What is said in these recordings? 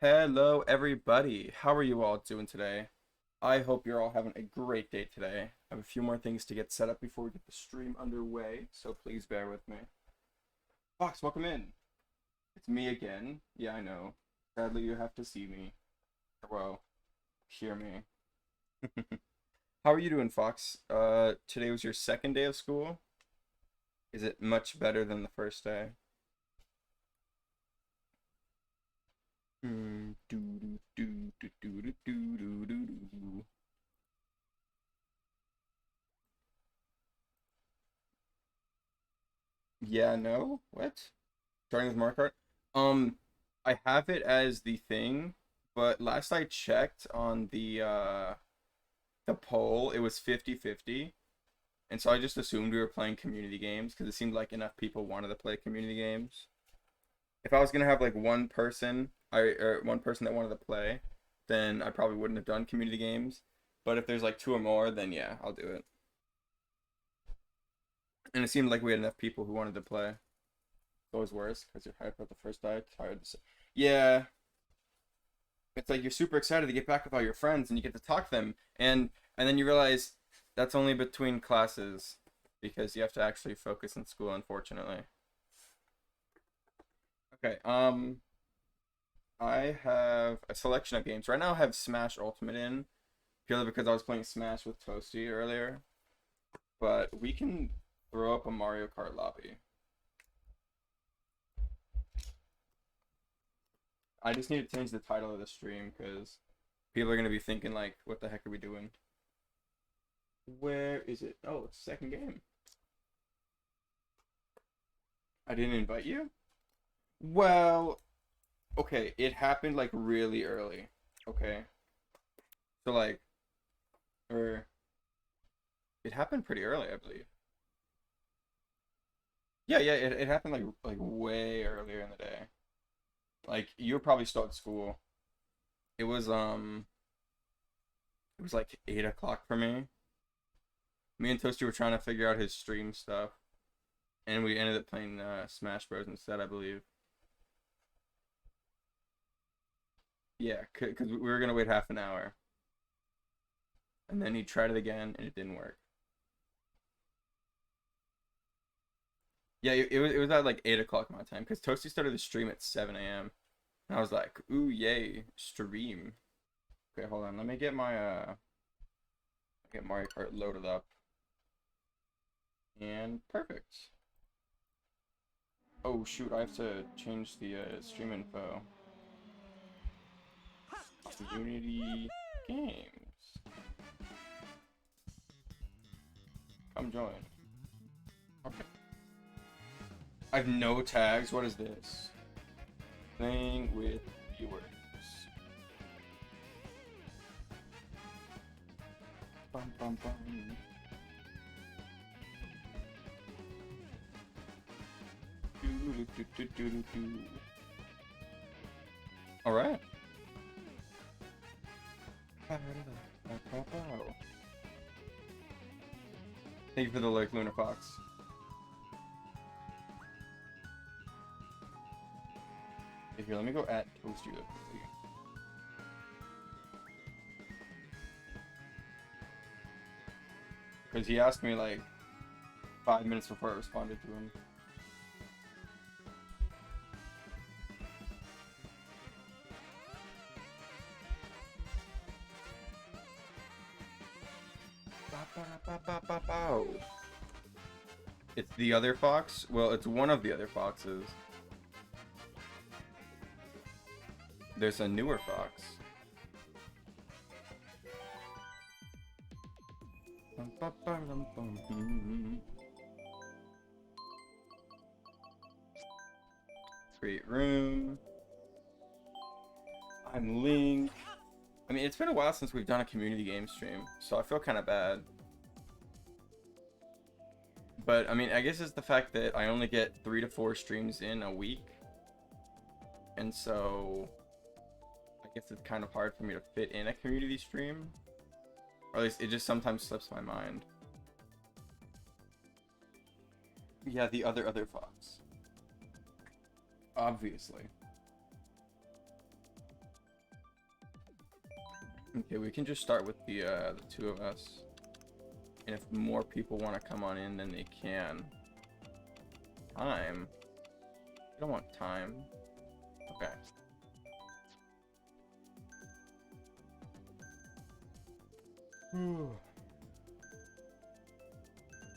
Hello, everybody. How are you all doing today? I hope you're all having a great day today. I have a few more things to get set up before we get the stream underway, so please bear with me. Fox, welcome in. It's me again. Yeah, I know. Sadly, you have to see me. Well, hear me. How are you doing, Fox? Today was your second day of school. Is it much better than the first day? Do, do, do, do, do, do, do, do, do, do. Yeah, no? What? Starting with Mario Kart? Um, I have it as the thing, but last I checked on the poll, it was 50-50. And so I just assumed we were playing community games because it seemed like enough people wanted to play community games. If I was gonna have like one person that wanted to play, then I probably wouldn't have done community games. But if there's like two or more, then yeah, I'll do it. And it seemed like we had enough people who wanted to play. It's always worse because you're hyped about the first day. Tired to say. Yeah, it's like you're super excited to get back with all your friends and you get to talk to them, and then you realize that's only between classes because you have to actually focus in school, unfortunately. Okay, I have a selection of games right now. I have Smash Ultimate in purely because I was playing Smash with Toasty earlier, but we can throw up a Mario Kart lobby. I just need to change the title of the stream because people are gonna be thinking like, what the heck are we doing? Where is it? Oh, it's second game. I didn't invite you? Well, okay, it happened like really early. Okay. So like or it happened pretty early, I believe. Yeah, yeah, it happened like way earlier in the day. Like you were probably still at school. It was it was like 8 o'clock for me. Me and Toasty were trying to figure out his stream stuff, and we ended up playing Smash Bros instead, I believe. Yeah, because we were gonna wait half an hour, and then he tried it again, and it didn't work. Yeah, it was at like 8 o'clock my time, because Toasty started the stream at 7 a.m. and I was like, ooh yay, stream. Okay, hold on, let me get Mario Kart loaded up, and perfect. Oh shoot, I have to change the stream info. Community games. Come join. Okay. I have no tags. What is this? Playing with viewers. Bum, bum, bum. All right. Thank you for the like, Lunar Fox. Okay, here, let me go at Toast you quickly. Because he asked me like 5 minutes before I responded to him. It's the other fox? Well, it's one of the other foxes. There's a newer fox. Create room. I'm Link. I mean, it's been a while since we've done a community game stream, so I feel kind of bad. But, I mean, I guess it's the fact that I only get 3 to 4 streams in a week. And so, I guess it's kind of hard for me to fit in a community stream. Or at least it just sometimes slips my mind. Yeah, the other fox. Obviously. Okay, we can just start with the two of us. And if more people want to come on in, then they can. Time? I don't want time. Okay.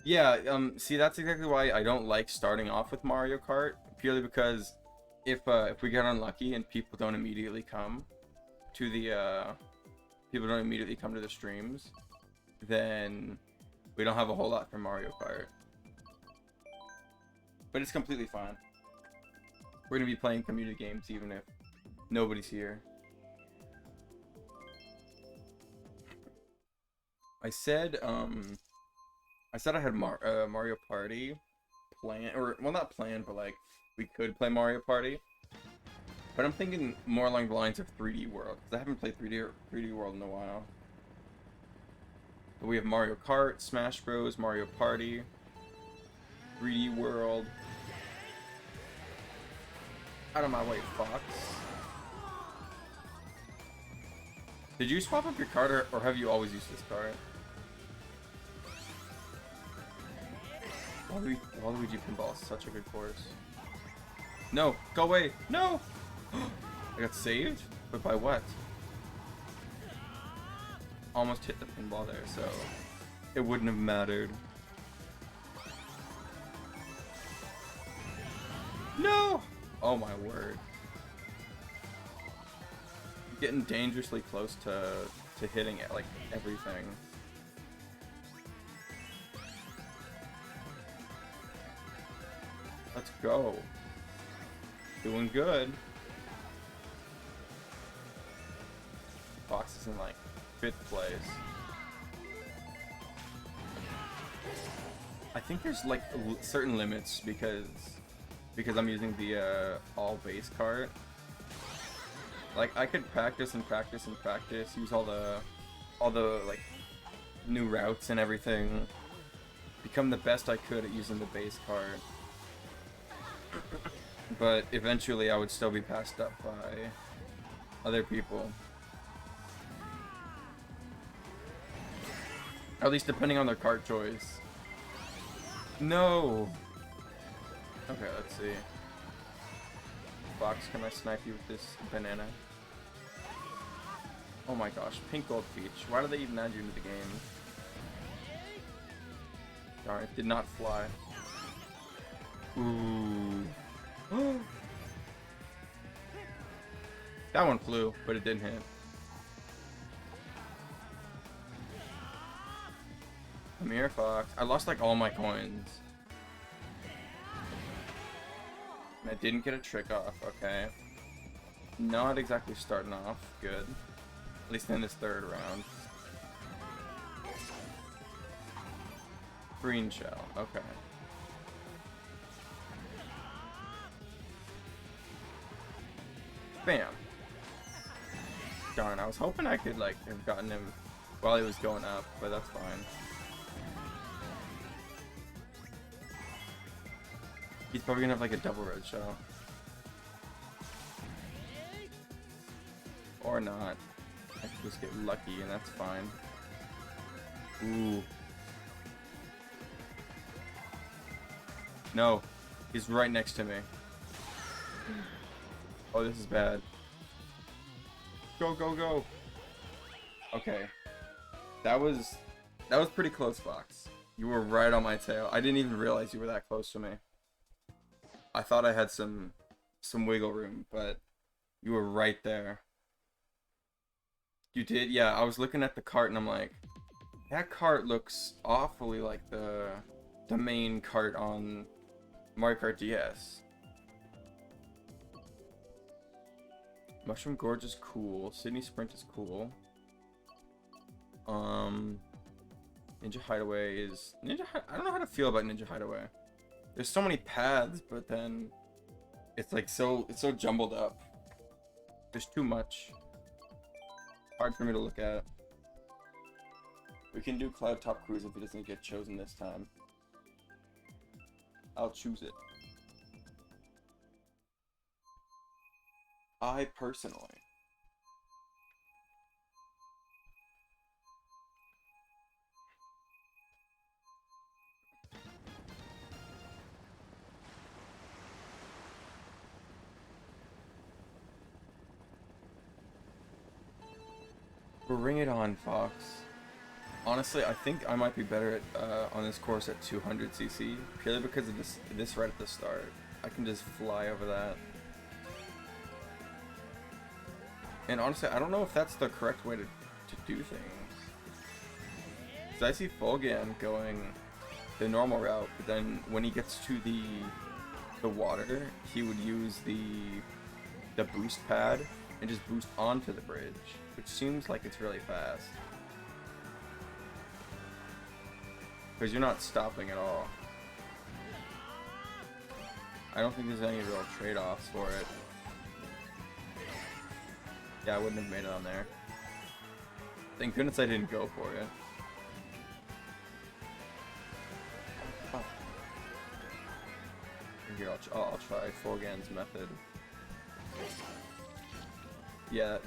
Yeah, see, that's exactly why I don't like starting off with Mario Kart, purely because if we get unlucky and people don't immediately come to the streams, then we don't have a whole lot for Mario Kart. But it's completely fine. We're gonna be playing community games even if nobody's here. I said I had Mario Party planned, or well, not planned, but like we could play Mario Party. But I'm thinking more along the lines of 3D World, because I haven't played 3D World in a while. But we have Mario Kart, Smash Bros, Mario Party, 3D World. Out of my way, Fox. Did you swap up your card, or have you always used this card? Waluigi Pinball is such a good course. No, go away! No! I got saved? But by what? Almost hit the pinball there, so it wouldn't have mattered. No! Oh my word. I'm getting dangerously close to hitting it, like everything. Let's go. Doing good. Fox is in like 5th place. I think there's like certain limits because I'm using the all base cart. Like I could practice and practice and practice, use all the like new routes and everything, become the best I could at using the base cart. But eventually I would still be passed up by other people. At least depending on their cart choice. No! Okay, let's see. Fox, can I snipe you with this banana? Oh my gosh, Pink Gold Peach. Why do they even add you into the game? Darn, it did not fly. Ooh. That one flew, but it didn't hit. Come here, Fox. I lost like all my coins. And I didn't get a trick off, okay. Not exactly starting off good. At least in this 3rd round. Green shell, okay. Bam. Darn, I was hoping I could like have gotten him while he was going up, but that's fine. He's probably gonna have like a double red shell. Or not. I could just get lucky and that's fine. Ooh. No. He's right next to me. Oh, this is bad. Go, go, go. Okay. That was pretty close, Fox. You were right on my tail. I didn't even realize you were that close to me. I thought I had some wiggle room, but you were right there. You did? Yeah, I was looking at the cart and I'm like, that cart looks awfully like the main cart on Mario Kart DS. Mushroom Gorge is cool. Sydney Sprint is cool. Ninja Hideaway is... I don't know how to feel about Ninja Hideaway. There's so many paths, but then it's like it's so jumbled up. There's too much. Hard for me to look at. We can do Cloud Top Cruise if it doesn't get chosen this time. I'll choose it. I personally Bring it on, Fox. Honestly, I think I might be better at on this course at 200cc, purely because of this right at the start. I can just fly over that. And honestly, I don't know if that's the correct way to do things. Because I see Fulgan going the normal route, but then when he gets to the water, he would use the boost pad and just boost onto the bridge, which seems like it's really fast. Because you're not stopping at all. I don't think there's any real trade-offs for it. Yeah, I wouldn't have made it on there. Thank goodness I didn't go for it. Oh. Here, I'll try Fulgan's method. Yeah,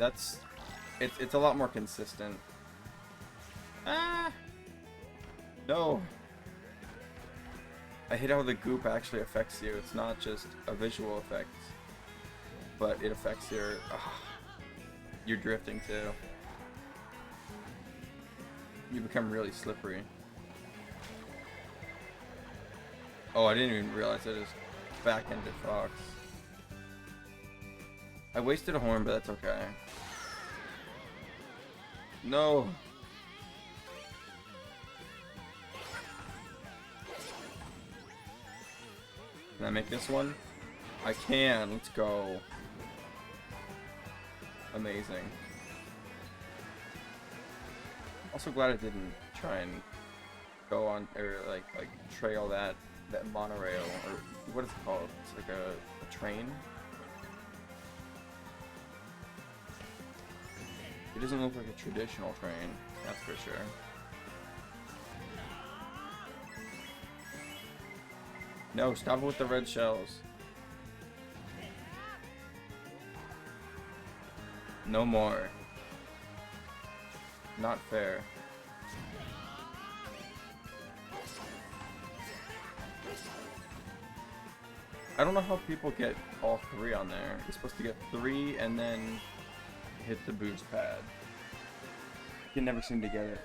it's a lot more consistent. Ah! No! I hate how the goop actually affects you. It's not just a visual effect, but it affects your drifting too. You become really slippery. Oh, I didn't even realize I just back-ended Fox. I wasted a horn, but that's okay. No! Can I make this one? I can. Let's go. Amazing. Also glad I didn't try and go on or like trail that monorail, or what is it called? It's like a train. It doesn't look like a traditional train, that's for sure. No, stop it with the red shells. No more. Not fair. I don't know how people get all three on there. You're supposed to get 3 and then hit the boost pad. I can never seem to get it.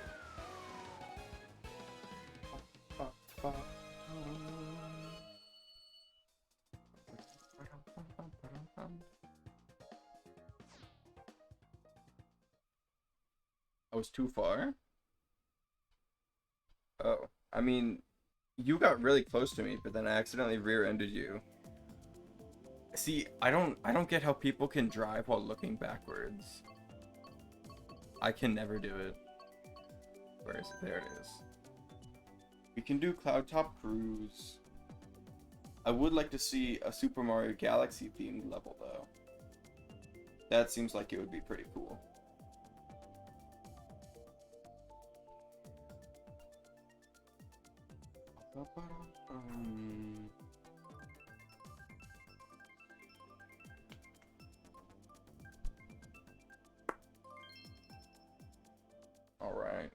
I was too far? Oh, I mean, you got really close to me, but then I accidentally rear-ended you. See, I don't get how people can drive while looking backwards. I can never do it. Where is it? There it is. We can do Cloud Top Cruise. I would like to see a Super Mario Galaxy themed level though. That seems like it would be pretty cool. Alright.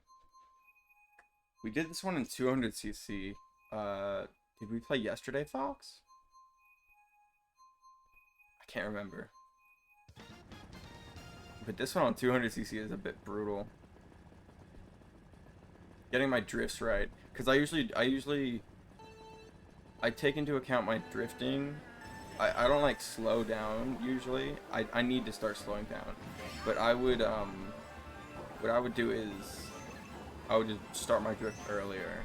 We did this one in 200cc. Did we play yesterday, Fox? I can't remember. But this one on 200cc is a bit brutal. Getting my drifts right, because I take into account my drifting. I don't like slow down usually. I need to start slowing down. But I would what I would do is I would just start my drift earlier.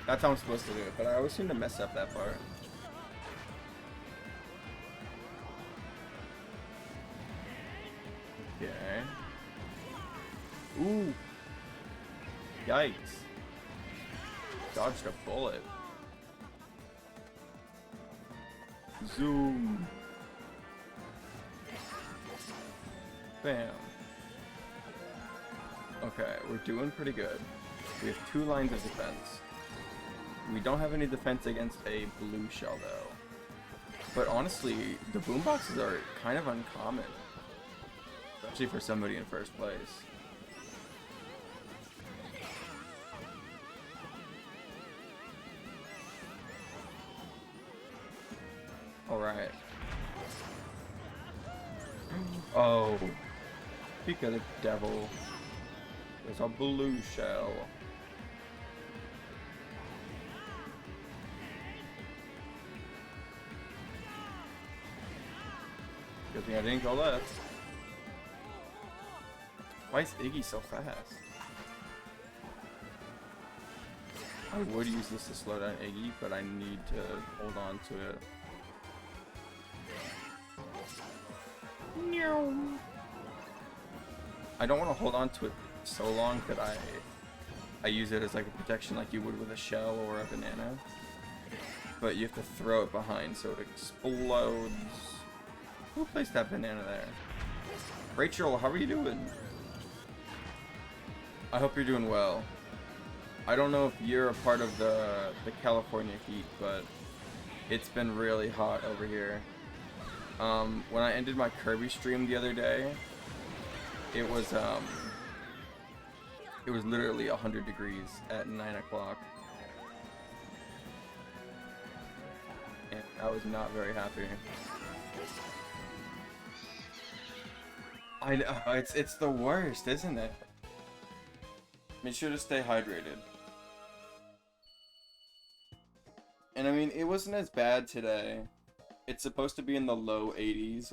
That's how I'm supposed to do it, but I always seem to mess up that part. Okay. Ooh. Yikes. Dodged a bullet. Zoom. Bam. Okay, we're doing pretty good. We have 2 lines of defense. We don't have any defense against a blue shell though. But honestly, the boomboxes are kind of uncommon. Especially for somebody in first place. Alright. Oh. Speak of the devil. There's a blue shell. Good thing I didn't go left. Why is Iggy so fast? I would use this to slow down Iggy, but I need to hold on to it. I don't want to hold on to it so long that I use it as like a protection like you would with a shell or a banana. But you have to throw it behind so it explodes. Who placed that banana there? Rachel, how are you doing? I hope you're doing well. I don't know if you're a part of the California heat, but it's been really hot over here. When I ended my Kirby stream the other day, it was literally 100 degrees at 9 o'clock. And I was not very happy. I know, it's the worst, isn't it? Make sure to stay hydrated. And I mean, it wasn't as bad today. It's supposed to be in the low 80s,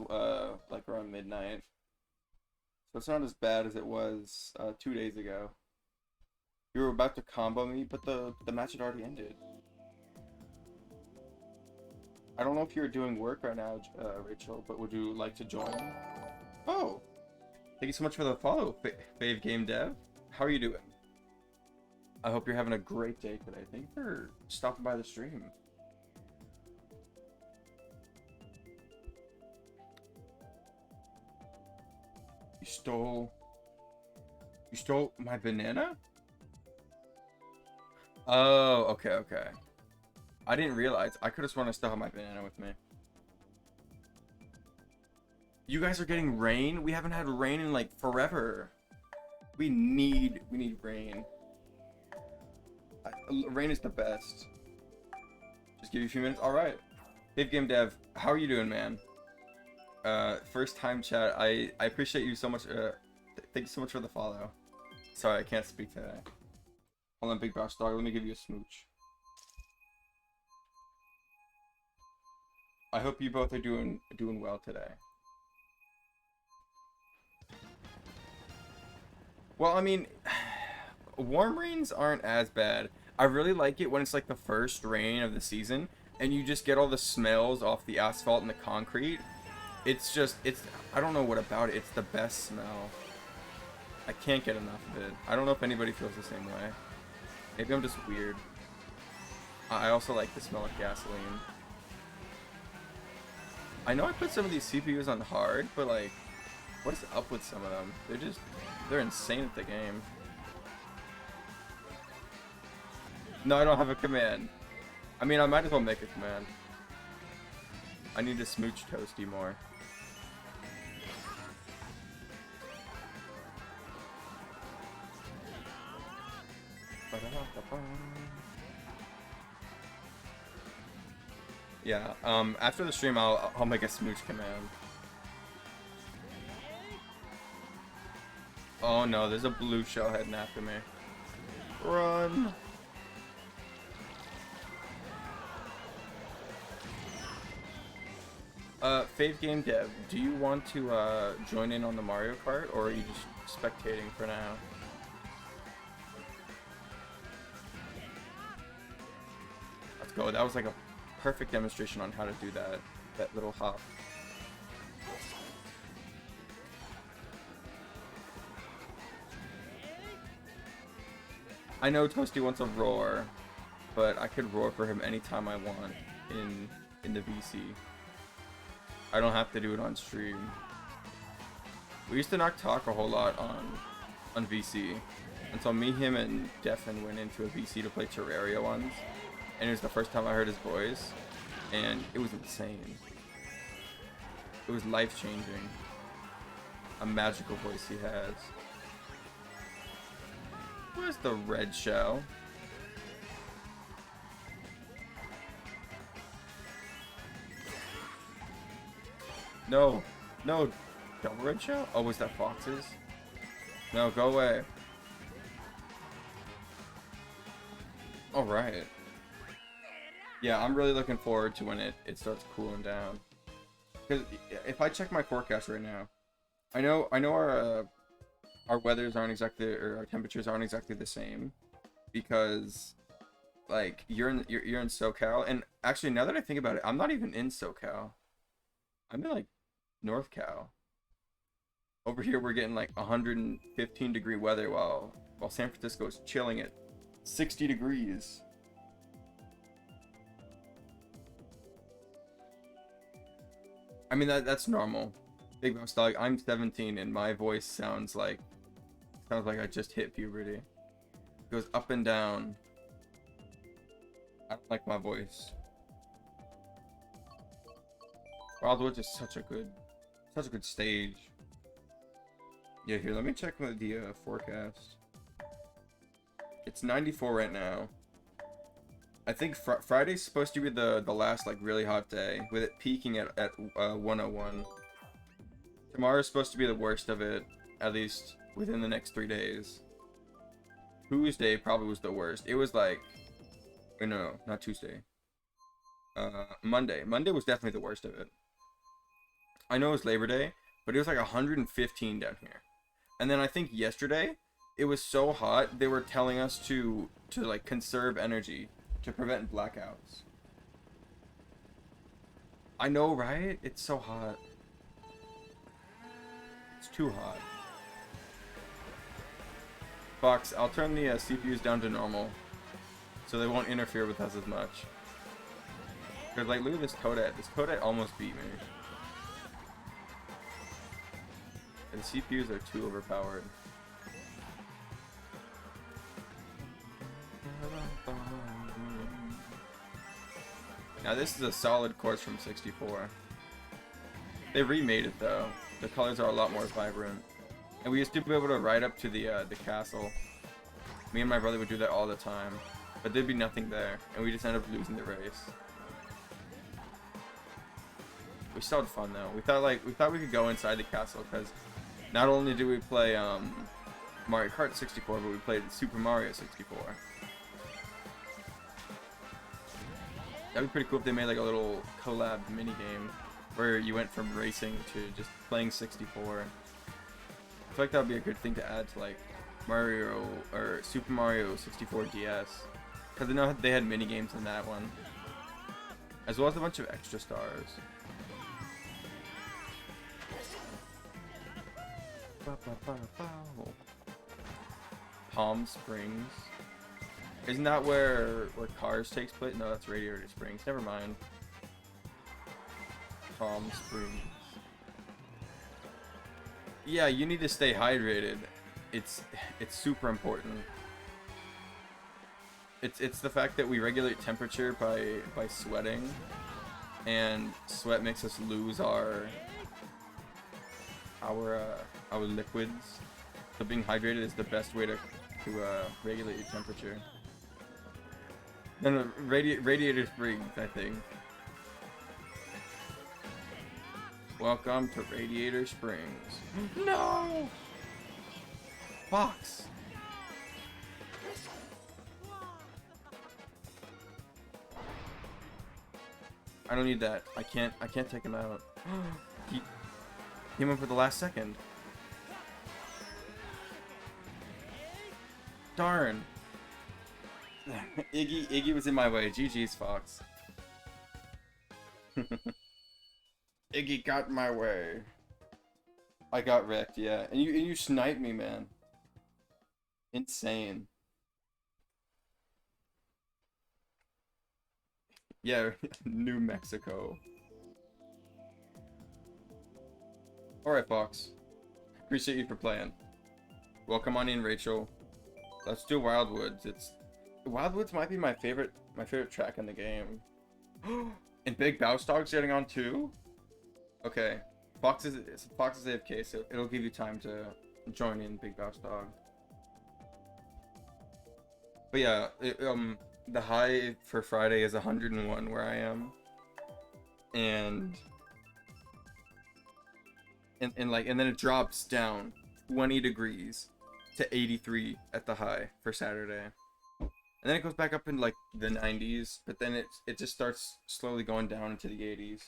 like around midnight. So it's not as bad as it was 2 days ago. You were about to combo me, but the match had already ended. I don't know if you're doing work right now, Rachel, but would you like to join? Oh! Thank you so much for the follow, Fave Game Dev. How are you doing? I hope you're having a great day today. Thank you for stopping by the stream. You stole my banana? Oh, okay. I didn't realize. I could have sworn I still have my banana with me. You guys are getting rain? We haven't had rain in like forever. We need rain. Rain is the best. Just give you a few minutes. Alright. Dave Game Dev, how are you doing, man? First time chat. I appreciate you so much. Thank you so much for the follow. Sorry, I can't speak today. Hold on, Big Boss Dog. Let me give you a smooch. I hope you both are doing well today. Well, I mean, warm rains aren't as bad. I really like it when it's like the first rain of the season and you just get all the smells off the asphalt and the concrete. It's I don't know what about it. It's the best smell. I can't get enough of it. I don't know if anybody feels the same way. Maybe I'm just weird. I also like the smell of gasoline. I know I put some of these CPUs on hard, but like, what is up with some of them? They're insane at the game. No, I don't have a command. I mean, I might as well make a command. I need to smooch Toasty more. Yeah, after the stream, I'll make a smooch command. Oh no, there's a blue shell heading after me. Run! Fave Game Dev, do you want to join in on the Mario Kart, or are you just spectating for now? Let's go. That was like a perfect demonstration on how to do that little hop. I know Toasty wants a roar, but I could roar for him anytime I want in the VC. I don't have to do it on stream. We used to not talk a whole lot on VC until me, him, and Defin went into a VC to play Terraria once, and it was the first time I heard his voice, and it was insane. It was life-changing. A magical voice he has. Where's the red shell? No. No. Double red shell? Oh, was that foxes? No, go away. Alright. Yeah, I'm really looking forward to when it starts cooling down. Because if I check my forecast right now, I know our weathers aren't exactly, or our temperatures aren't exactly the same, because like you're in SoCal, and actually now that I think about it, I'm not even in SoCal. I'm in like North Cal. Over here we're getting like 115-degree weather while San Francisco is chilling at 60 degrees. I mean that's normal. Big Mouse Dog, I'm 17 and my voice sounds like I just hit puberty. It goes up and down. I don't like my voice. Wildwood is such a good stage. Yeah, here, let me check the forecast. It's 94 right now. I think Friday's supposed to be the last like really hot day, with it peaking at 101. Tomorrow's supposed to be the worst of it, at least within the next 3 days. Tuesday probably was the worst. It was like, wait, no, not Tuesday. Monday. Monday was definitely the worst of it. I know it was Labor Day, but it was like 115 down here. And then I think yesterday, it was so hot, they were telling us to like conserve energy to prevent blackouts. I know, right? It's so hot. It's too hot. Fox, I'll turn the CPUs down to normal, so they won't interfere with us as much. Cause like, look at this Toadette. This Toadette almost beat me. And the CPUs are too overpowered. Now this is a solid course from 64. They remade it though. The colors are a lot more vibrant. And we used to be able to ride up to the castle. Me and my brother would do that all the time. But there'd be nothing there, and we just ended up losing the race. We still had fun though. We thought we could go inside the castle, because not only do we play Mario Kart 64, but we played Super Mario 64. That'd be pretty cool if they made like a little collab mini game where you went from racing to just playing 64. I feel like that would be a good thing to add to like Mario or Super Mario 64 DS, because I know they had mini games in that one, as well as a bunch of extra stars. Palm Springs. Isn't that where Cars takes place? No, that's Radiator Springs. Never mind. Palm Springs. Yeah, you need to stay hydrated. It's super important. It's the fact that we regulate temperature by sweating, and sweat makes us lose our liquids. So being hydrated is the best way to regulate your temperature. No, Radiator Springs, I think. Welcome to Radiator Springs. No! Fox! I don't need that. I can't take him out. He came in for the last second. Darn. Iggy was in my way. GG's, Fox. Iggy got in my way. I got wrecked, yeah. And you sniped me, man. Insane. Yeah, New Mexico. Alright, Fox. Appreciate you for playing. Welcome on in, Rachel. Let's do Wildwoods. Wildwoods might be my favorite track in the game. And Big Bouse Dog's getting on too? Okay. Fox is AFK, so it'll give you time to join in Big Bouse Dog. But yeah, the high for Friday is 101 where I am. And and then it drops down 20 degrees to 83 at the high for Saturday. And then it goes back up in like the 90s, but then it just starts slowly going down into the 80s.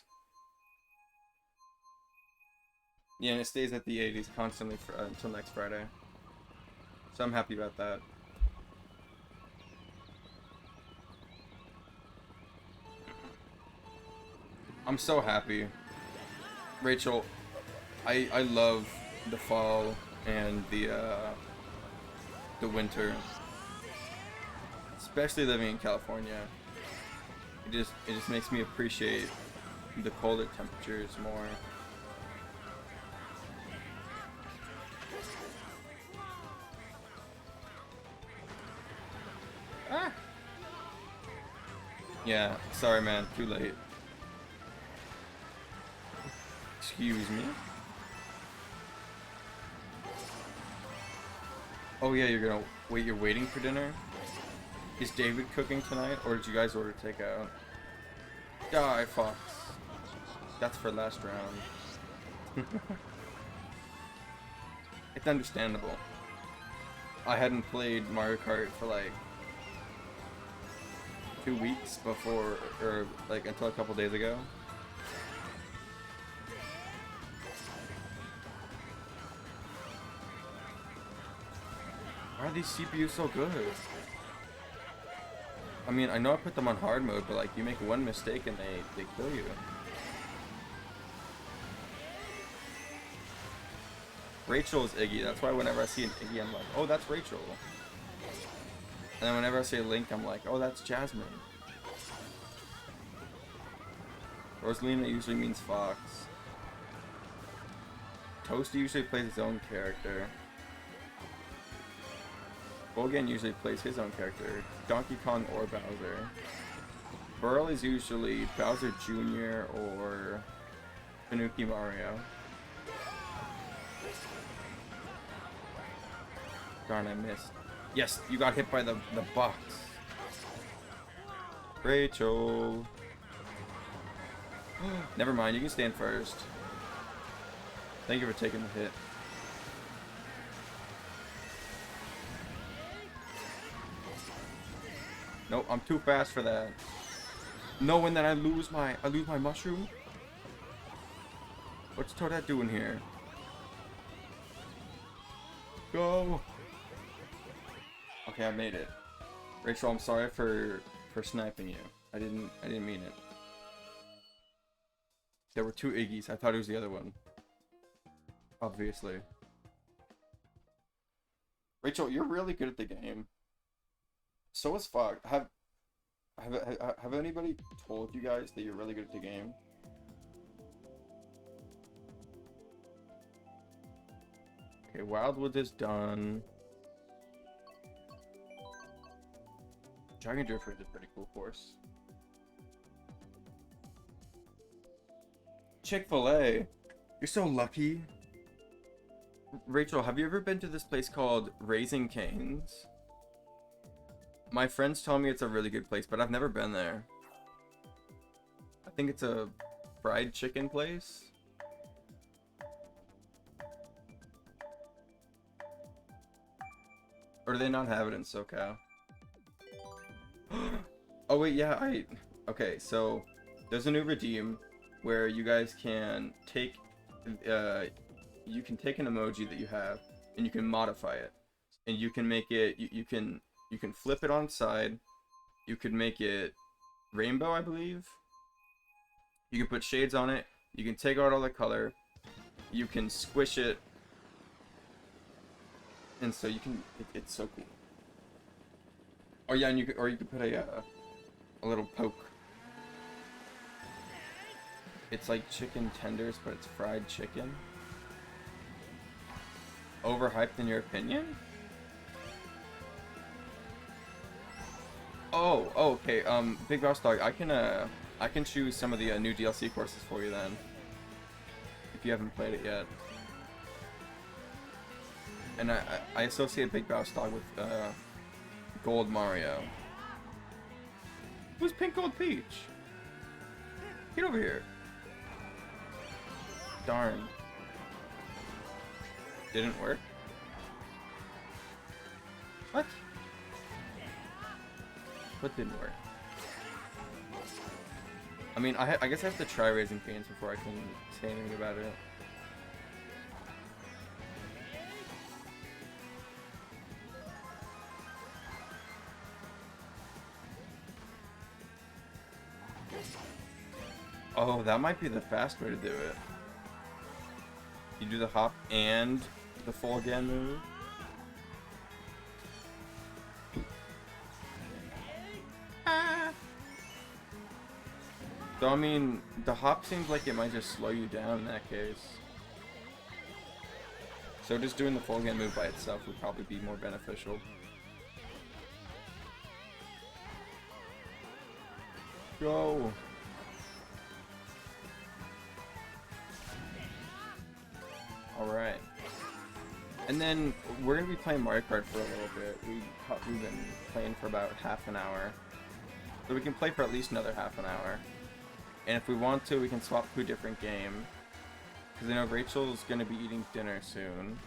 Yeah, and it stays at the 80s constantly for, until next Friday. So I'm happy about that. I'm so happy. Rachel, I love the fall and the winter. Especially living in California. It just makes me appreciate the colder temperatures more. Ah. Yeah, sorry man, too late. Excuse me. Oh yeah, you're waiting for dinner? Is David cooking tonight, or did you guys order takeout? Die, Fox. That's for last round. It's understandable. I hadn't played Mario Kart for like 2 weeks before, or like until a couple days ago. Why are these CPUs so good? I mean, I know I put them on hard mode, but like you make one mistake and they kill you. Rachel is Iggy. That's why whenever I see an Iggy, I'm like, oh, that's Rachel. And then whenever I say Link, I'm like, oh, that's Jasmine. Rosalina usually means Fox. Toasty usually plays his own character. Bogan usually plays his own character, Donkey Kong or Bowser. Burl is usually Bowser Jr. or Tanuki Mario. Darn, I missed. Yes, you got hit by the box. Rachel. Never mind, you can stand first. Thank you for taking the hit. Nope, I'm too fast for that. Knowing that I lose my mushroom. What's Toadette doing here? Go. Okay, I made it. Rachel, I'm sorry for sniping you. I didn't mean it. There were two Iggy's. I thought it was the other one. Obviously. Rachel, you're really good at the game. So is Fox. Have anybody told you guys that you're really good at the game? Okay, Wildwood is done. Dragon Drift is a pretty cool course. Chick-fil-A. You're so lucky. Rachel, have you ever been to this place called Raising Cane's? My friends tell me it's a really good place, but I've never been there. I think it's a fried chicken place. Or do they not have it in SoCal? Oh wait, yeah, okay, so there's a new redeem where you guys can take you can take an emoji that you have and you can modify it. And you can make it you can flip it on its side. You could make it rainbow, I believe. You can put shades on it. You can take out all the color. You can squish it. And so you can it's so cool. Oh yeah, and you could put a little poke. It's like chicken tenders, but it's fried chicken. Overhyped in your opinion? Oh, okay. Big Boss Dog, I can choose some of the new DLC courses for you then, if you haven't played it yet. And I associate Big Boss Dog with Gold Mario. Who's Pink Gold Peach? Get over here. Darn. Didn't work? What? What didn't work? I mean, I guess I have to try Raising Cane's before I can say anything about it. Oh, that might be the fast way to do it. You do the hop and the full again move. So I mean, the hop seems like it might just slow you down in that case. So just doing the full again move by itself would probably be more beneficial. Go! Alright. And then we're gonna be playing Mario Kart for a little bit. We've been playing for about half an hour. So we can play for at least another half an hour. And if we want to, we can swap to a different game. Because I know Rachel's going to be eating dinner soon.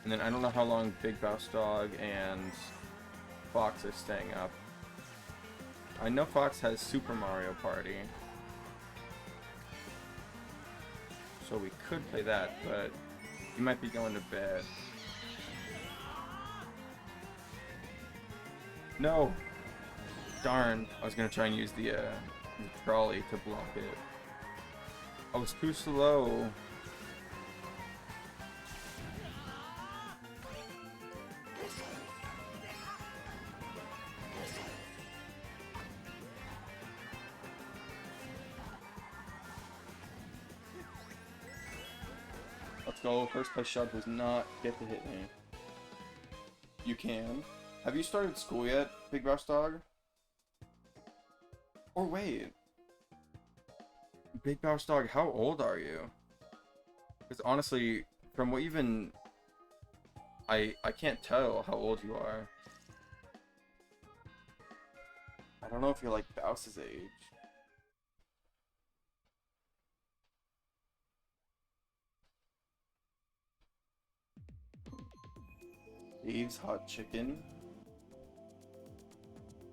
And then I don't know how long Big Mouse Dog and Fox are staying up. I know Fox has Super Mario Party. So we could play that, but he might be going to bed. No! Darn, I was gonna try and use the trolley to block it. I was too slow. Let's go. First place shot does not get to hit me. You can. Have you started school yet, Big Mouse Dog? Or wait, Big Mouse Dog, how old are you? Because honestly, from what you've been, I can't tell how old you are. I don't know if you're like Bowser's age. Dave's Hot Chicken.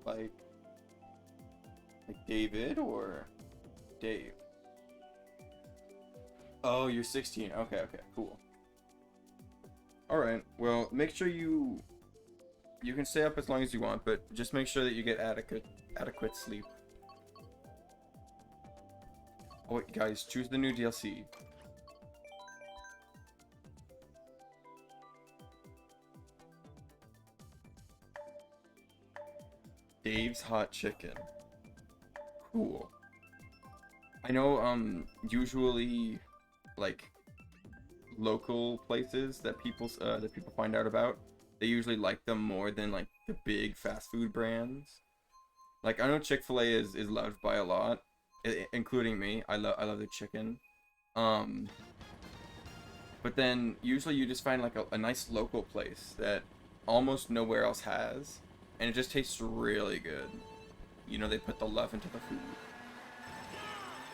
Like David or Dave? Oh, you're 16. Okay, cool. Alright, well, make sure you can stay up as long as you want, but just make sure that you get adequate sleep. Oh wait, guys, choose the new DLC. Dave's Hot Chicken. Cool. I know, usually, like, local places that people find out about, they usually like them more than, like, the big fast food brands. Like, I know Chick-fil-A is loved by a lot, including me. I love the chicken. But then, usually you just find, like, a nice local place that almost nowhere else has, and it just tastes really good. You know, they put the love into the food.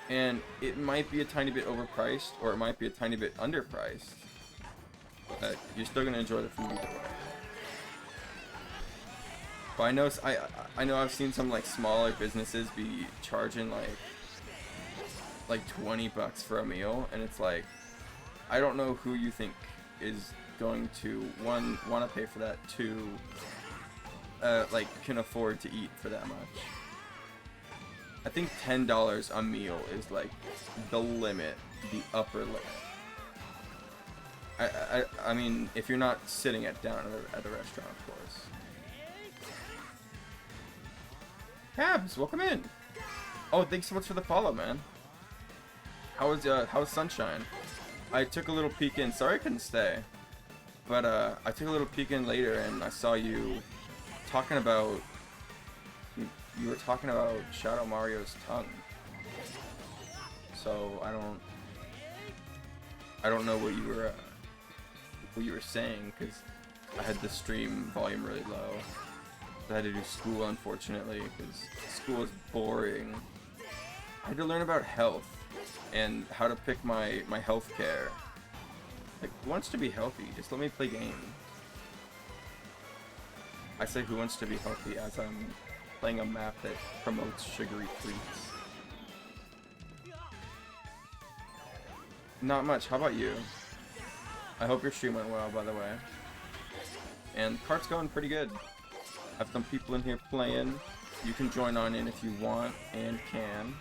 And it might be a tiny bit overpriced, or it might be a tiny bit underpriced. But you're still gonna enjoy the food either way. But I know I've seen some like smaller businesses be charging like 20 bucks for a meal, and it's like, I don't know who you think is going to one want to pay for that, two like can afford to eat for that much. I think $10 a meal is like the limit, the upper limit. I mean, if you're not sitting down at the restaurant, of course. Cabs, welcome in. Oh, thanks so much for the follow, man. How's Sunshine? I took a little peek in. Sorry I couldn't stay, but I took a little peek in later, and I saw you talking about. You were talking about Shadow Mario's tongue. So I don't know what you were saying, because I had the stream volume really low. I had to do school, unfortunately, because school is boring. I had to learn about health and how to pick my health care Like, who wants to be healthy? Just let me play games. I say who wants to be healthy as I'm playing a map that promotes sugary treats. Not much. How about you? I hope your stream went well, by the way. And kart's going pretty good. I have some people in here playing. You can join on in if you want and can.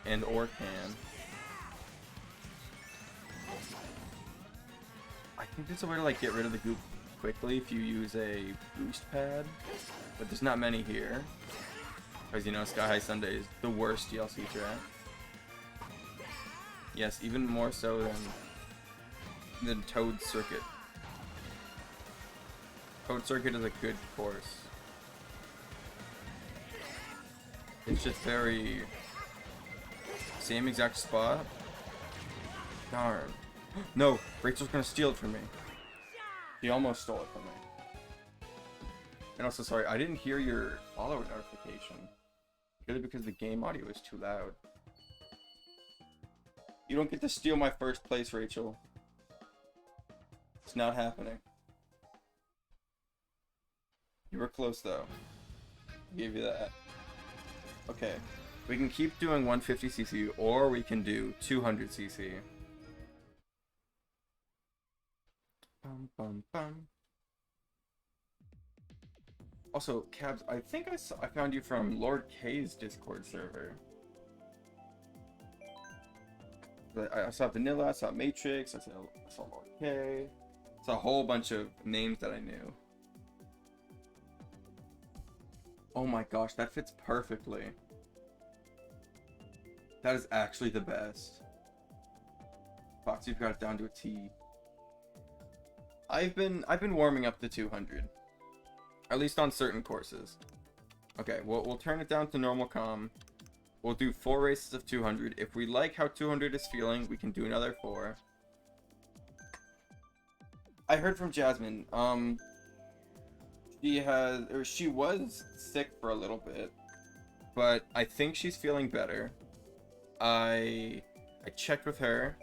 And or can. I think there's a way to like get rid of the goop quickly if you use a boost pad. But there's not many here. Because you know, Sky High Sunday is the worst DLC track. Yes, even more so than Toad Circuit. Toad Circuit is a good course. It's just very same exact spot. Darn. No, Rachel's gonna steal it from me. She almost stole it from me. And also, sorry, I didn't hear your follower notification. Purely because the game audio is too loud. You don't get to steal my first place, Rachel. It's not happening. You were close, though. I gave you that. Okay. We can keep doing 150cc, or we can do 200cc. Bum, bum, bum. Also, Cabs, I think I found you from Lord K's Discord server. I saw Vanilla, I saw Matrix, I saw Lord K. It's a whole bunch of names that I knew. Oh my gosh, that fits perfectly. That is actually the best. Fox, you've got it down to a T. I've been warming up the 200. At least on certain courses. Okay, we'll turn it down to normal comm. We'll do 4 races of 200. If we like how 200 is feeling, we can do another 4. I heard from Jasmine. She was sick for a little bit, but I think she's feeling better. I checked with her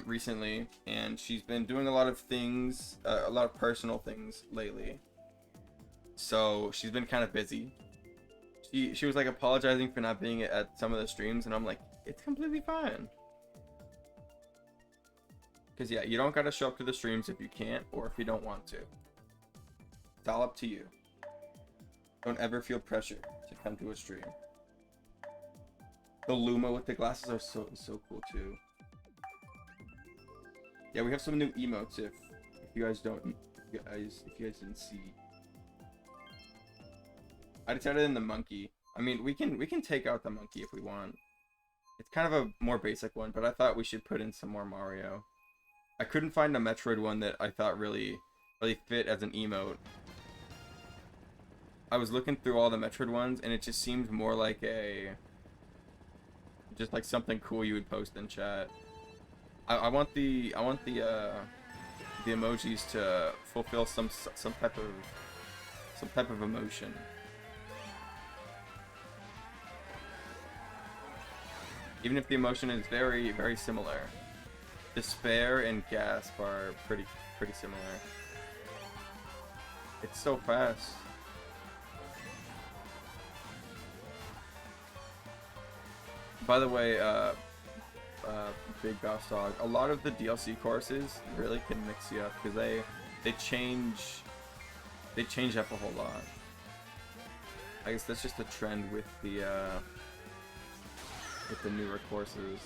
recently, and she's been doing a lot of things, a lot of personal things lately. So she's been kind of busy. She was like apologizing for not being at some of the streams, and I'm like, it's completely fine. Because yeah, you don't gotta show up to the streams if you can't or if you don't want to. It's all up to you. Don't ever feel pressure to come to a stream. The Luma with the glasses are so cool too. Yeah, we have some new emotes if you guys didn't see. I decided in the monkey. I mean, we can take out the monkey if we want. It's kind of a more basic one, but I thought we should put in some more Mario. I couldn't find a Metroid one that I thought really fit as an emote. I was looking through all the Metroid ones, and it just seemed more like just like something cool you would post in chat. I want the emojis to fulfill some type of emotion. Even if the emotion is very, very similar. Despair and gasp are pretty similar. It's so fast. By the way, Big Boss Dog, a lot of the DLC courses really can mix you up because they change up a whole lot. I guess that's just a trend with the newer courses.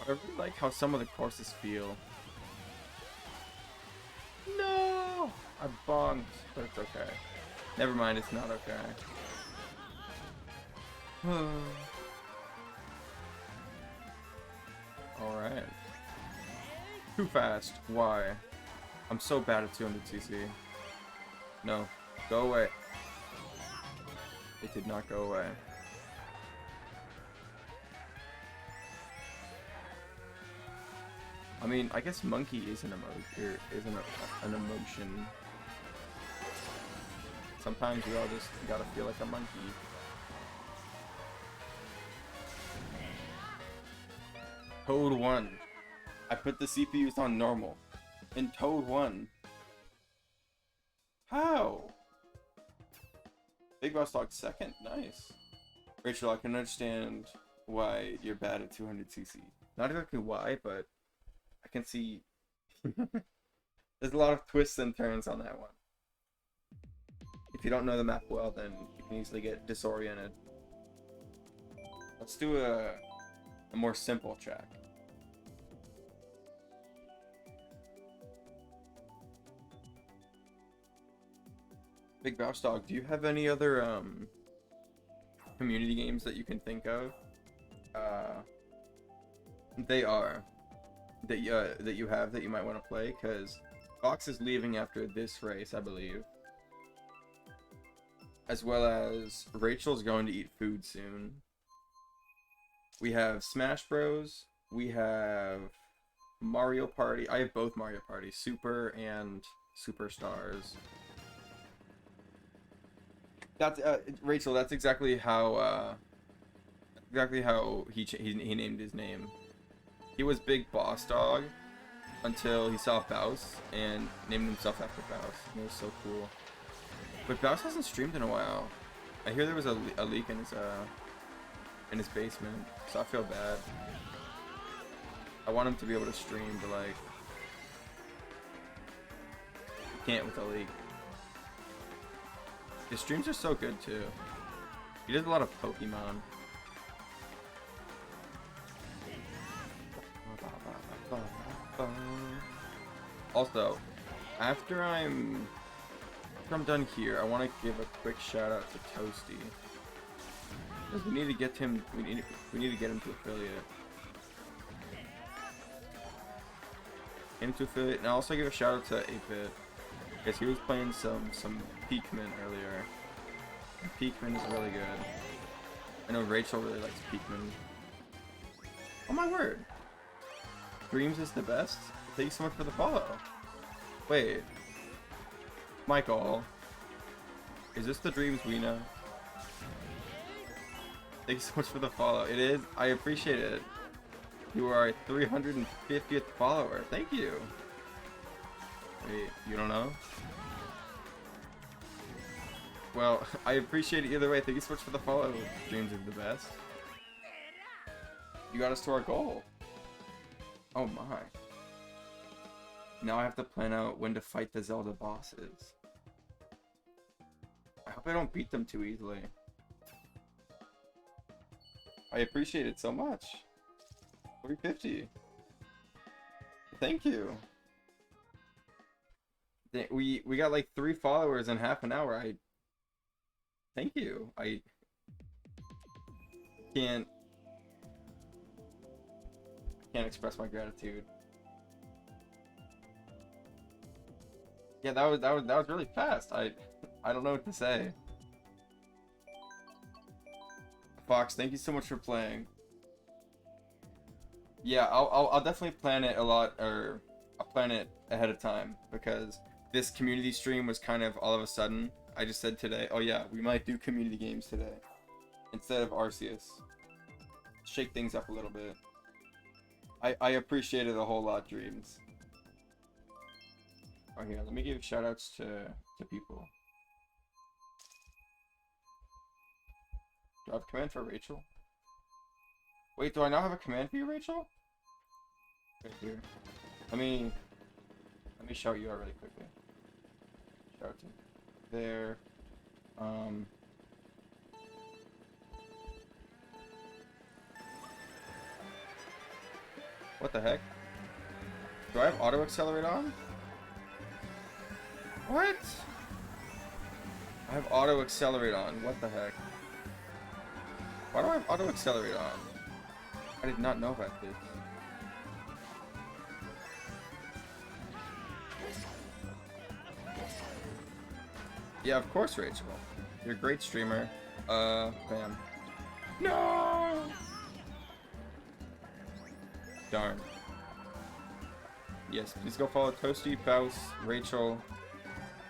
I really like how some of the courses feel. No! I bonked, but it's okay. Never mind, it's not okay. Alright. Too fast. Why? I'm so bad at 200cc. No. Go away. It did not go away. I mean, I guess monkey is an emotion. Sometimes we all just gotta feel like a monkey. Code 1. I put the CPUs on normal. And Toad won. How? Big Boss Dog second? Nice. Rachel, I can understand why you're bad at 200cc. Not exactly why, but I can see there's a lot of twists and turns on that one. If you don't know the map well, then you can easily get disoriented. Let's do a more simple track. Big Boss Dog, do you have any other community games that you can think of? They are that you have that you might want to play, because Fox is leaving after this race, I believe, as well as Rachel's going to eat food soon. We have Smash Bros. We have Mario Party. I have both Mario Party, Super and Superstars. That's Rachel. That's exactly how he named his name. He was Big Boss Dog until he saw Baus and named himself after Baus. It was so cool. But Baus hasn't streamed in a while. I hear there was a leak in his basement, so I feel bad. I want him to be able to stream, but like, he can't with a leak. His streams are so good too. He does a lot of Pokemon. Also, after I'm done here, I want to give a quick shout out to Toasty, because we need to get him. We need to get him to affiliate. And also give a shout out to 8-Bit, because he was playing some Peakman earlier. And Peakman is really good. I know Rachel really likes Peakman. Oh my word! Dreams is the best? Thank you so much for the follow. Wait. Michael. Is this the Dreams we know? Thank you so much for the follow. It is. I appreciate it. You are our 350th follower. Thank you. Wait, you don't know? Well, I appreciate it either way. Thank you so much for the follow. Dreams is the best. You got us to our goal. Oh my. Now I have to plan out when to fight the Zelda bosses. I hope I don't beat them too easily. I appreciate it so much. 350. Thank you. We got like 3 followers in half an hour. Thank you. I can't express my gratitude. Yeah, that was really fast. I don't know what to say. Fox, thank you so much for playing. Yeah, I'll definitely plan it a lot, or I'll plan it ahead of time, because this community stream was kind of all of a sudden. I just said today, oh yeah, we might do community games today instead of Arceus. Shake things up a little bit. I appreciate it a whole lot, Dreams. Oh, here, let me give shout outs to people. Do I have a command for Rachel? Wait, do I now have a command for you, Rachel? Right here. Let me shout you out really quickly. Shout out to there. What the heck? Do I have auto accelerate on? What? I have auto accelerate on. What the heck? Why do I have auto accelerate on? I did not know about this. Yeah, of course, Rachel. You're a great streamer. Bam. No! Darn. Yes, please go follow Toasty, Baus, Rachel.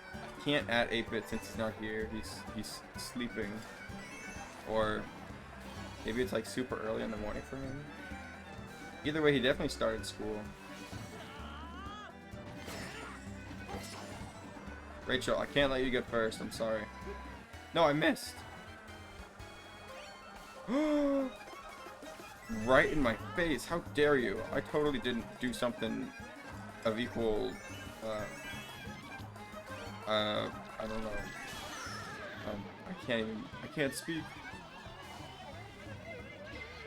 I can't add 8-Bit since he's not here. He's sleeping. Or maybe it's like super early in the morning for him. Either way, he definitely started school. Rachel, I can't let you get first. I'm sorry. No, I missed. Right in my face. How dare you? I totally didn't do something of equal, I don't know. I can't speak.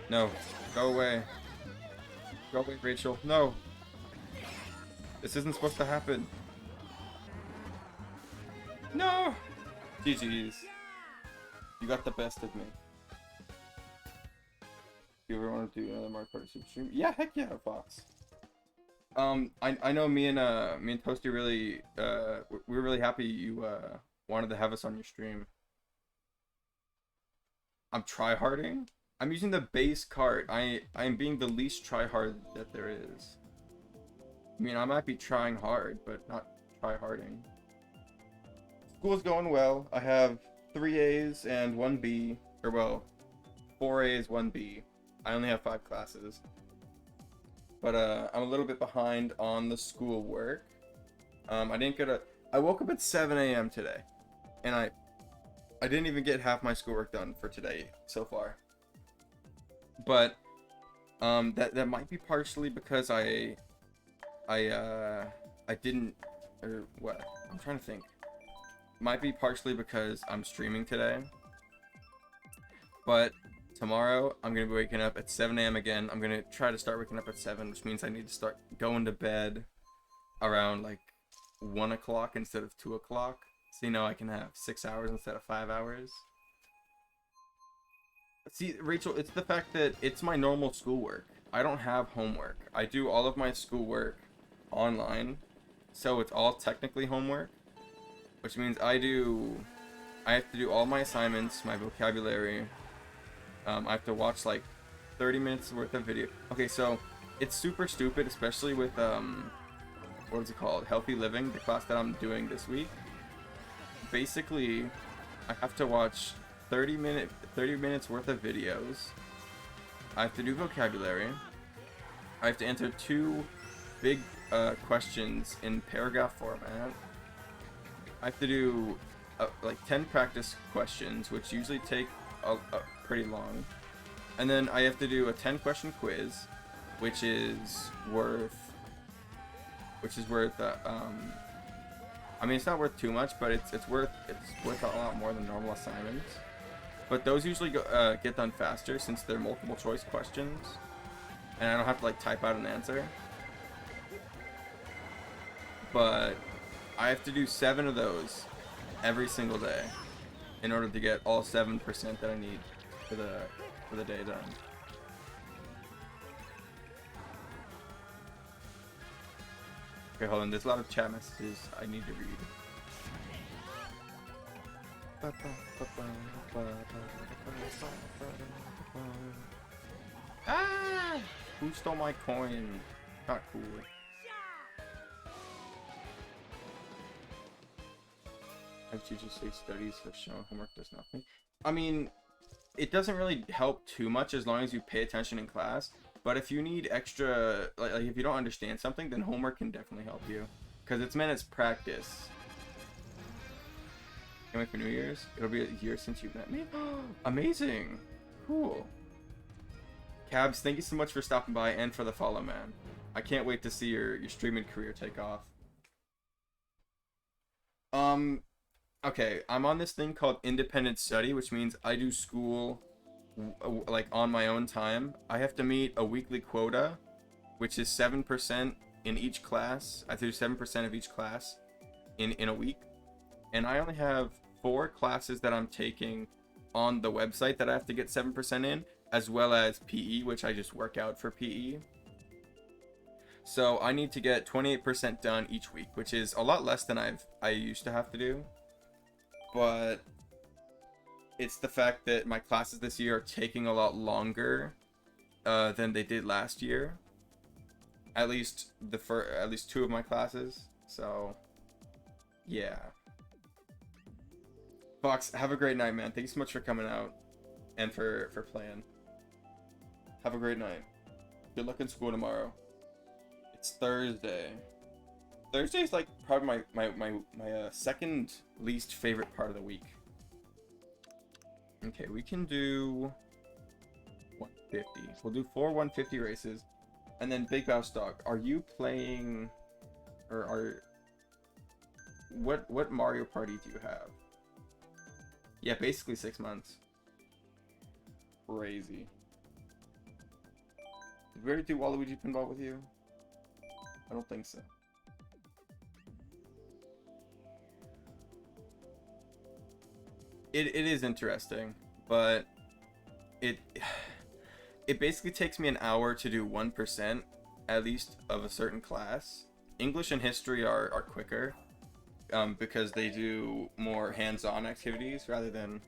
No. Go away. Go away, Rachel. No. This isn't supposed to happen. No! GG's. You got the best of me. You ever want to do another Mario Kart Super stream? Yeah, heck yeah, Fox. I know me and Toasty really, we were really happy you, wanted to have us on your stream. I'm tryharding? I'm using the base cart. I am being the least tryhard that there is. I mean, I might be trying hard, but not tryharding. School's going well. I have 3 A's and 1 B. Or, well, 4 A's, 1 B. I only have 5 classes. But, I'm a little bit behind on the schoolwork. I woke up at 7 a.m. today. And I didn't even get half my schoolwork done for today so far. But, that might be partially because I didn't, or what? I'm trying to think. Might be partially because I'm streaming today. But tomorrow, I'm going to be waking up at 7 a.m. again. I'm going to try to start waking up at 7, which means I need to start going to bed around, like, 1 o'clock instead of 2 o'clock. So, you know, I can have 6 hours instead of 5 hours. See, Rachel, it's the fact that it's my normal schoolwork. I don't have homework. I do all of my schoolwork online, so it's all technically homework, which means I have to do all my assignments, my vocabulary. I have to watch like 30 minutes worth of video. Okay, so it's super stupid, especially with what is it called? Healthy Living, the class that I'm doing this week. Basically, I have to watch 30 minutes worth of videos. I have to do vocabulary. I have to answer 2 big questions in paragraph format. I have to do like 10 practice questions, which usually take pretty long. And then I have to do a 10 question quiz, which is worth I mean, it's not worth too much, but it's worth a lot more than normal assignments. But those usually get done faster since they're multiple choice questions, and I don't have to like type out an answer. But I have to do 7 of those every single day in order to get all 7% that I need for the day done. Okay, hold on. There's a lot of chat messages I need to read. Ah! Who stole my coin? Not cool. Have teachers say studies have shown homework does nothing. I mean, it doesn't really help too much as long as you pay attention in class. But if you need extra, like if you don't understand something, then homework can definitely help you, because it's meant as practice. Can't wait for New Year's. It'll be a year since you met me. Amazing, cool. Cabs, thank you so much for stopping by and for the follow, man. I can't wait to see your streaming career take off. Okay, I'm on this thing called independent study, which means I do school like on my own time. I have to meet a weekly quota, which is 7% in each class. I have to do 7% of each class in a week. And I only have 4 classes that I'm taking on the website that I have to get 7% in, as well as PE, which I just work out for PE. So I need to get 28% done each week, which is a lot less than I used to have to do. But it's the fact that my classes this year are taking a lot longer than they did last year. At least 2 of my classes. So yeah. Fox, have a great night, man. Thank you so much for coming out and for playing. Have a great night. Good luck in school tomorrow. It's Thursday. Thursday's like probably my second least favorite part of the week. Okay, we can do 150. We'll do 4 150 races. And then Big Mouse Dog, are you playing, or are, what Mario Party do you have? Yeah, basically 6 months. Crazy. Did we already do Waluigi Pinball with you? I don't think so. It is interesting, but it basically takes me an hour to do 1% at least of a certain class. English and history are quicker because they do more hands-on activities rather than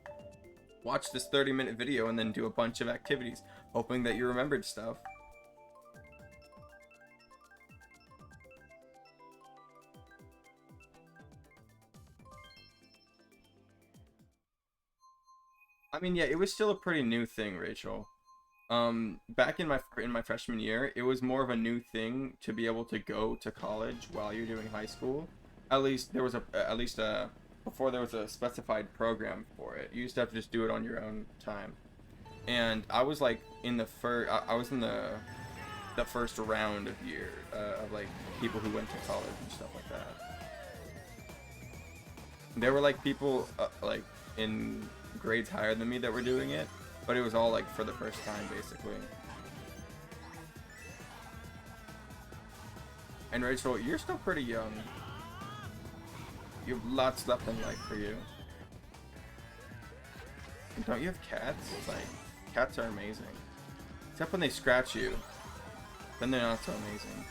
watch this 30-minute video and then do a bunch of activities hoping that you remembered stuff. I mean, yeah, it was still a pretty new thing, Rachel. Back in my freshman year, it was more of a new thing to be able to go to college while you're doing high school. At least there was before there was a specified program for it. You used to have to just do it on your own time. And I was like in the I was in the first round of year of like people who went to college and stuff like that. There were like people like in grades higher than me that were doing it, but it was all like for the first time basically. And Rachel, you're still pretty young. You have lots left in life for you. And don't you have cats? Like, cats are amazing. Except when they scratch you. Then they're not so amazing.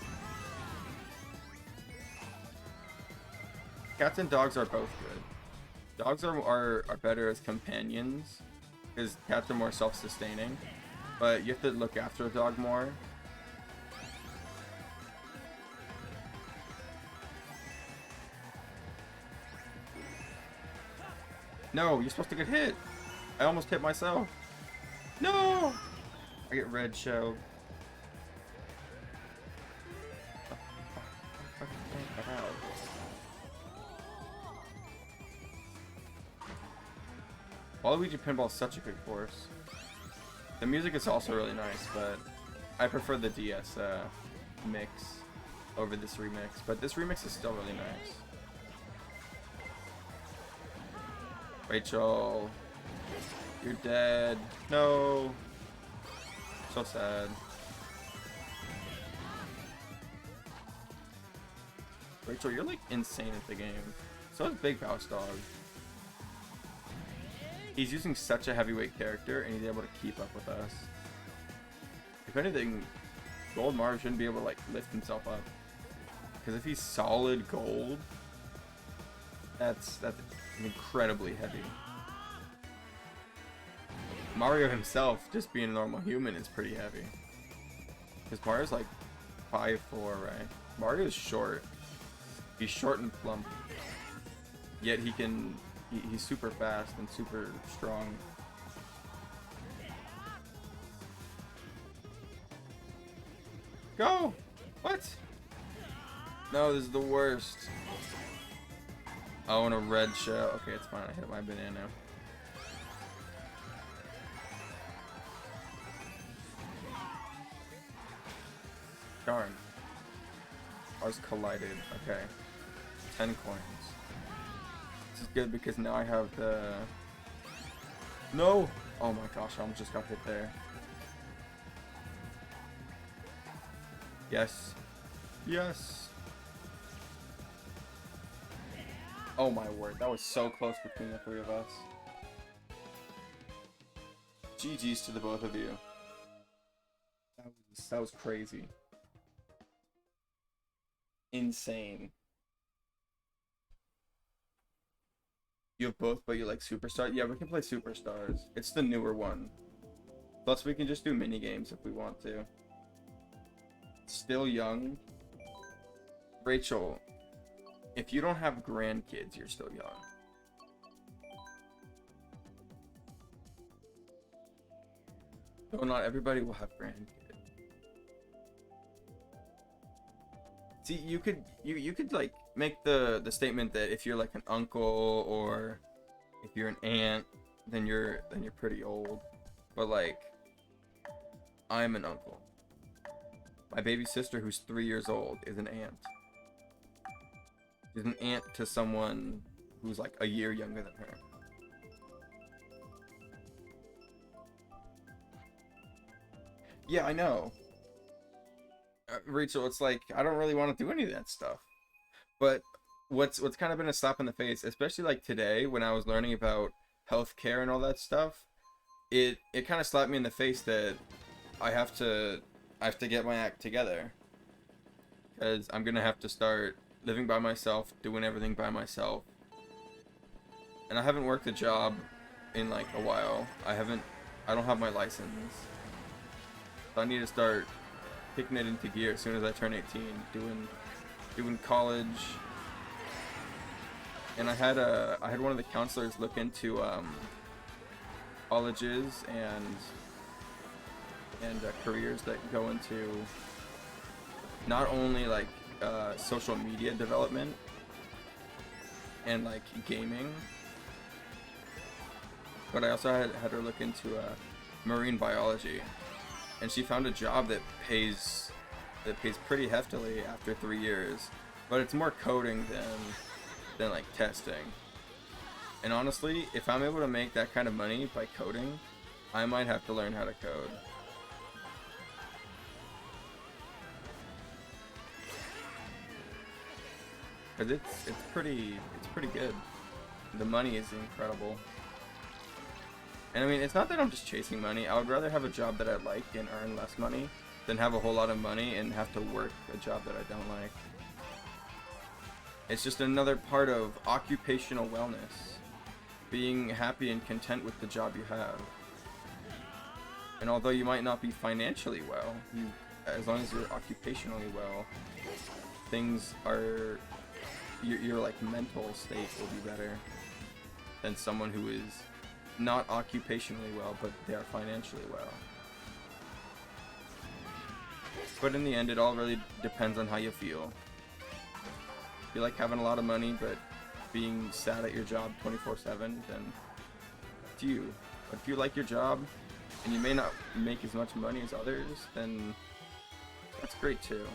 Cats and dogs are both good. Dogs are better as companions, because cats are more self-sustaining, but you have to look after a dog more. No, you're supposed to get hit! I almost hit myself. No! I get red shell. Waluigi Pinball is such a good course. The music is also really nice, but I prefer the DS mix over this remix. But this remix is still really nice. Rachel, you're dead. No. So sad. Rachel, you're like insane at the game. So is Big Mouse Dog. He's using such a heavyweight character, and he's able to keep up with us. If anything, Gold Mario shouldn't be able to like lift himself up, because if he's solid gold, that's incredibly heavy. Mario himself, just being a normal human, is pretty heavy. Because Mario's like 5'4", right? Mario's short. He's short and plump. Yet he can. He's super fast and super strong. Go! What? No, this is the worst. Oh, and a red shell. Okay, it's fine. I hit my banana. Darn. Ours collided. Okay. 10 coins. This is good because now I have the... No! Oh my gosh, I almost just got hit there. Yes. Yes! Oh my word, that was so close between the three of us. GG's to the both of you. That was crazy. Insane. You have both, but you like Superstar? Yeah, we can play Superstars. It's the newer one. Plus, we can just do mini games if we want to. Still young. Rachel, if you don't have grandkids, you're still young. No, not everybody will have grandkids. See, you could like make the statement that if you're like an uncle or if you're an aunt, then you're pretty old. But like, I'm an uncle. My baby sister, who's 3 years old, is an aunt. She's an aunt to someone who's like a year younger than her. Yeah, I know. Rachel, it's like I don't really want to do any of that stuff. But what's kind of been a slap in the face, especially like today when I was learning about healthcare and all that stuff, it kind of slapped me in the face that I have to I have to get my act together because I'm gonna have to start living by myself, doing everything by myself, and I haven't worked a job in like a while. I don't have my license, so I need to start kicking it into gear as soon as I turn 18, doing college. And I had one of the counselors look into colleges and careers that go into not only like social media development and like gaming, but I also had her look into marine biology, and she found a job that pays pretty heftily after 3 years, but it's more coding than like testing. And honestly, if I'm able to make that kind of money by coding, I might have to learn how to code. Cause it's pretty good. The money is incredible. And I mean, it's not that I'm just chasing money. I would rather have a job that I like and earn less money than have a whole lot of money and have to work a job that I don't like. It's just another part of occupational wellness. Being happy and content with the job you have. And although you might not be financially well, as long as you're occupationally well, things are your like mental state will be better than someone who is not occupationally well, but they are financially well. But in the end, it all really depends on how you feel. If you like having a lot of money, but being sad at your job 24/7, then it's you. But if you like your job, and you may not make as much money as others, then that's great too.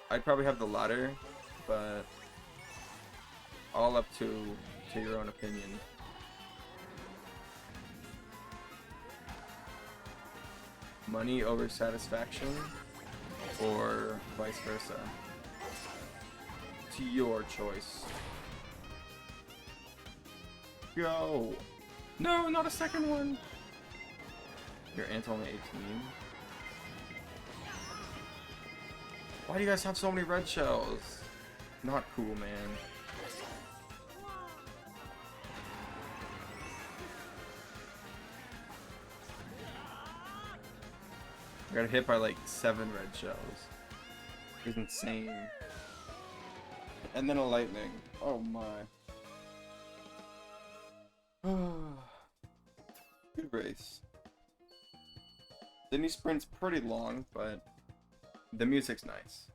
I'd probably have the latter, but all up to your own opinion. Money over satisfaction, or vice versa. To your choice. Go! No, not a second one! Your aunt's only 18. Why do you guys have so many red shells? Not cool, man. I got hit by like 7 red shells. It's insane. And then a lightning. Oh my. Good race. Sydney Sprint's pretty long, but the music's nice.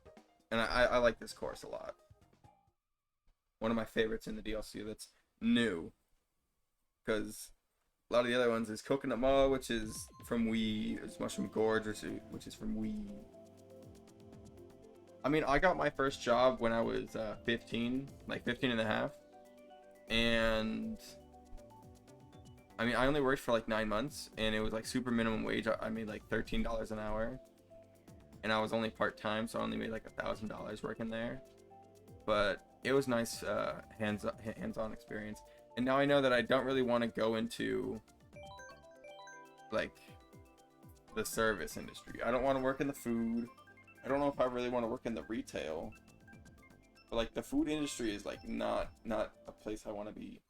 And I like this course a lot. One of my favorites in the DLC that's new. Because a lot of the other ones is Coconut Mall, which is from Wii. There's Mushroom Gorge, which is from Wii. I mean, I got my first job when I was 15, like 15 and a half. And I mean, I only worked for like 9 months, and it was like super minimum wage. I made like $13 an hour, and I was only part-time, so I only made like $1,000 working there. But it was nice hands-on experience. And now I know that I don't really want to go into like the service industry. I don't want to work in the food. I don't know if I really want to work in the retail. But like the food industry is like not a place I want to be.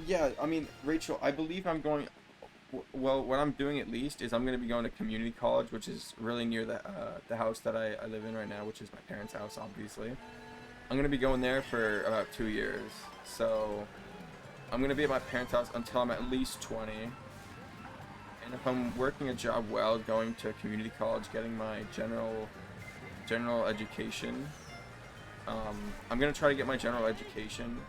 Yeah, I mean, Rachel, I believe I'm going. Well, what I'm doing at least is I'm going to be going to community college, which is really near the house that I live in right now, which is my parents' house, obviously. I'm going to be going there for about 2 years. So I'm gonna be at my parents' house until I'm at least 20. And if I'm working a job well, going to community college, getting my general education, I'm gonna try to get my general education,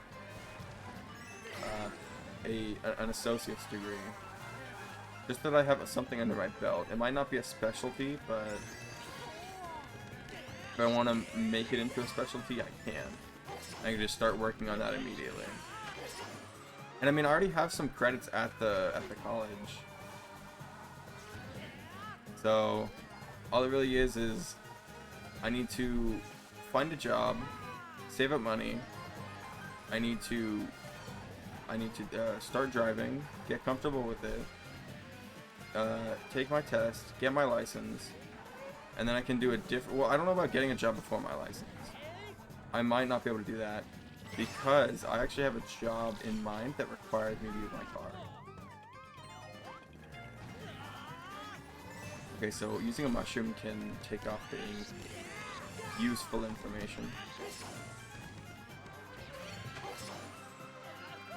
an associate's degree, just that I have something under my belt. It might not be a specialty, but if I want to make it into a specialty, I can. I can just start working on that immediately. And I mean, I already have some credits at the college, so all it really is I need to find a job, save up money. I need to start driving, get comfortable with it, take my test, get my license, and then I can do a different. Well, I don't know about getting a job before my license. I might not be able to do that because I actually have a job in mind that requires me to use my car. Okay, so using a mushroom can take off the useful information.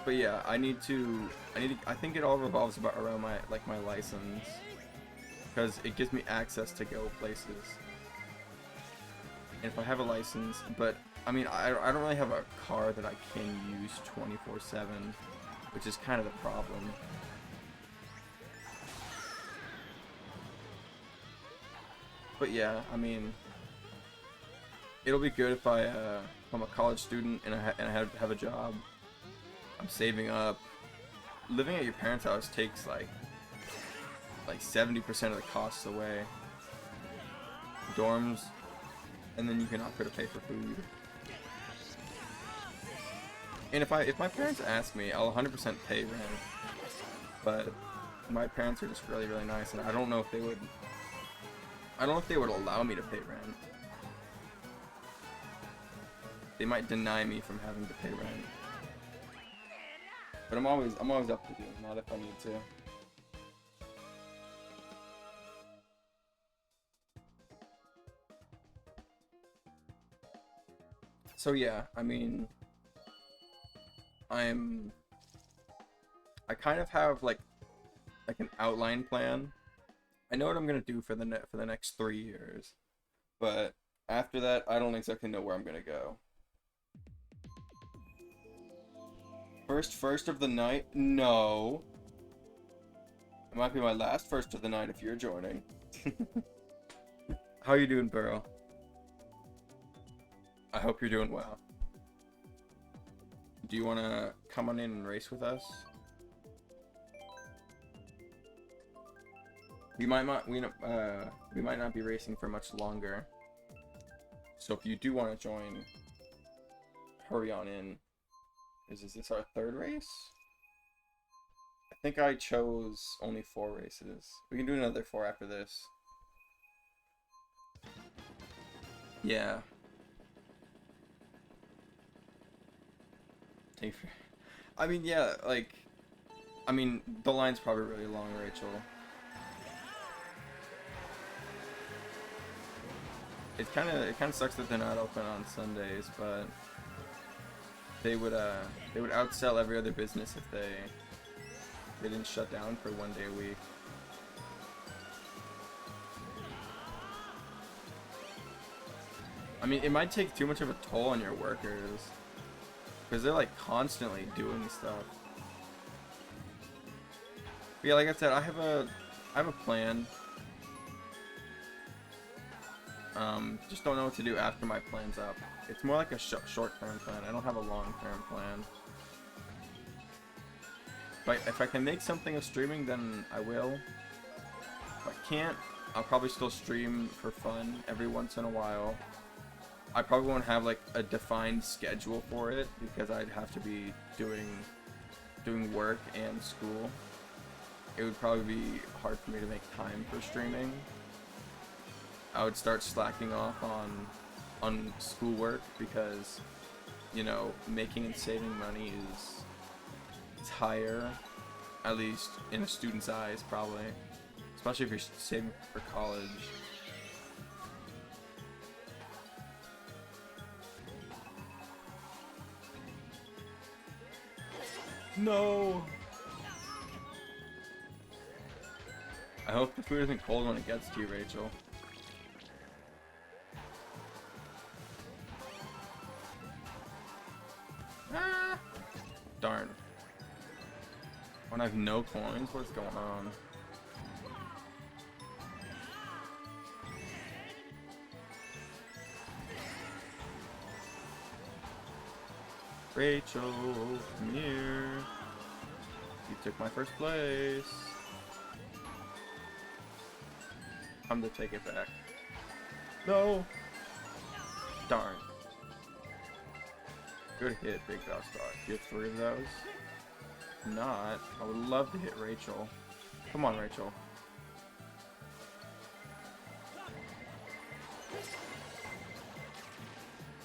But yeah, I think it all revolves around my license, because it gives me access to go places. And if I have a license, but I mean, I don't really have a car that I can use 24/7, which is kind of the problem. But yeah, I mean, it'll be good if I'm a college student and I have a job. I'm saving up. Living at your parents' house takes like 70% of the costs away. Dorms, and then you can offer to pay for food. And if my parents ask me, I'll 100% pay rent. But my parents are just really, really nice, and I don't know if they would. I don't know if they would allow me to pay rent. They might deny me from having to pay rent. But I'm always up to doing that if I need to. So yeah, I mean, I kind of have like an outline plan. I know what I'm gonna do for the next 3 years, but after that, I don't exactly know where I'm gonna go. First of the night? No. It might be my last first of the night if you're joining. How you doing, Burrow? I hope you're doing well. Do you want to come on in and race with us? We might not be racing for much longer. So if you do want to join, hurry on in. Is this our third race? I think I chose only 4 races. We can do another 4 after this. Yeah. I mean, yeah, like, I mean, the line's probably really long, Rachel. It kind of sucks that they're not open on Sundays, but they would outsell every other business if they didn't shut down for 1 day a week. I mean, it might take too much of a toll on your workers, because they're like constantly doing stuff. But yeah, like I said, I have a plan. Just don't know what to do after my plan's up. It's more like a short-term plan. I don't have a long-term plan. But if I can make something of streaming, then I will. If I can't, I'll probably still stream for fun every once in a while. I probably won't have like a defined schedule for it because I'd have to be doing work and school. It would probably be hard for me to make time for streaming. I would start slacking off on schoolwork because, you know, making and saving money is higher, at least in a student's eyes, probably, especially if you're saving for college. No! I hope the food isn't cold when it gets to you, Rachel. Ah! Darn. When I have no coins, what's going on? Rachel, come here. You took my first place. Come to take it back. No! Darn. Good hit, Big Boss Dog. You have 3 of those? Not. I would love to hit Rachel. Come on, Rachel.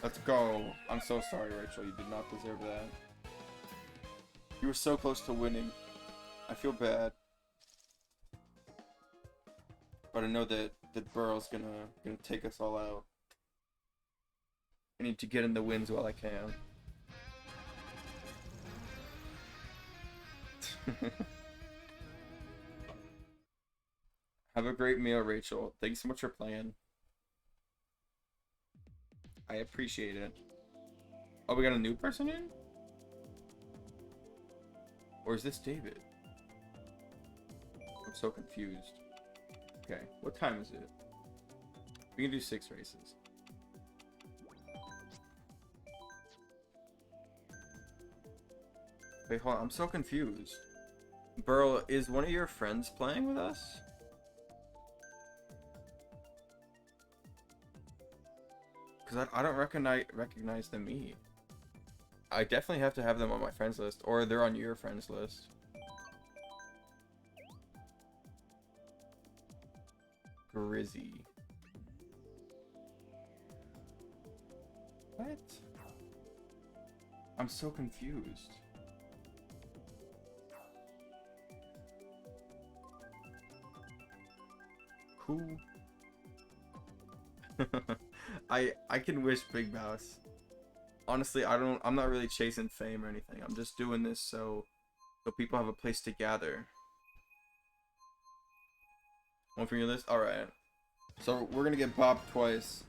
Let's go. I'm so sorry, Rachel. You did not deserve that. You were so close to winning. I feel bad. But I know that Burrow's gonna take us all out. I need to get in the wins while I can. Have a great meal, Rachel. Thanks so much for playing. I appreciate it. Oh, we got a new person in? Or is this David? I'm so confused. Okay, what time is it? We can do 6 races. Wait, hold on. I'm so confused. Burl, is one of your friends playing with us? Because I don't recognize them me. I definitely have to have them on my friends list, or they're on your friends list. Grizzy. What? I'm so confused. Who? I can wish Big Mouse. Honestly, I'm not really chasing fame or anything. I'm just doing this so people have a place to gather. One from your list? Alright. So we're gonna get bopped twice.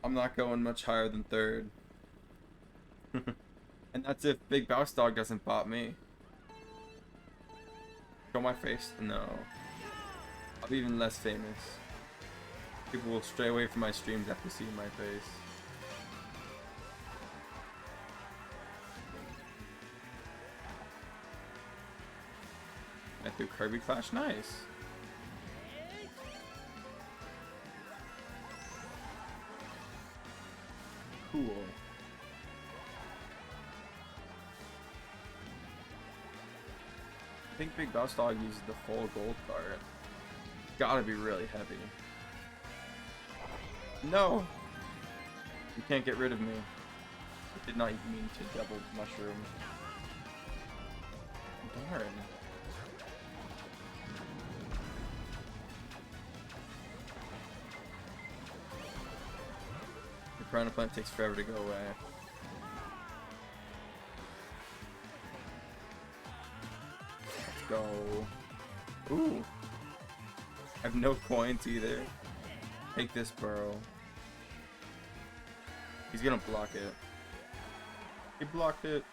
I'm not going much higher than 3rd. And that's if Big Boss Dog doesn't bop me. Show my face? No. I'll be even less famous. People will stray away from my streams after seeing my face. I threw Kirby Clash, nice. Cool. I think Big Boss Dog uses the full gold card. Gotta be really heavy. No! You can't get rid of me. I did not mean to double mushroom. Darn. The Piranha Plant takes forever to go away. Let's go. Ooh. I have no coins either. Take this, Burrow. He's gonna block it. He blocked it.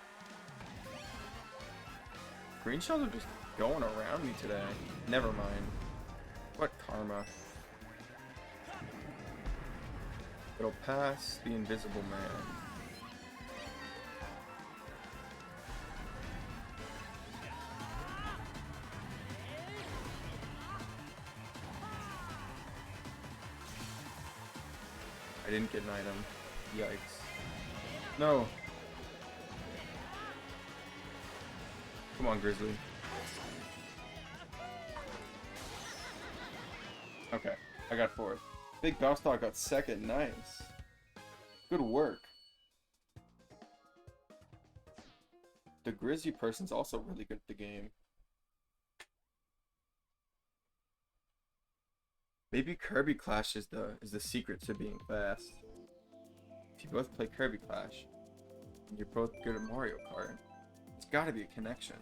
Green shells are just going around me today. Never mind. What karma. It'll pass the invisible man. I didn't get an item. Yikes. No. Come on, Grizzly. Okay, I got 4th. Big Boss Dog got 2nd. Nice. Good work. The Grizzly person's also really good at the game. Maybe Kirby Clash is the secret to being fast. If you both play Kirby Clash, and you're both good at Mario Kart, it's gotta be a connection.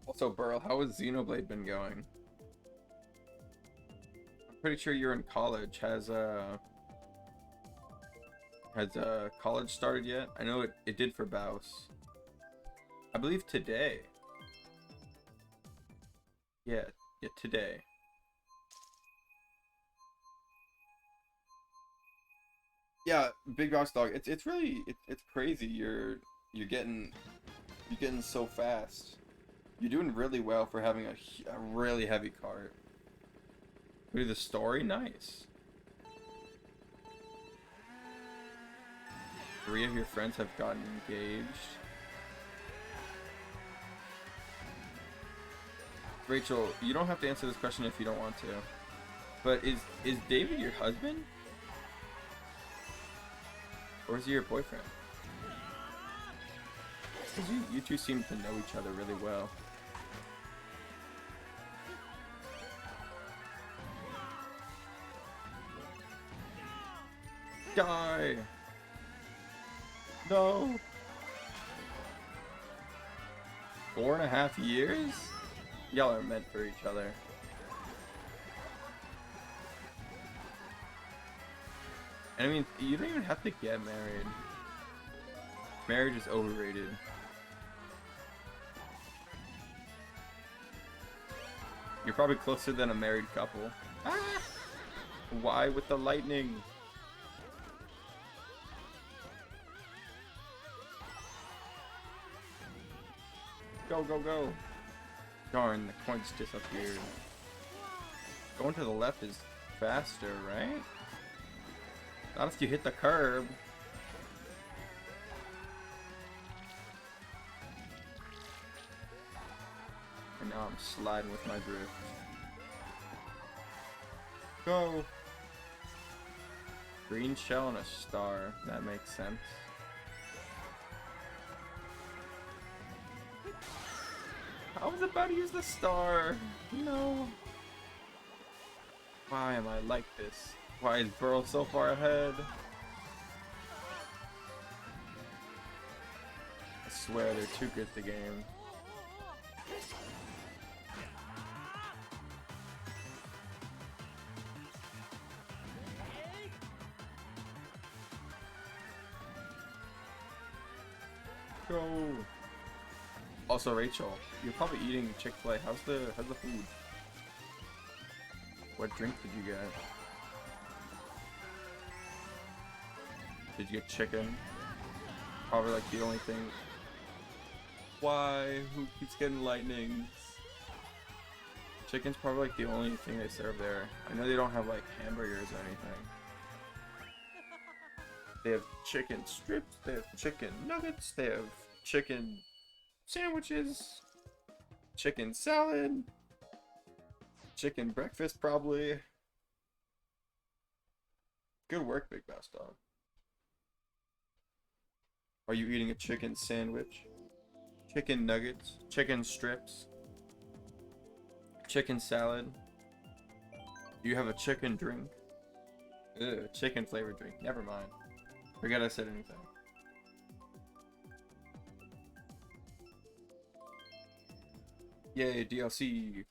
Also, Burl, how has Xenoblade been going? I'm pretty sure you're in college. Has college started yet? I know it did for Baus. I believe today. Yeah, today. Yeah, Big Boss Dog. It's really it's crazy. You're getting so fast. You're doing really well for having a really heavy cart. Look at the story, nice. 3 of your friends have gotten engaged. Rachel, you don't have to answer this question if you don't want to. But is David your husband? Or is he your boyfriend? Because you two seem to know each other really well. Die! No! 4.5 years? Y'all are meant for each other. And I mean, you don't even have to get married. Marriage is overrated. You're probably closer than a married couple. Ah! Why with the lightning? Go, go, go. Darn, the coins disappeared. Going to the left is faster, right? Not if you hit the curb. And now I'm sliding with my drift. Go! Green shell and a star. That makes sense. I was about to use the star. No. Why am I like this? Why is Burl so far ahead? I swear they're too good at the game. Go. Also, Rachel, you're probably eating Chick-fil-A. How's the food? What drink did you get? Did you get chicken? Probably like the only thing. Why? Who keeps getting lightnings? Chicken's probably like the only thing they serve there. I know they don't have like hamburgers or anything. They have chicken strips, they have chicken nuggets, they have chicken sandwiches, chicken salad, chicken breakfast probably. Good work, Big Bass Dog. Are you eating a chicken sandwich? Chicken nuggets, chicken strips, chicken salad. You have a chicken drink? Ugh, chicken flavored drink. Never mind. Forget I said anything. Yay, DLC.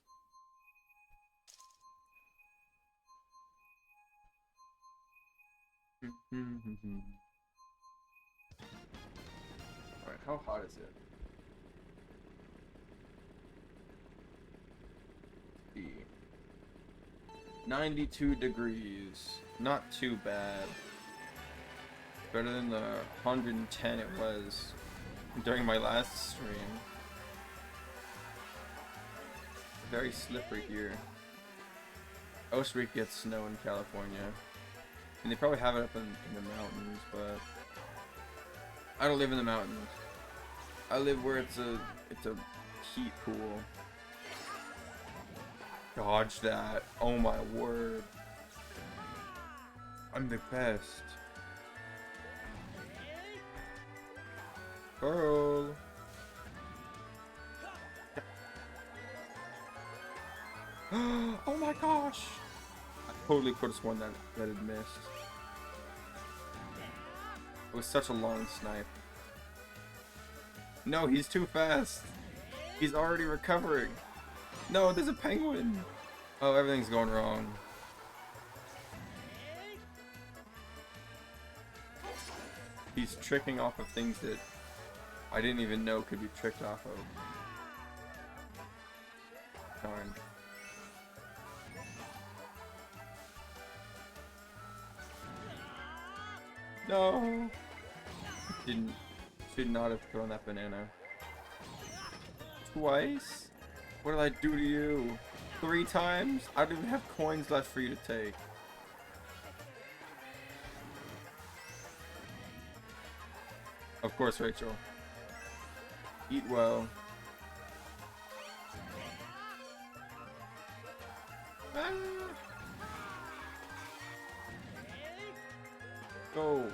Alright, how hot is it? 92 degrees. Not too bad. Better than the 110 it was during my last stream. Very slippery here. Osric gets snow in California. And they probably have it up in the mountains, but I don't live in the mountains. I live where it's a heat pool. Dodge that. Oh my word. I'm the best. Girl. Oh my gosh. Totally could have sworn that it missed. It was such a long snipe. No, he's too fast. He's already recovering. No, there's a penguin. Oh, everything's going wrong. He's tricking off of things that I didn't even know could be tricked off of. Darn. No! Should not have thrown that banana. Twice? What did I do to you? 3 times? I don't even have coins left for you to take. Of course, Rachel. Eat well. Ah. Go.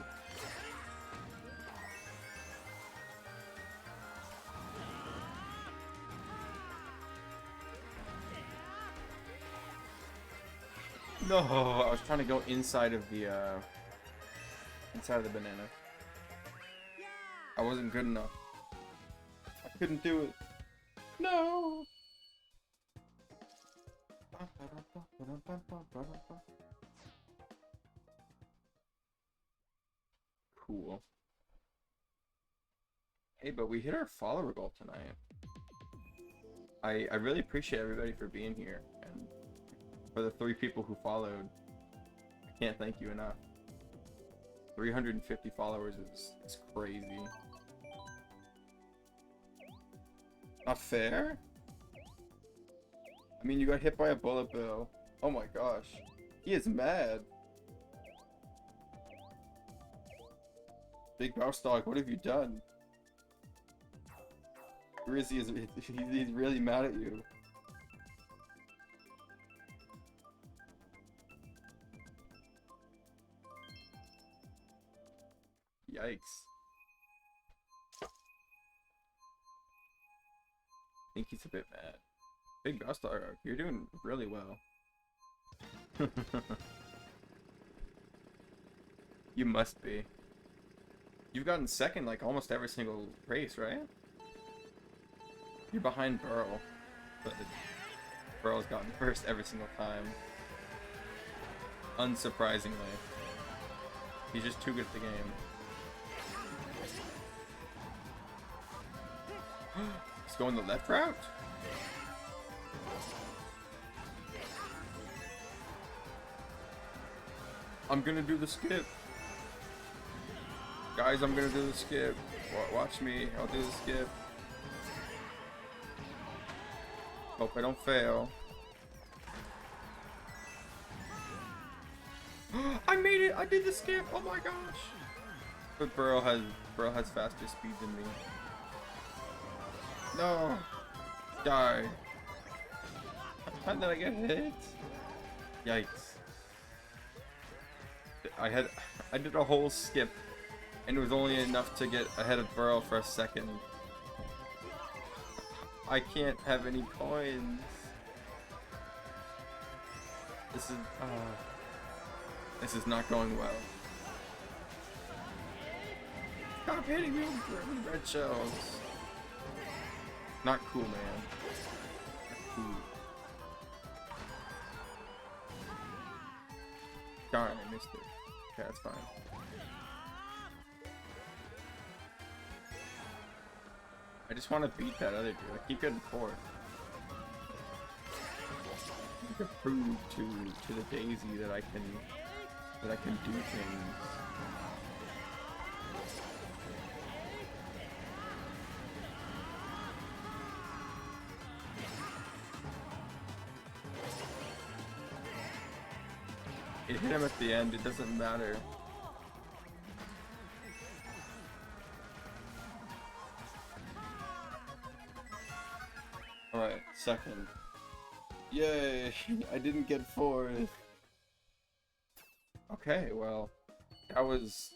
No, I was trying to go inside of the banana. I wasn't good enough. I couldn't do it. No. Cool. Hey, but we hit our follower goal tonight. I really appreciate everybody for being here, and for the 3 people who followed, I can't thank you enough. 350 followers is crazy. Not fair? I mean, you got hit by a bullet bill. Oh my gosh. He is mad. Big Mouse Dog, what have you done? Grizzy is he's really mad at you. Yikes. I think he's a bit mad. Big Mouse Dog, you're doing really well. You must be. You've gotten second like almost every single race, right? You're behind Burl, but Burl's gotten first every single time. Unsurprisingly. He's just too good at the game. He's going the left route? I'm gonna do the skip. Guys, I'm gonna do the skip. Watch me, I'll do the skip. Hope I don't fail. I made it! I did the skip! Oh my gosh! But Burl has faster speed than me. No! Die! How did I get hit? Yikes. I did a whole skip, and it was only enough to get ahead of Burl for a second. I can't have any coins. This is not going well. Stop hitting me with red shells. Not cool, man. Not cool. Darn, I missed it. Okay, that's fine. I just want to beat that other dude. I keep getting fourth. I can prove to the Daisy that I can do things. It hit him at the end. It doesn't matter. Alright, second. Yay! I didn't get fourth. Okay, well, that was...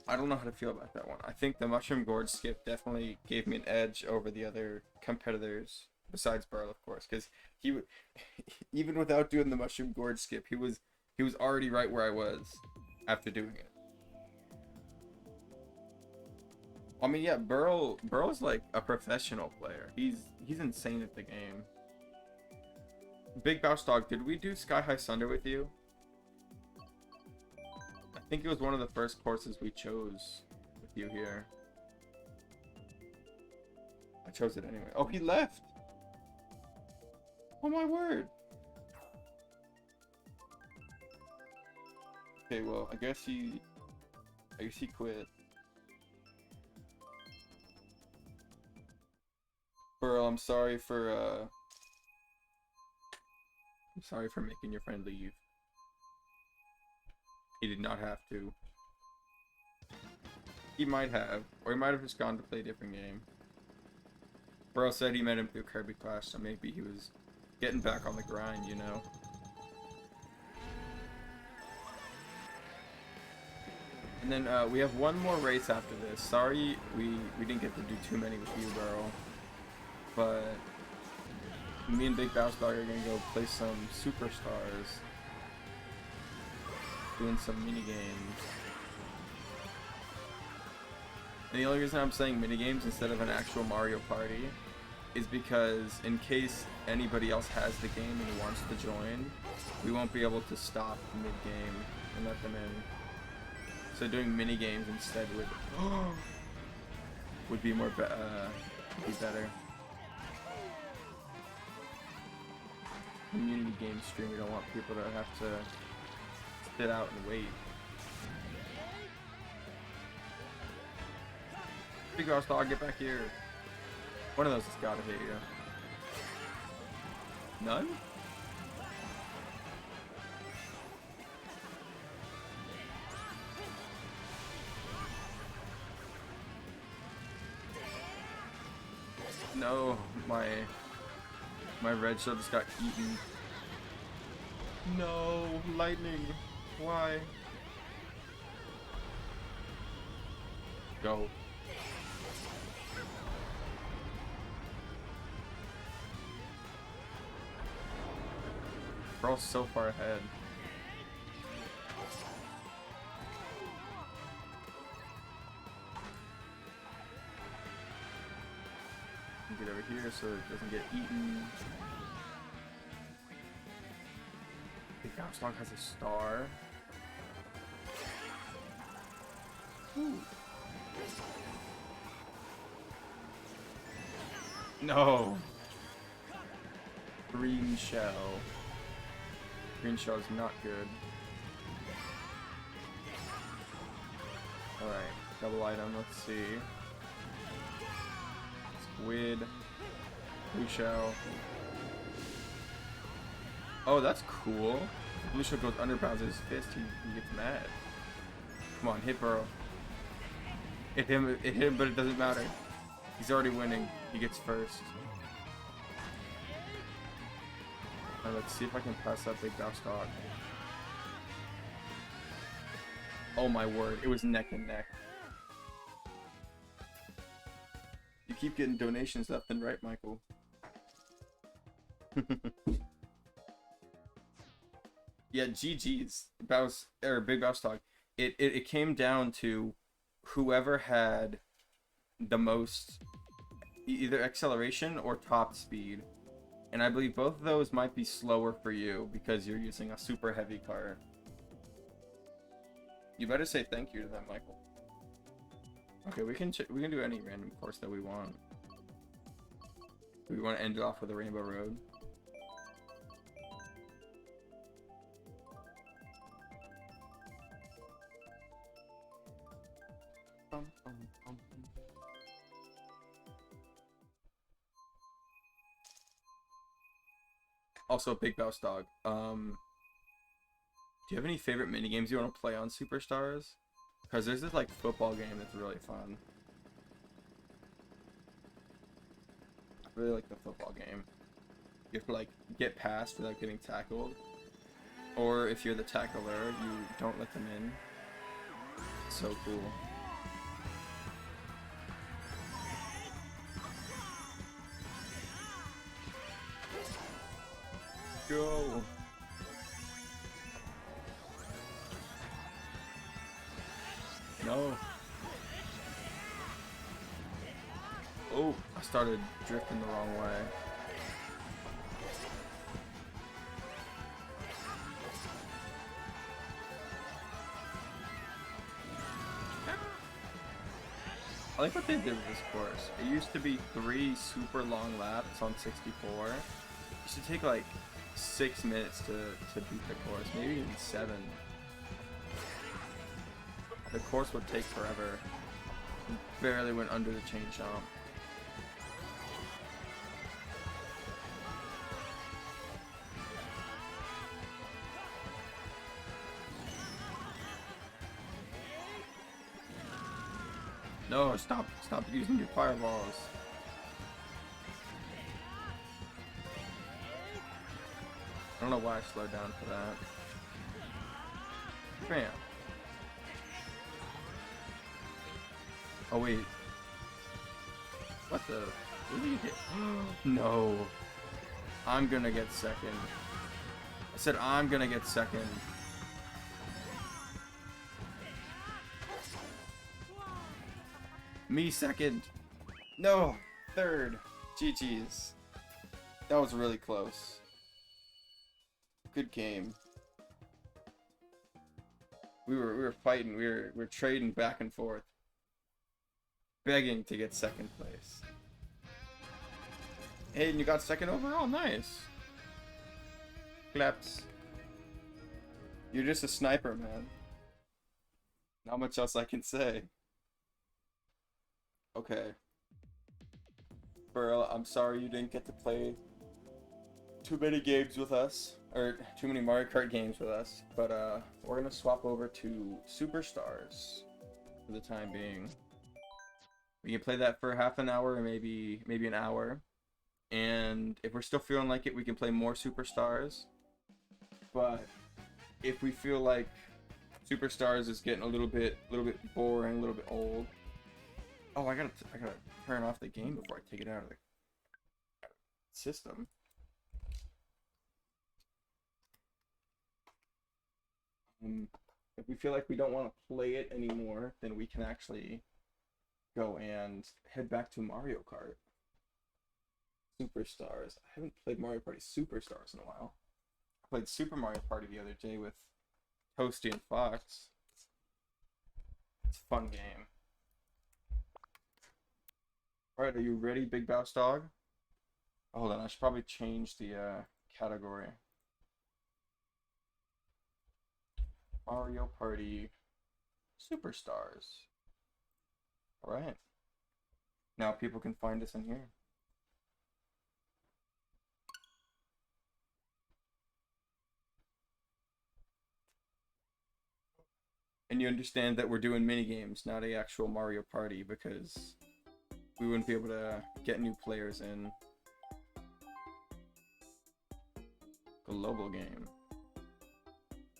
I don't know how to feel about that one. I think the Mushroom Gorge skip definitely gave me an edge over the other competitors. besides Burl, of course, because he even without doing the Mushroom Gorge skip, he was already right where I was after doing it. I mean, yeah, Burl's like a professional player. He's insane at the game. Big Bounce Dog, did we do Sky High Thunder with you? I think it was one of the first courses we chose with you here. I chose it anyway. Oh, he left. Oh my word. Okay, well, I guess he quit. Burl, I'm sorry for making your friend leave. He did not have to. He might have, or he might have just gone to play a different game. Burl said he met him through Kirby Clash, so maybe he was getting back on the grind, you know. And then we have one more race after this. Sorry we didn't get to do too many with you, Burl. But me and Big Bounce Dog are gonna go play some Superstars. Doing some mini games. And the only reason I'm saying mini games instead of an actual Mario Party is because in case anybody else has the game and wants to join, we won't be able to stop mid-game and let them in. So doing mini games instead would be more be better. Community game stream, we don't want people to have to sit out and wait. Big Boss Dog, get back here. One of those has gotta hit you. None? No, my red shell just got eaten. No, lightning. Why? Go. We're all so far ahead. Get over here so it doesn't get eaten. Big Bounce Dog has a star. Ooh. No. Green shell. Green shell is not good. Alright, double item, let's see. Squid. Blue shell. Oh, that's cool. Blue shell goes under Bowser's fist, he gets mad. Come on, hit Burrow. It hit him, but it doesn't matter. He's already winning. He gets first. Alright, let's see if I can pass that Big Bounce Dog. Oh my word, it was neck and neck. You keep getting donations left and right, Michael. Yeah, GG's. Big Bounce Dog. It came down to whoever had the most either acceleration or top speed. And I believe both of those might be slower for you because you're using a super heavy cart. You better say thank you to them, Michael. Okay, we can do any random course that we want. Do we want to end it off with a Rainbow Road? Also, Big Bounce Dog. Do you have any favorite minigames you want to play on Superstars? Because there's this like football game that's really fun. I really like the football game. You have to like get past without getting tackled. Or if you're the tackler, you don't let them in. So cool. go. No. Oh, I started drifting the wrong way. I like what they did with this course. It used to be 3 super long laps on 64. It used to take like 6 minutes to beat the course, maybe even 7. The course would take forever. Barely went under the chain jump. No, stop using your fireballs. I don't know why I slowed down for that. Bam. Oh wait. What the? What did you hit? No. I'm gonna get second. I said I'm gonna get second. Me second. No. Third. GG's. That was really close. Good game. We were fighting. We were trading back and forth, begging to get second place. Hey, and you got second overall. Nice. Claps. You're just a sniper, man. Not much else I can say. Okay. Burl, I'm sorry you didn't get to play too many games with us, or too many Mario Kart games with us, but we're gonna swap over to Superstars for the time being. We can play that for half an hour or maybe an hour, and if we're still feeling like it, we can play more Superstars. But if we feel like Superstars is getting a little bit boring, a little bit old. Oh, I gotta turn off the game before I take it out of the system. If we feel like we don't want to play it anymore, then we can actually go and head back to Mario Kart Superstars. I haven't played Mario Party Superstars in a while. I played Super Mario Party the other day with Toasty and Fox. It's a fun game. Alright, are you ready, Big Bouse Dog? Hold on, I should probably change the category. Mario Party Superstars. Alright. Now people can find us in here. And you understand that we're doing mini games, not a actual Mario Party, because we wouldn't be able to get new players in. Global game.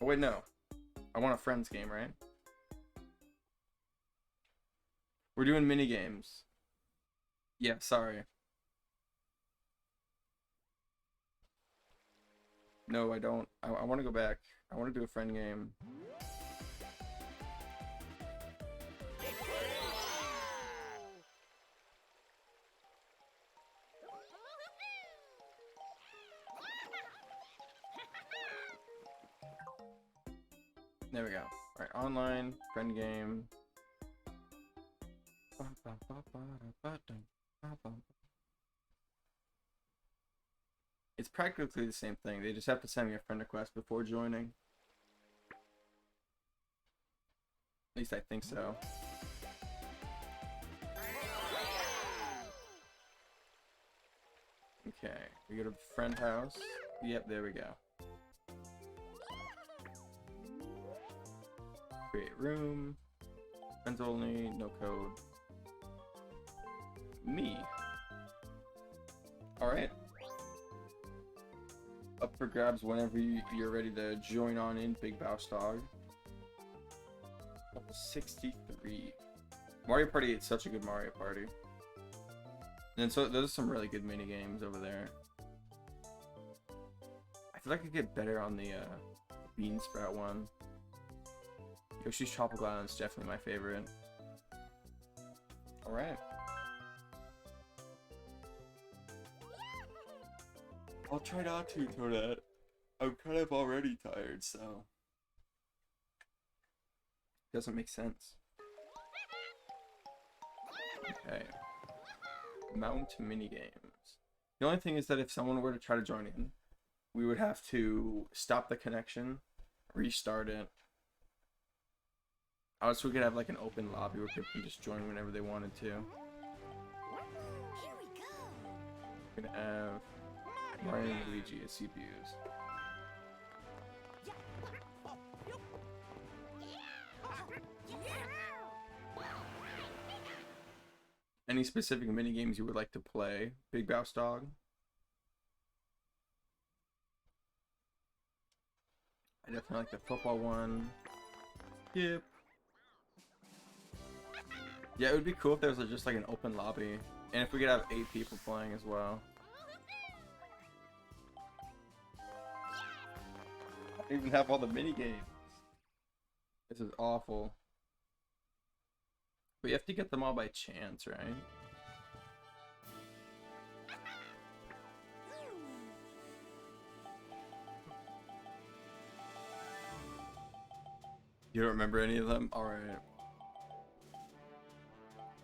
Oh wait, no. I want a friends game, right? We're doing mini games. Yeah, sorry. No, I don't. I want to go back. I want to do a friend game. There we go. Alright, online, friend game. It's practically the same thing. They just have to send me a friend request before joining. At least I think so. Okay, we go to friend house. Yep, there we go. Create room. Friends only, no code. Me. Alright. Up for grabs whenever you're ready to join on in, Big Bouse Dog. Level 63. Mario Party, it's such a good Mario Party. And so there's some really good mini games over there. I I feel like I could get better on the bean sprout one. Yoshi's Tropical Island is definitely my favorite. Alright. I'll try not to, Toadette. I'm kind of already tired, so... Doesn't make sense. Okay. Mount minigames. The only thing is that if someone were to try to join in, we would have to stop the connection, restart it. Else we could have like an open lobby where people can just join whenever they wanted to. Here we go. We're gonna have Mario and Luigi as CPUs. Any specific mini games you would like to play, Big Bouse Dog? I definitely like the football one. Yep. Yeah, it would be cool if there was just like an open lobby, and if we could have 8 people playing as well. I don't even have all the mini games. This is awful. But you have to get them all by chance, right? You don't remember any of them? Alright.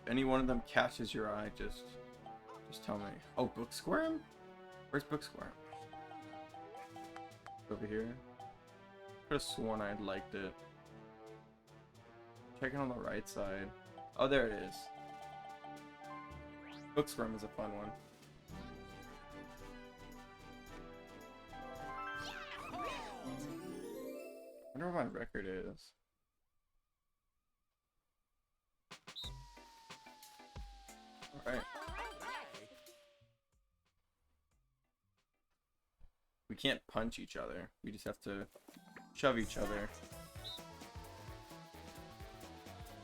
If any one of them catches your eye, just tell me. Oh, Book Squirm? Where's Book Squirm? Over here? Could have sworn I'd liked it. Checking on the right side. Oh, there it is. Book Squirm is a fun one. I wonder what my record is. Alright. We can't punch each other. We just have to shove each other.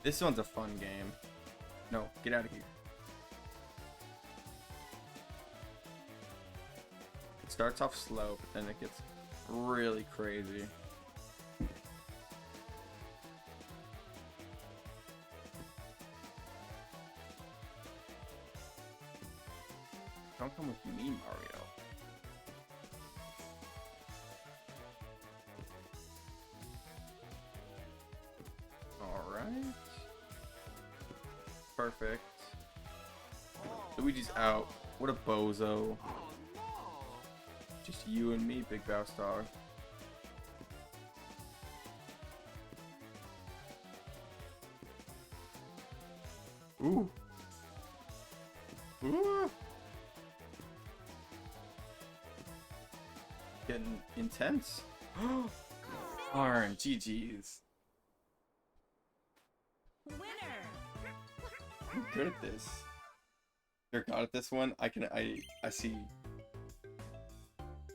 This one's a fun game. No, get out of here. It starts off slow, but then it gets really crazy. Don't come with me, Mario. Alright. Perfect. Luigi's out. What a bozo. Just you and me, Big Bouse Dog. Ooh. Ooh. Getting intense. Darn, GG's. Winner. I'm good at this. You're god at this one. I see. You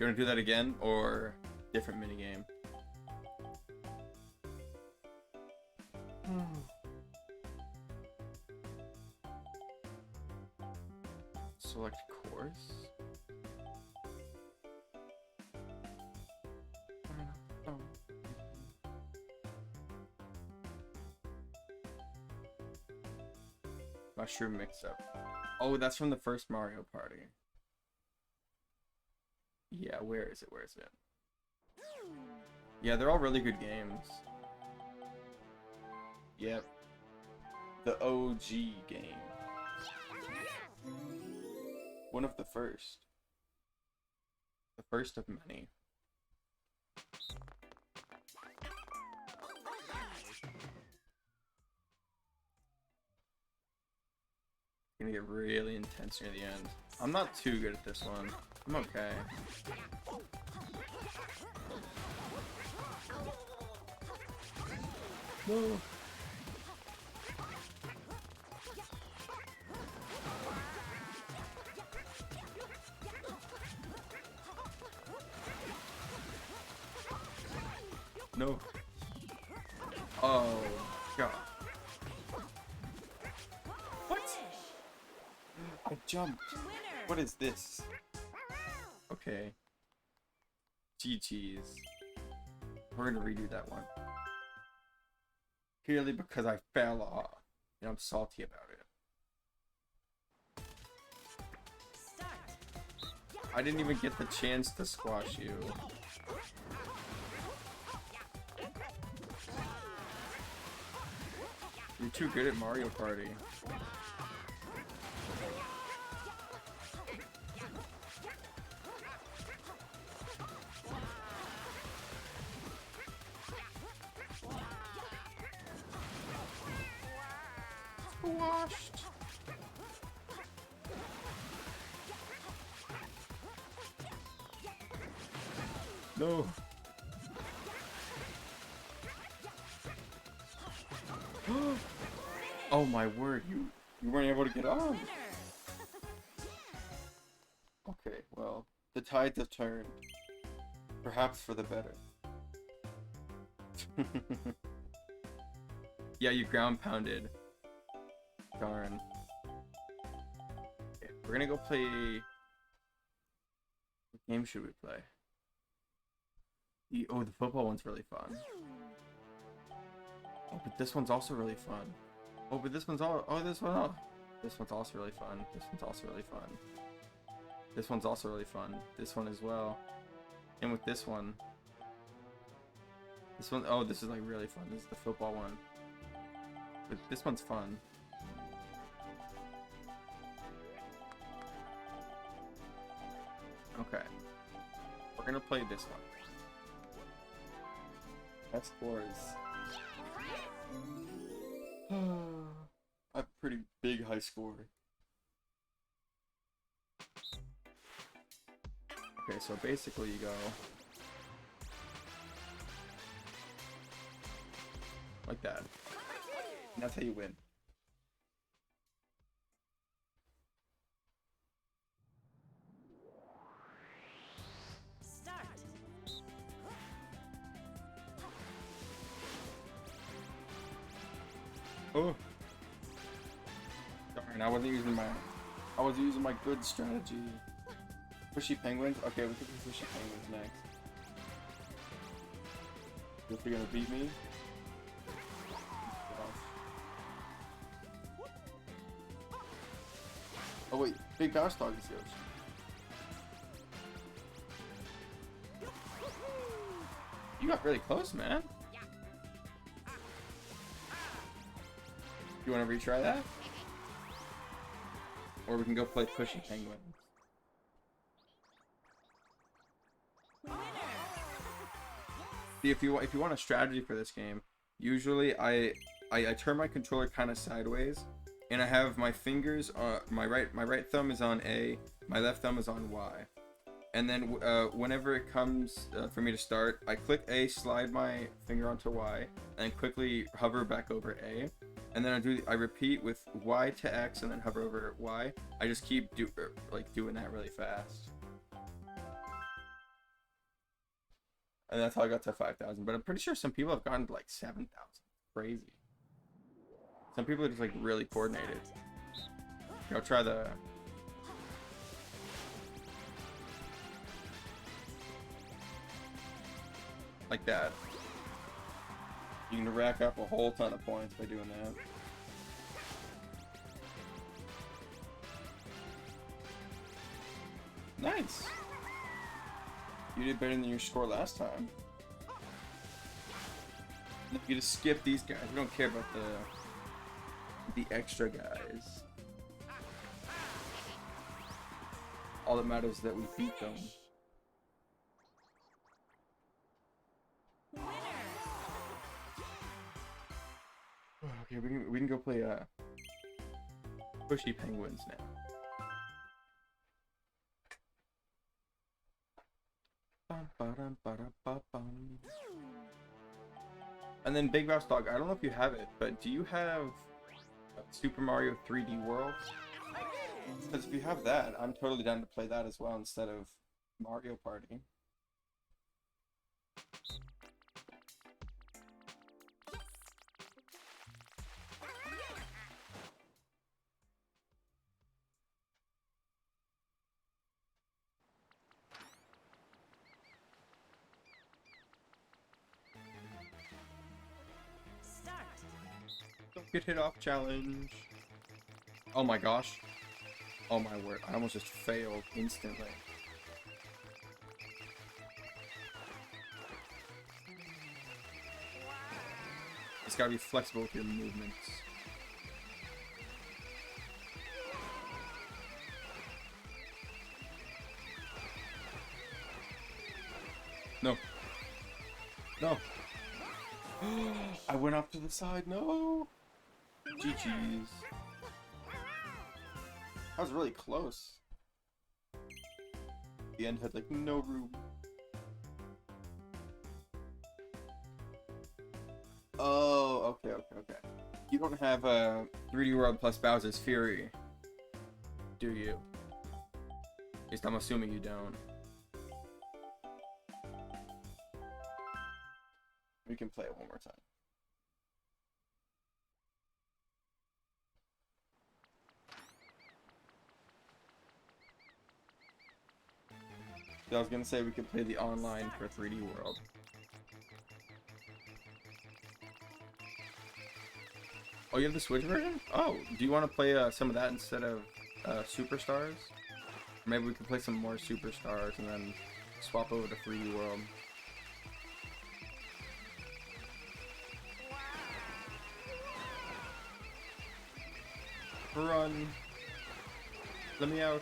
wanna do that again or different minigame? Select course. Mushroom mix-up. Oh, that's from the first Mario Party. Yeah, where is it? Where is it? Yeah, they're all really good games. Yep. The OG game. One of the first. The first of many. Gonna get really intense near the end. I'm not too good at this one. I'm okay. No. No. Oh, God. What? I jumped. What is this? Okay. GG's. We're gonna redo that one. Purely because I fell off. And I'm salty about it. I didn't even get the chance to squash you. You're too good at Mario Party. Squashed. No. Oh my word, you weren't able to get on. Okay, well, the tides have turned. Perhaps for the better. Yeah, you ground pounded. Darn. Okay, we're gonna go play. What game should we play? The football one's really fun. Oh, but this one's also really fun. Oh, but this one's all. Oh, this one. Oh, this one's also really fun. This one's also really fun. This one's also really fun. This one as well. And with this one. This one. Oh, this is like really fun. This is the football one. But this one's fun. Okay. We're gonna play this one. That scores. A pretty big high score. Okay, so basically you go like that. And that's how you win. Oh. Darn, I wasn't using my good strategy. Pushy penguins? Okay, we can do pushy penguins next. If you're gonna beat me. Oh wait, Big Bounce Dog is yours. You got really close, man. You want to retry that? Or we can go play Pushy Penguin. See, if you want a strategy for this game, usually I turn my controller kind of sideways, and I have my fingers my right thumb is on A, my left thumb is on Y, and then whenever it comes for me to start, I click A, slide my finger onto Y, and quickly hover back over A, and then I repeat with Y to X and then hover over Y. I just keep doing that really fast. And that's how I got to 5,000. But I'm pretty sure some people have gotten to like 7,000. Crazy. Some people are just like really coordinated. I'll try the. Like that. You can rack up a whole ton of points by doing that. Nice. You did better than your score last time. You just skip these guys. We don't care about the extra guys. All that matters is that we beat them. Okay, we can go play Pushy Penguins now. And then Big Mouse Dog, I don't know if you have it, but do you have Super Mario 3D World? Because if you have that, I'm totally down to play that as well instead of Mario Party. Get hit off challenge. Oh my gosh. Oh my word. I almost just failed instantly. It's gotta be flexible with your movements. No. No. I went off to the side. No. GG's. That was really close. The end had like no room. Oh, okay. You don't have a 3D World plus Bowser's Fury, do you? At least I'm assuming you don't. We can play it one more time. I was gonna say we could play the online for 3D World. Oh, you have the Switch version? Oh, do you want to play some of that instead of Superstars? Maybe we could play some more Superstars and then swap over to 3D World. Run! Let me out.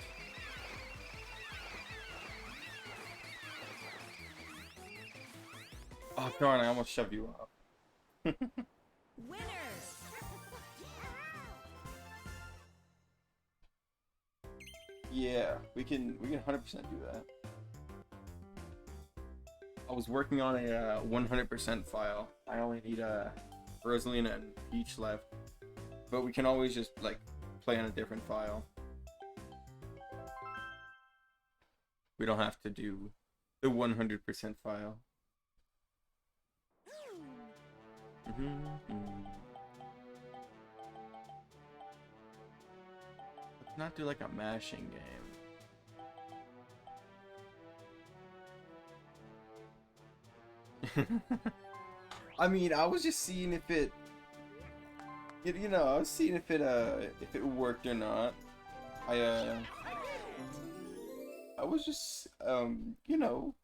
Oh, darn, I almost shoved you off. Winners! Yeah, we can 100% do that. I was working on a 100% file. I only need Rosalina and Peach left, but we can always just like play on a different file. We don't have to do the 100% file. Let's not do like a mashing game. I mean, I was just seeing if it, you know, I was seeing if it worked or not. I was just, you know,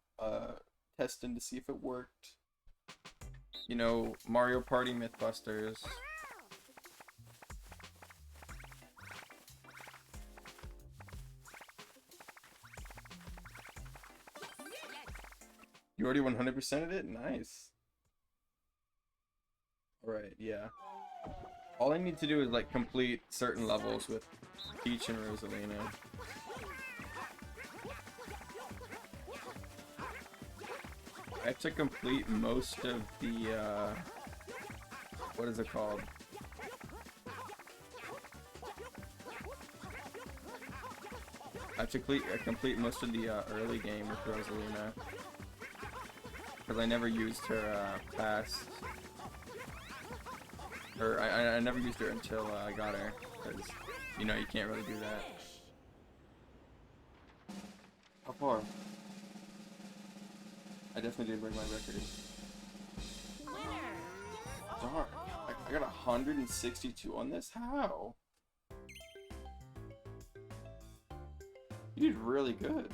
testing to see if it worked. You know, Mario Party Mythbusters. You already 100%ed it? Nice. Alright, yeah. All I need to do is like complete certain levels with Peach and Rosalina. I have to complete most of the, what is it called? I have to complete most of the early game with Rosalina. Because I never used her past. Or I never used her until I got her. Because, you know, you can't really do that. How far? I definitely did break my record. Darn. I got 162 on this? How? You did really good.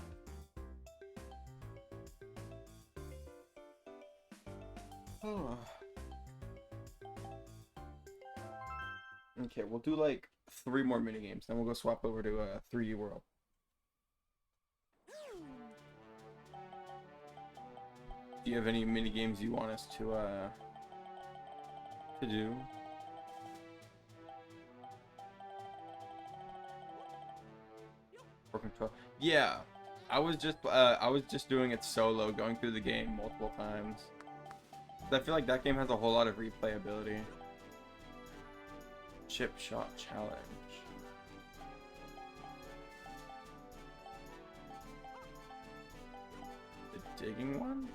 Oh. Okay, we'll do like 3 more minigames, then we'll go swap over to 3D World. Do you have any mini games you want us to do? For control. Yeah, I was just doing it solo, going through the game multiple times. I feel like that game has a whole lot of replayability. Chip shot challenge. The digging one?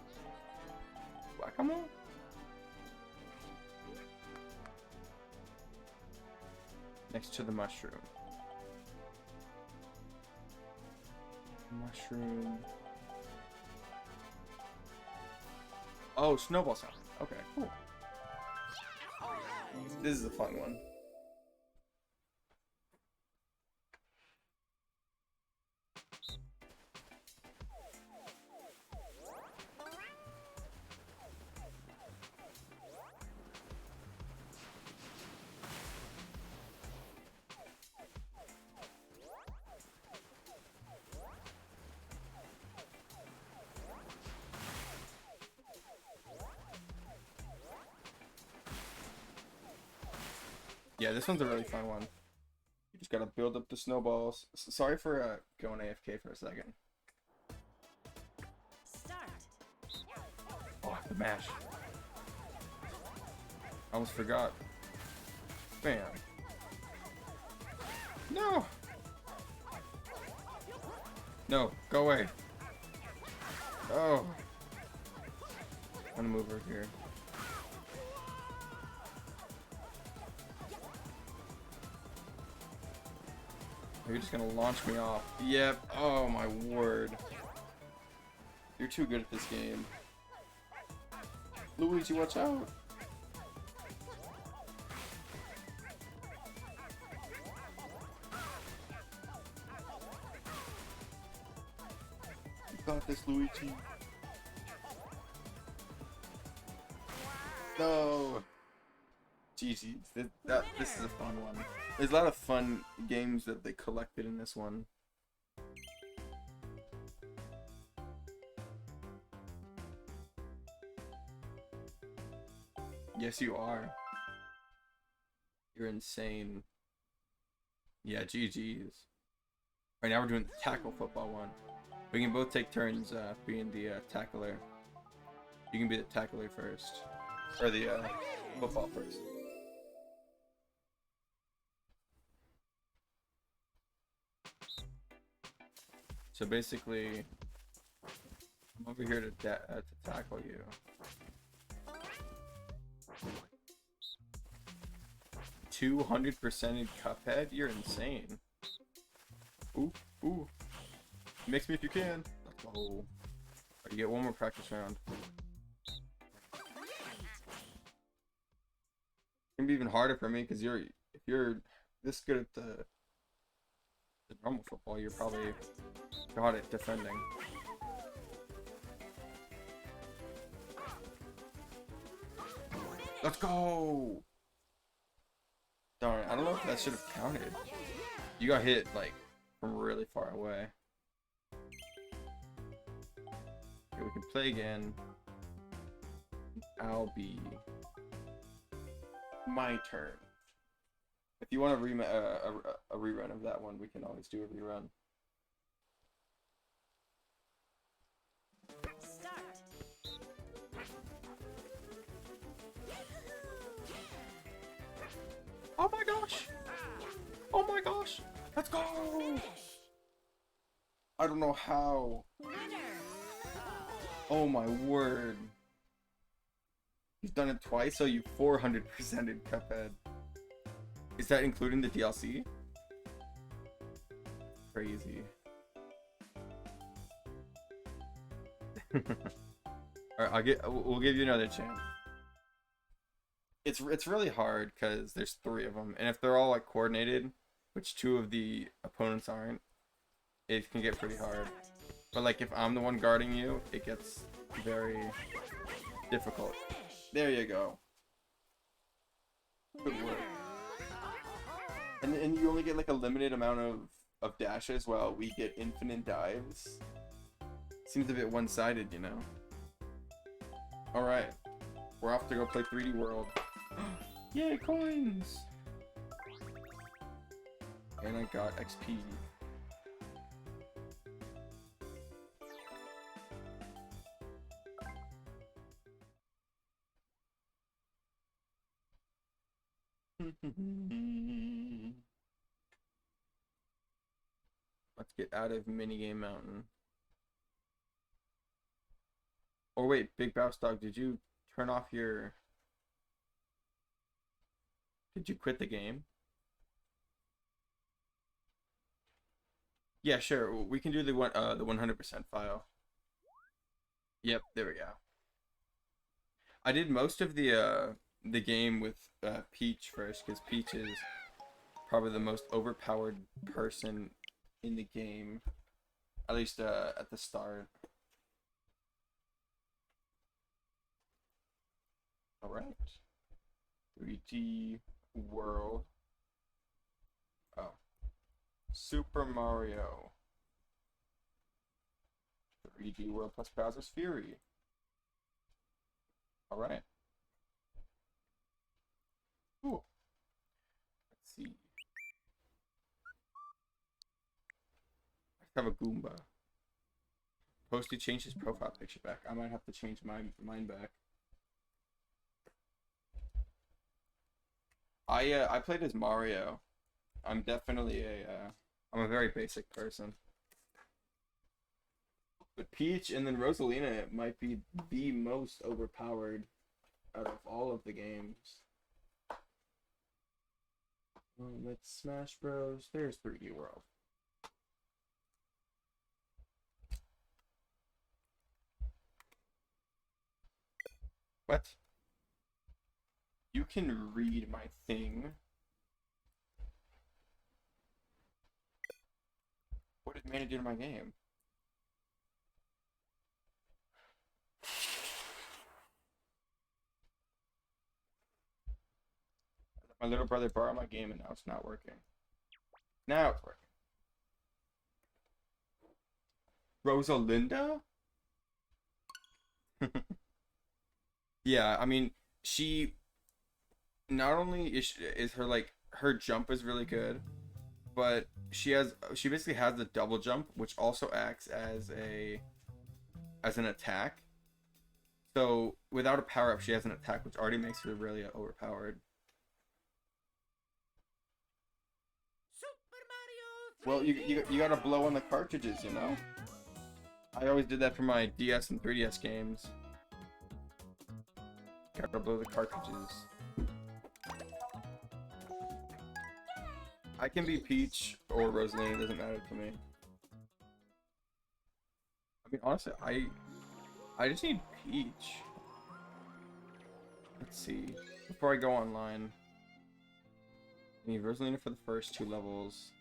Whack-a-mole? Next to the mushroom. Mushroom. Oh, snowball sound. Okay, cool. This is a fun one. Yeah, this one's a really fun one. You just gotta build up the snowballs. Sorry for going AFK for a second. Start. Oh, the mash. I almost forgot. Bam. No! No, go away. Oh. I'm gonna move over here. You're just gonna launch me off. Yep. Oh my word. You're too good at this game. Luigi, watch out. You got this, Luigi. No. GG's. This is a fun one. There's a lot of fun games that they collected in this one. Yes, you are. You're insane. Yeah, GG's. Right now we're doing the tackle football one. We can both take turns being the tackler. You can be the tackler first. Or the football first. So basically, I'm over here to tackle you. $200% in Cuphead? You're insane. Ooh, ooh. Mix me if you can. Let's go. You get one more practice round. It's gonna be even harder for me because if you're this good at the normal football, you're probably got it defending. Let's go! Darn, I don't know if that should have counted. You got hit like from really far away. Okay, we can play again. I'll be my turn. If you want a rerun of that one, we can always do a rerun. Start. Oh my gosh! Oh my gosh! Let's go! I don't know how. Winner. Oh my word. He's done it twice, so you 400% in Cuphead. Is that including the DLC? Crazy. Alright, we'll give you another chance. It's really hard because there's 3 of them, and if they're all like coordinated, which 2 of the opponents aren't, it can get pretty hard. But like if I'm the one guarding you, it gets very difficult. There you go. Good work. And you only get like a limited amount of dashes while we get infinite dives. Seems a bit one-sided, you know. Alright. We're off to go play 3D World. Yay, coins! And I got XP. Let's get out of Minigame Mountain. Or wait, Big Bouse Dog, did you turn off your... Did you quit the game? Yeah, sure. We can do the 100% file. Yep, there we go. I did most of the the game with Peach first, because Peach is probably the most overpowered person in the game, at least at the start. All right, 3D World. Oh, Super Mario 3D World plus Bowser's Fury. All right. Cool. Let's see. Let's have a Goomba. Posty changed his profile picture back. I might have to change mine back. I played as Mario. I'm definitely I'm a very basic person. But Peach and then Rosalina might be the most overpowered out of all of the games. Let's Smash Bros. There's 3D World. What? You can read my thing. What did Mana do to my game? My little brother borrowed my game and now it's not working. Now it's working. Rosalinda? Yeah, I mean, she not only is her like her jump is really good, but she basically has the double jump, which also acts as an attack. So without a power up, she has an attack, which already makes her really overpowered. Well, you gotta blow on the cartridges, you know. I always did that for my DS and 3DS games. Gotta blow the cartridges. I can be Peach or Rosalina, it doesn't matter to me. I mean, honestly, I just need Peach. Let's see. Before I go online, I need Rosalina for the first 2 levels.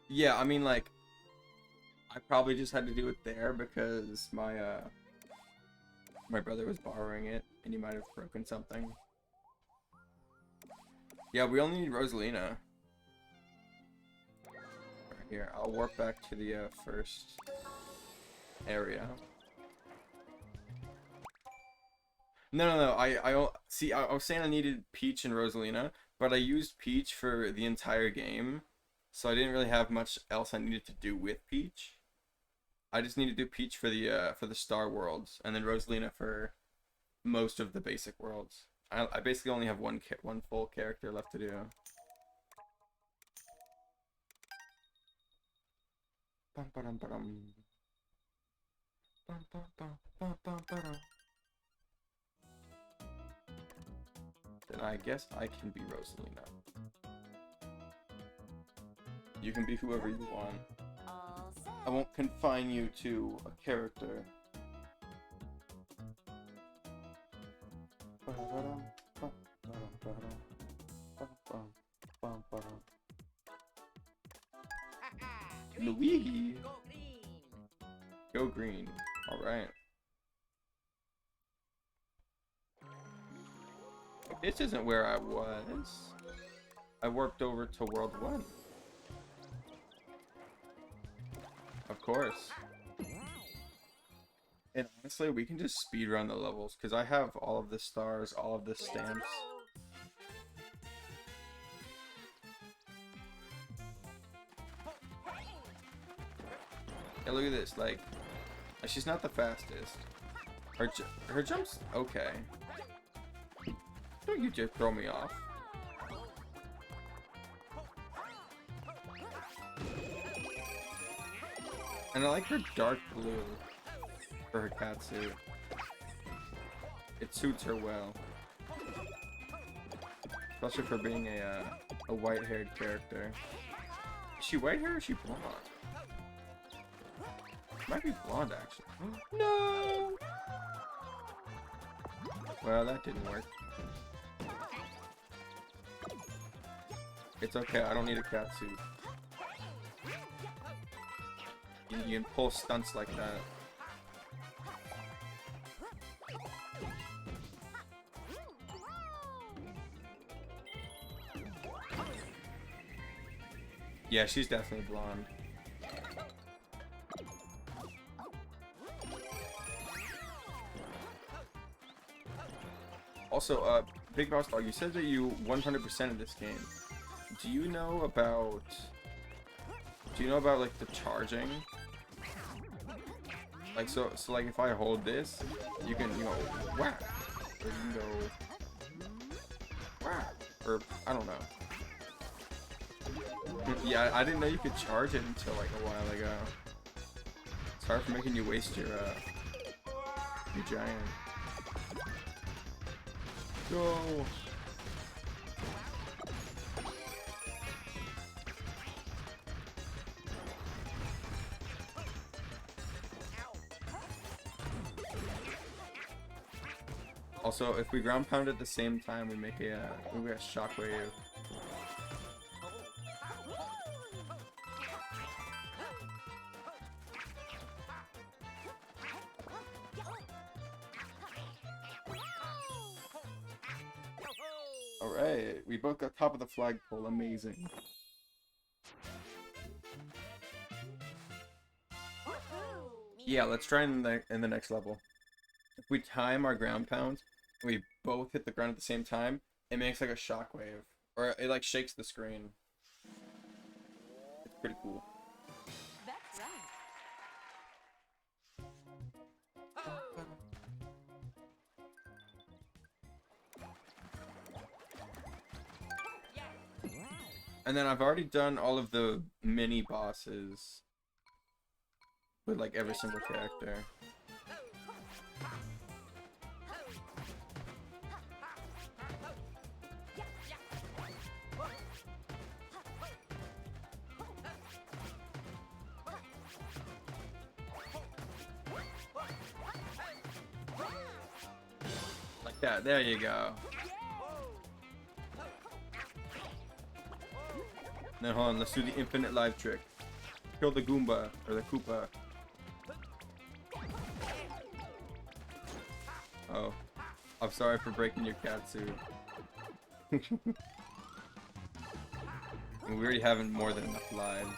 Yeah, I mean, like, I probably just had to do it there because my brother was borrowing it and he might have broken something. Yeah, we only need Rosalina. Right here, I'll warp back to the first area. No. I was saying I needed Peach and Rosalina, but I used Peach for the entire game, so I didn't really have much else I needed to do with Peach. I just need to do Peach for the Star Worlds, and then Rosalina for most of the basic worlds. I basically only have one full character left to do. Bum, ba-dum, ba-dum. Bum, bum, bum, bum, bum, ba-dum. Then I guess I can be Rosalina. You can be whoever you want. I won't confine you to a character. Luigi! Go green. Alright. This isn't where I was. I warped over to World 1. Of course. And honestly, we can just speedrun the levels, because I have all of the stars, all of the stamps. Yeah, look at this, like, she's not the fastest. Her jump's okay. Don't you just throw me off. And I like her dark blue for her catsuit. It suits her well. Especially for being a a white-haired character. Is she white hair or is she blonde? Might be blonde actually. No! Well, that didn't work. It's okay, I don't need a cat suit. You can pull stunts like that. Yeah, she's definitely blonde. Also, Big Boss Dog, you said that you 100% of this game. Do you know about... like, the charging? Like, so like, if I hold this, you can, you know, whack. Or you can go... whack. Or, I don't know. Yeah, I didn't know you could charge it until, like, a while ago. Sorry for making you waste your giant. Go! Also, if we ground pound at the same time, we make a shockwave. Alright, we both got top of the flagpole, amazing. Yeah, let's try in the next level. If we time our ground pound, we both hit the ground at the same time, it makes like a shockwave. Or it like shakes the screen. It's pretty cool. That's right. And then I've already done all of the mini bosses with like every single character. Like that, there you go. Then hold on, let's do the infinite life trick. Kill the Goomba, or the Koopa. Oh. I'm sorry for breaking your cat suit. We already have more than enough lives.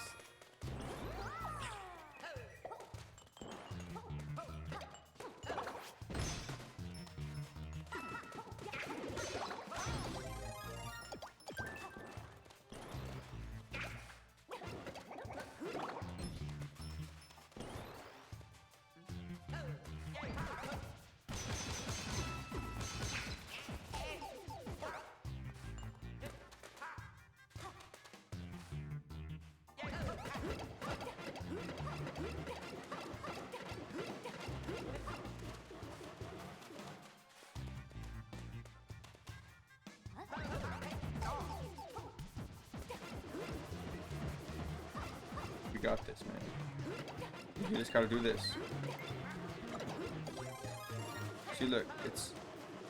We got this, man. You just gotta do this. See, look, it's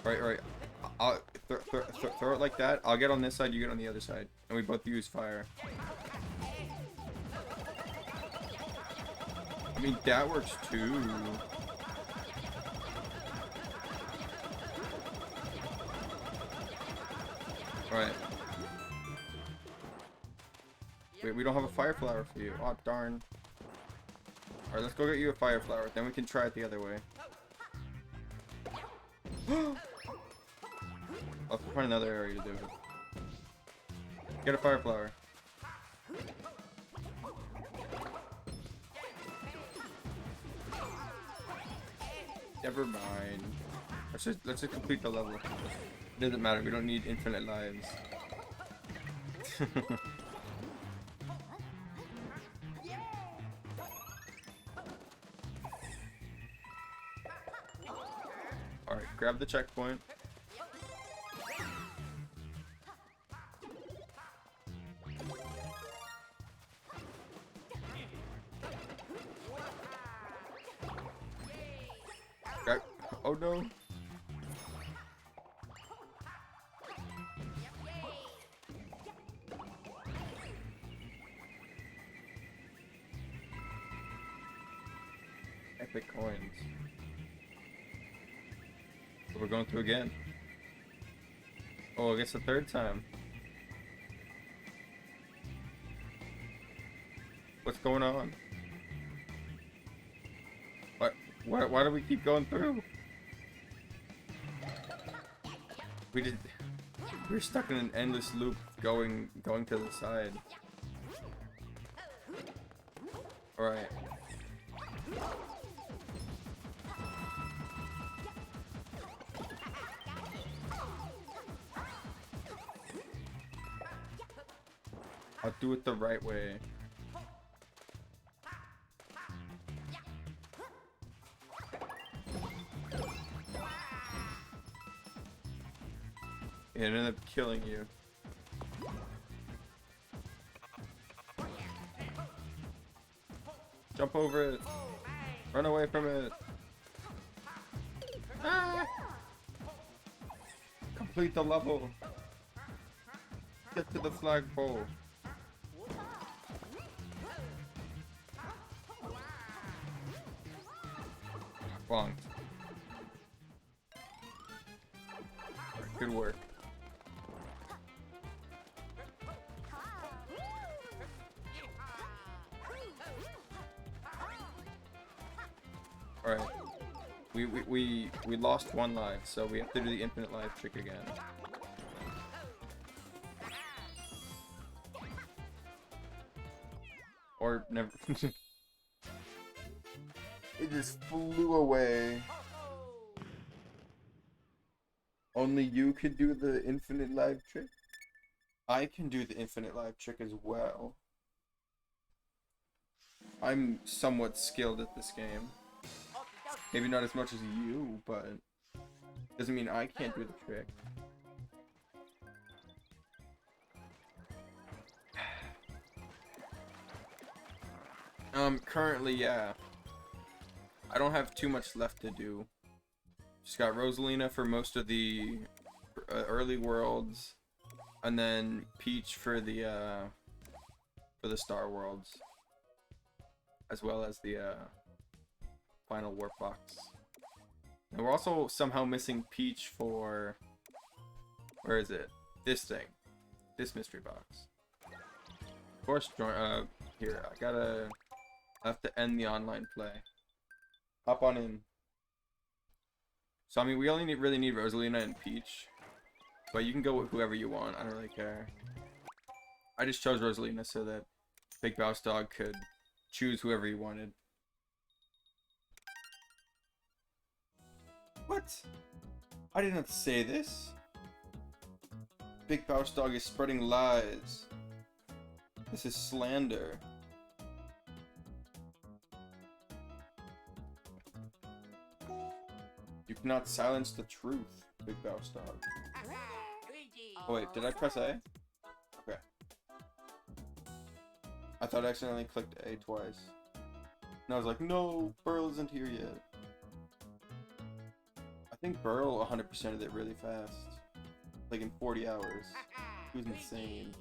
right. I'll throw it like that. I'll get on this side, you get on the other side, and we both use fire. I mean, that works too. Alright. Wait, we don't have a fire flower for you. Oh, darn. Alright, let's go get you a fire flower. Then we can try it the other way. I'll find another area to do it. Get a fire flower. Never mind. Let's just complete the level. It doesn't matter. We don't need infinite lives. Alright, grab the checkpoint. Oh no. Epic coins. So we're going through again. Oh, I guess the third time. What's going on? Why do we keep going through? We're stuck in an endless loop going to the side. Alright. I'll do it the right way. It ended up killing you. Jump over it. Run away from it. Ah! Complete the level. Get to the flagpole. Bonked. Good work. Alright. We lost one life, so we have to do the infinite life trick again. Or never. It just flew away. Only you can do the infinite life trick? I can do the infinite life trick as well. I'm somewhat skilled at this game. Maybe not as much as you, but doesn't mean I can't do the trick. Currently, yeah. I don't have too much left to do. Just got Rosalina for most of the early worlds, and then Peach for the Star Worlds, as well as the final warp box. And we're also somehow missing Peach for, where is it? This thing, this mystery box. Of course, here I have to end the online play. Hop on in. So I mean, we only really need Rosalina and Peach, but you can go with whoever you want. I don't really care. I just chose Rosalina so that Big Boss Dog could choose whoever he wanted. What? I did not say this. Big Boss Dog is spreading lies. This is slander. You cannot silence the truth, Big Boss Dog. Oh wait, did I press A? Okay. I thought I accidentally clicked A twice. And I was like, no, Burl isn't here yet. I think Burl 100%ed it really fast. Like in 40 hours. He was insane.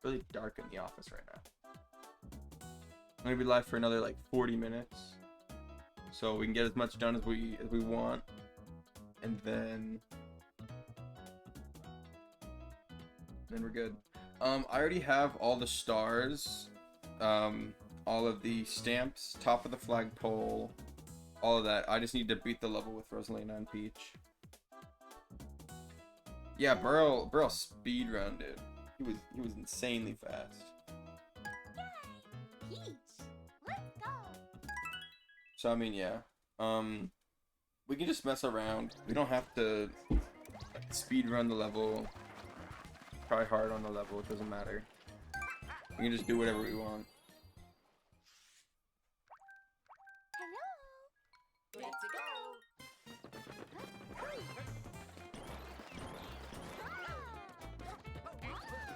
Really dark in the office right now. I'm gonna be live for another like 40 minutes, so we can get as much done as we want, and then we're good. I already have all the stars, all of the stamps, top of the flagpole, all of that. I just need to beat the level with Rosalina and Peach. Yeah, Burl speedrunned it. He was insanely fast. So I mean, yeah, we can just mess around. We don't have to speed run the level, try hard on the level. It doesn't matter. We can just do whatever we want. Hello.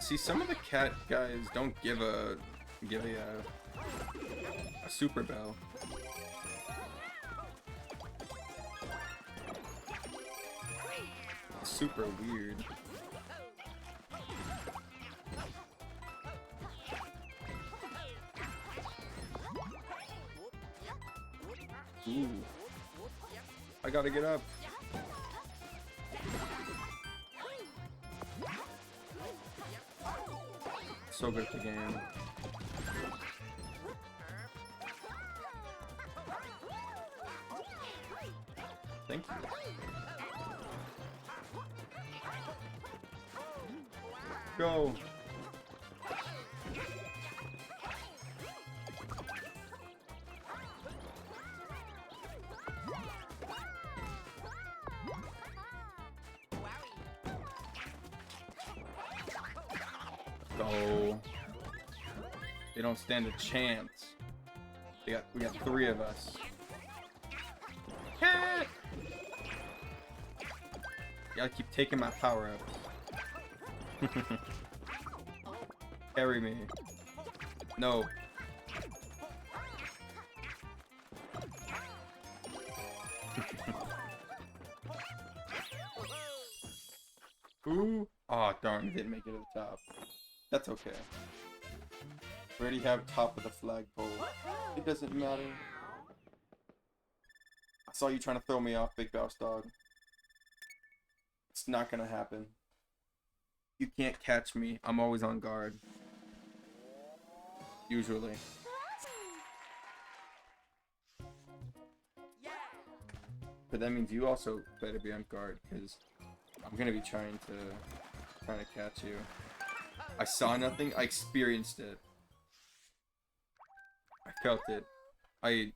See, some of the cat guys don't give a give a super bell. Super weird. Ooh. I gotta get up. So good at the game. Thank you. Go. Go. They don't stand a chance. We got 3 of us. Gotta keep taking my power up. Carry me. No. Ooh. Oh darn, didn't make it to the top. That's okay. We already have top of the flagpole. It doesn't matter. I saw you trying to throw me off, Big Boss Dog. It's not gonna happen. You can't catch me. I'm always on guard. Usually. But that means you also better be on guard, because I'm gonna be trying to catch you. I saw nothing, I experienced it. I felt it. I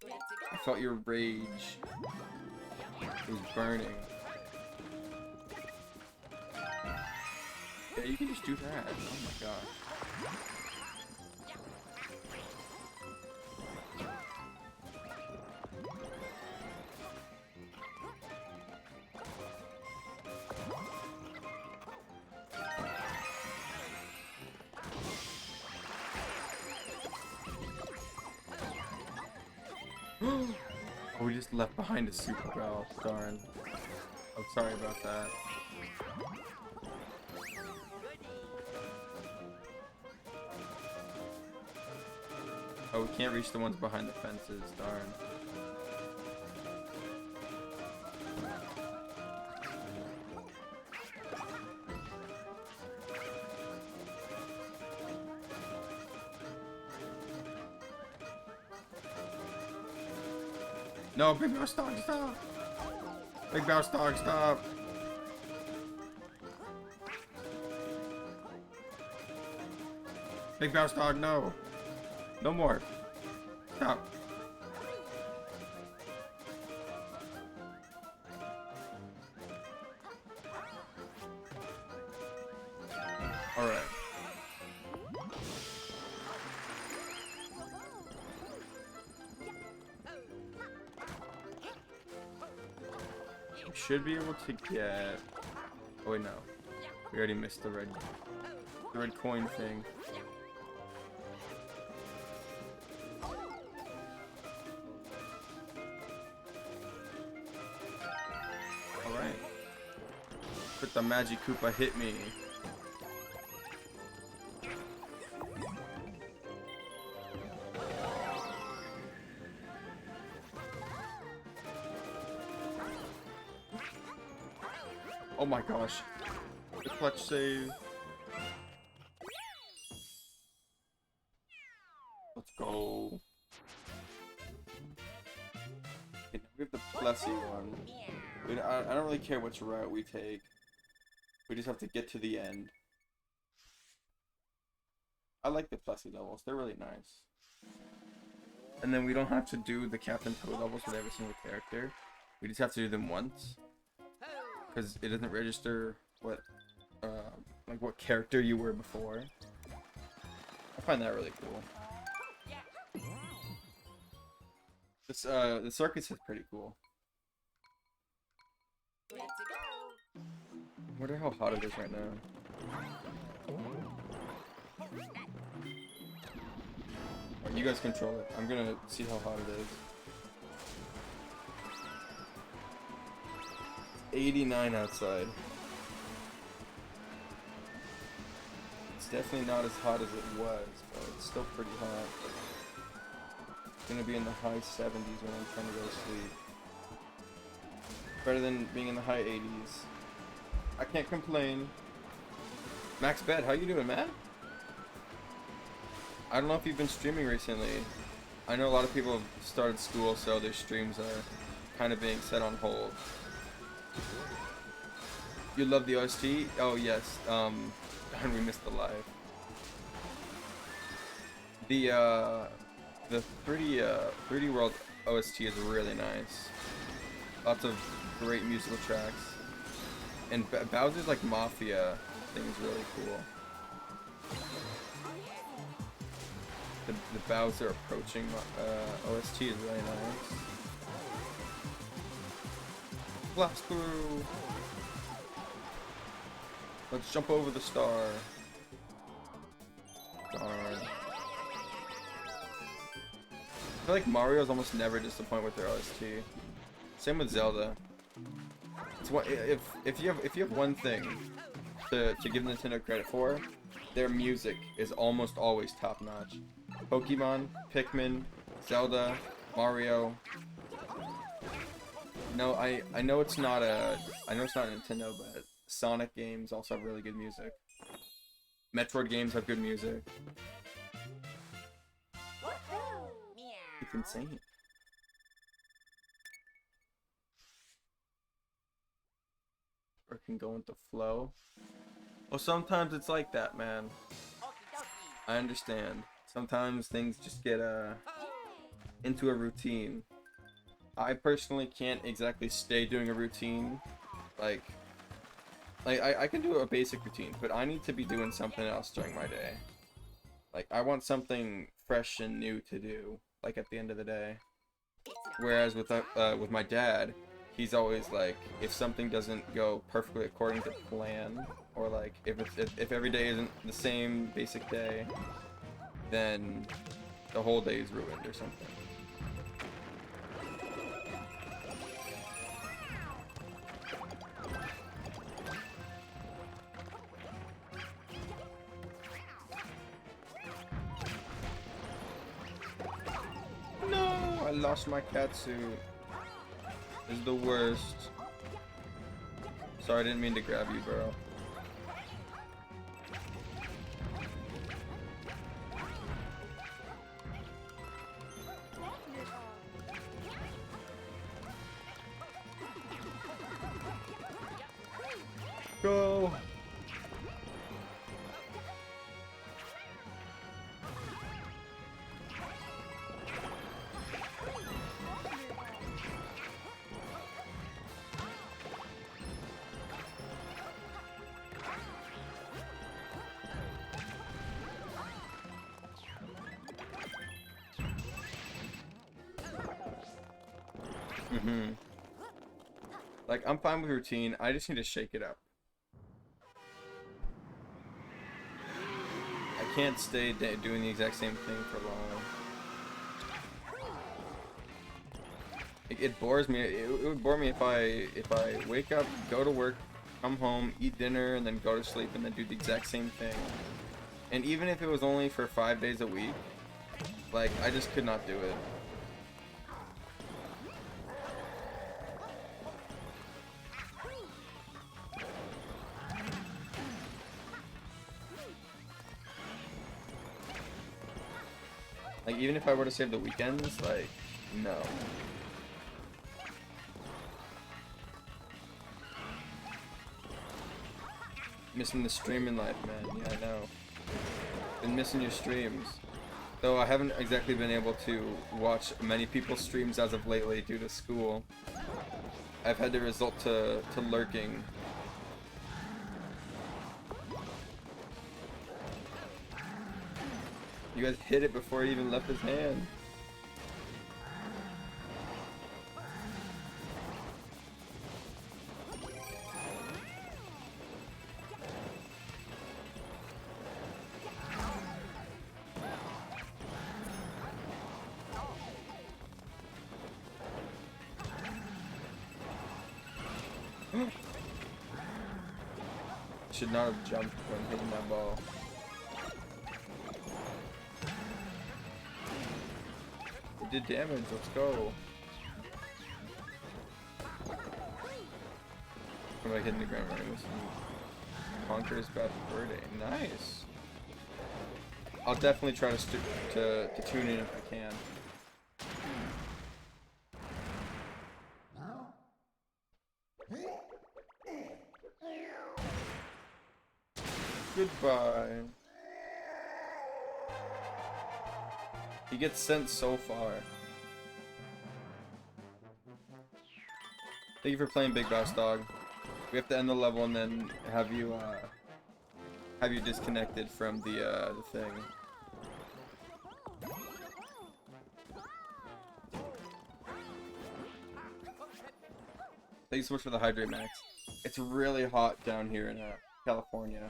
felt your rage. It was burning. Yeah, you can just do that. Oh my gosh. Oh, we just left behind a super bell. Darn. I'm sorry about that. Oh, we can't reach the ones behind the fences. Darn. No, Big Mouse Dog, stop! Big Mouse Dog, stop! Big Mouse Dog, no! No more! Stop! Alright. We should be able to get... Oh wait, no. We already missed the red coin thing. Alright. But the Magic Koopa hit me. Oh my gosh. The clutch save. Let's go. Okay, we have the Plessy one. I don't really care which route we take. We just have to get to the end. I like the Plessy levels. They're really nice. And then we don't have to do the Captain Toad levels with every single character. We just have to do them once. Because it doesn't register what, like what character you were before. I find that really cool. This, the circus is pretty cool. I wonder how hot it is right now. You guys control it. I'm gonna see how hot it is. 89 outside. It's definitely not as hot as it was, but it's still pretty hot. It's gonna be in the high 70s when I'm trying to go to sleep. Better than being in the high 80s. I can't complain. Max Bed, how you doing, man? I don't know if you've been streaming recently. I know a lot of people have started school, so their streams are kind of being set on hold. You love the OST? Oh yes. And we missed the live. The 3D World OST is really nice. Lots of great musical tracks. And Bowser's like Mafia thing is really cool. The Bowser approaching OST is really nice. Blast through! Let's jump over the star. Darn. I feel like Mario's almost never disappoint with their OST. Same with Zelda. It's one, if you have one thing to give Nintendo credit for, their music is almost always top notch. Pokemon, Pikmin, Zelda, Mario. No, I know it's not Nintendo, but Sonic games also have really good music. Metroid games have good music. It's insane. Or it can go with the flow. Well, sometimes it's like that, man. I understand. Sometimes things just get into a routine. I personally can't exactly stay doing a routine. Like I can do a basic routine, but I need to be doing something else during my day. Like I want something fresh and new to do, like at the end of the day. Whereas with my dad, he's always like, if something doesn't go perfectly according to plan, or like if every day isn't the same basic day, then the whole day is ruined or something. No, I lost my catsuit. This is the worst. Sorry, I didn't mean to grab you, bro. Go! Like, I'm fine with routine, I just need to shake it up. I can't stay doing the exact same thing for long. It bores me. It would bore me if I wake up, go to work, come home, eat dinner, and then go to sleep, and then do the exact same thing. And even if it was only for 5 days a week, like, I just could not do it. Like, even if I were to save the weekends, like, no. Missing the streaming life, man. Yeah, I know. Been missing your streams. Though I haven't exactly been able to watch many people's streams as of lately due to school. I've had to resort to lurking. You guys hit it before he even left his hand. Should not have jumped when hitting that ball. It did damage, let's go. I'm like hitting the ground running with some Conqueror's Bad Fur Day. Nice. I'll definitely try to tune in if I can. Goodbye. He gets sent so far. Thank you for playing Big Boss Dog. We have to end the level and then have you disconnected from the thing. Thank you so much for the hydrate, Max. It's really hot down here in California.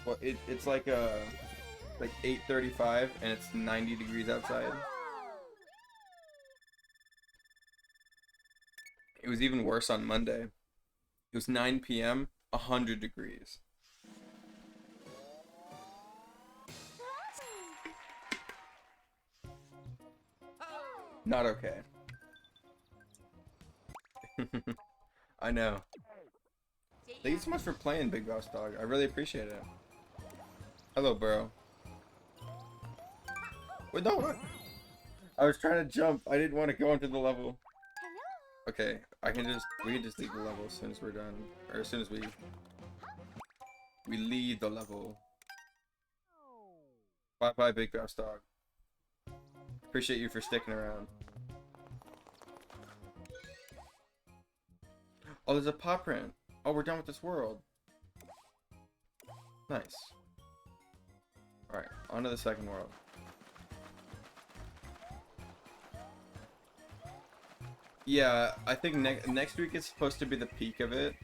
Well, it's like 8:35 and it's 90 degrees outside. It was even worse on Monday. It was 9 p.m., 100 degrees. Not okay. I know. Thank you so much for playing, Big Boss Dog. I really appreciate it. Hello, bro. Wait, no! I was trying to jump. I didn't want to go into the level. Okay, we can just leave the level as soon as we're done. Or as soon as we leave the level. Bye-bye, Big Boss Dog. Appreciate you for sticking around. Oh, there's a paw print. Oh, we're done with this world. Nice. Alright, on to the second world. Yeah, I think next week is supposed to be the peak of it.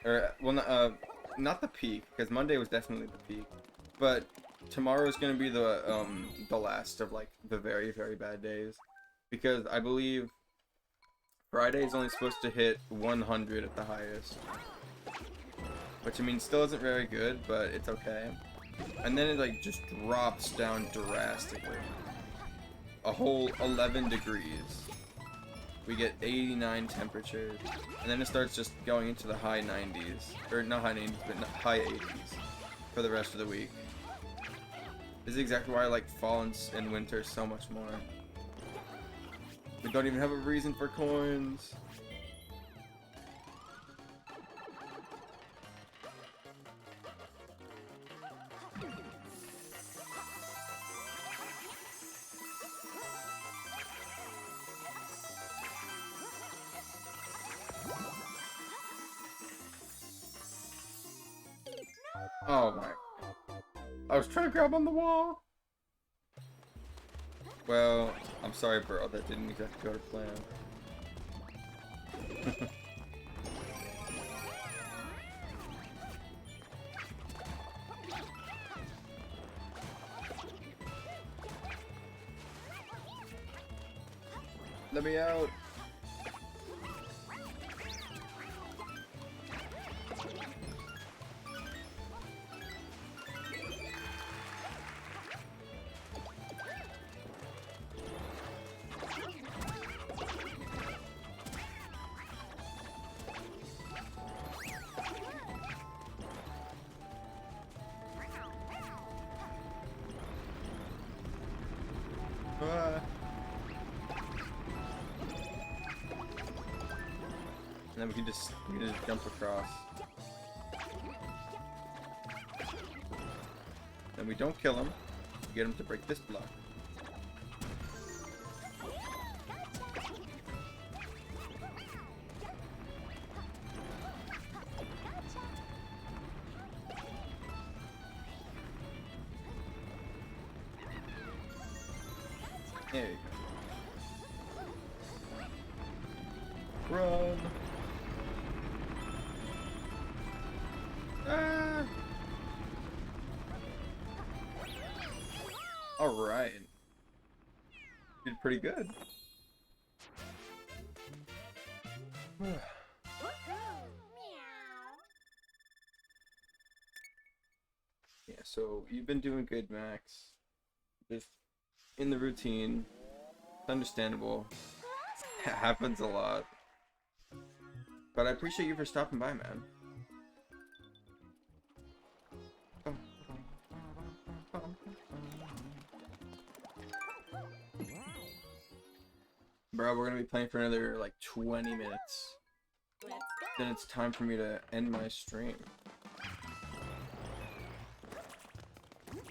Or, well, not the peak, because Monday was definitely the peak. But tomorrow is going to be the last of, like, the very, very bad days. Because I believe Friday is only supposed to hit 100 at the highest. Which, I mean, still isn't very good, but it's okay. And then it, like, just drops down drastically. A whole 11 degrees. We get 89 temperatures. And then it starts just going into the high 90s. Or, not high 90s, but high 80s. For the rest of the week. This is exactly why I like fall and winter so much more. We don't even have a reason for coins. Oh my. I was trying to grab on the wall. Well, I'm sorry, bro. That didn't exactly go to plan. Let me out. And then we can just jump across. Then we don't kill him. We get him to break this block. There you go. Run! Ah! Alright. Did pretty good. Yeah, so you've been doing good, Max. Just in the routine. It's understandable. It happens a lot. But I appreciate you for stopping by, man. Bro, we're gonna be playing for another like 20 minutes. Let's go. Then it's time for me to end my stream.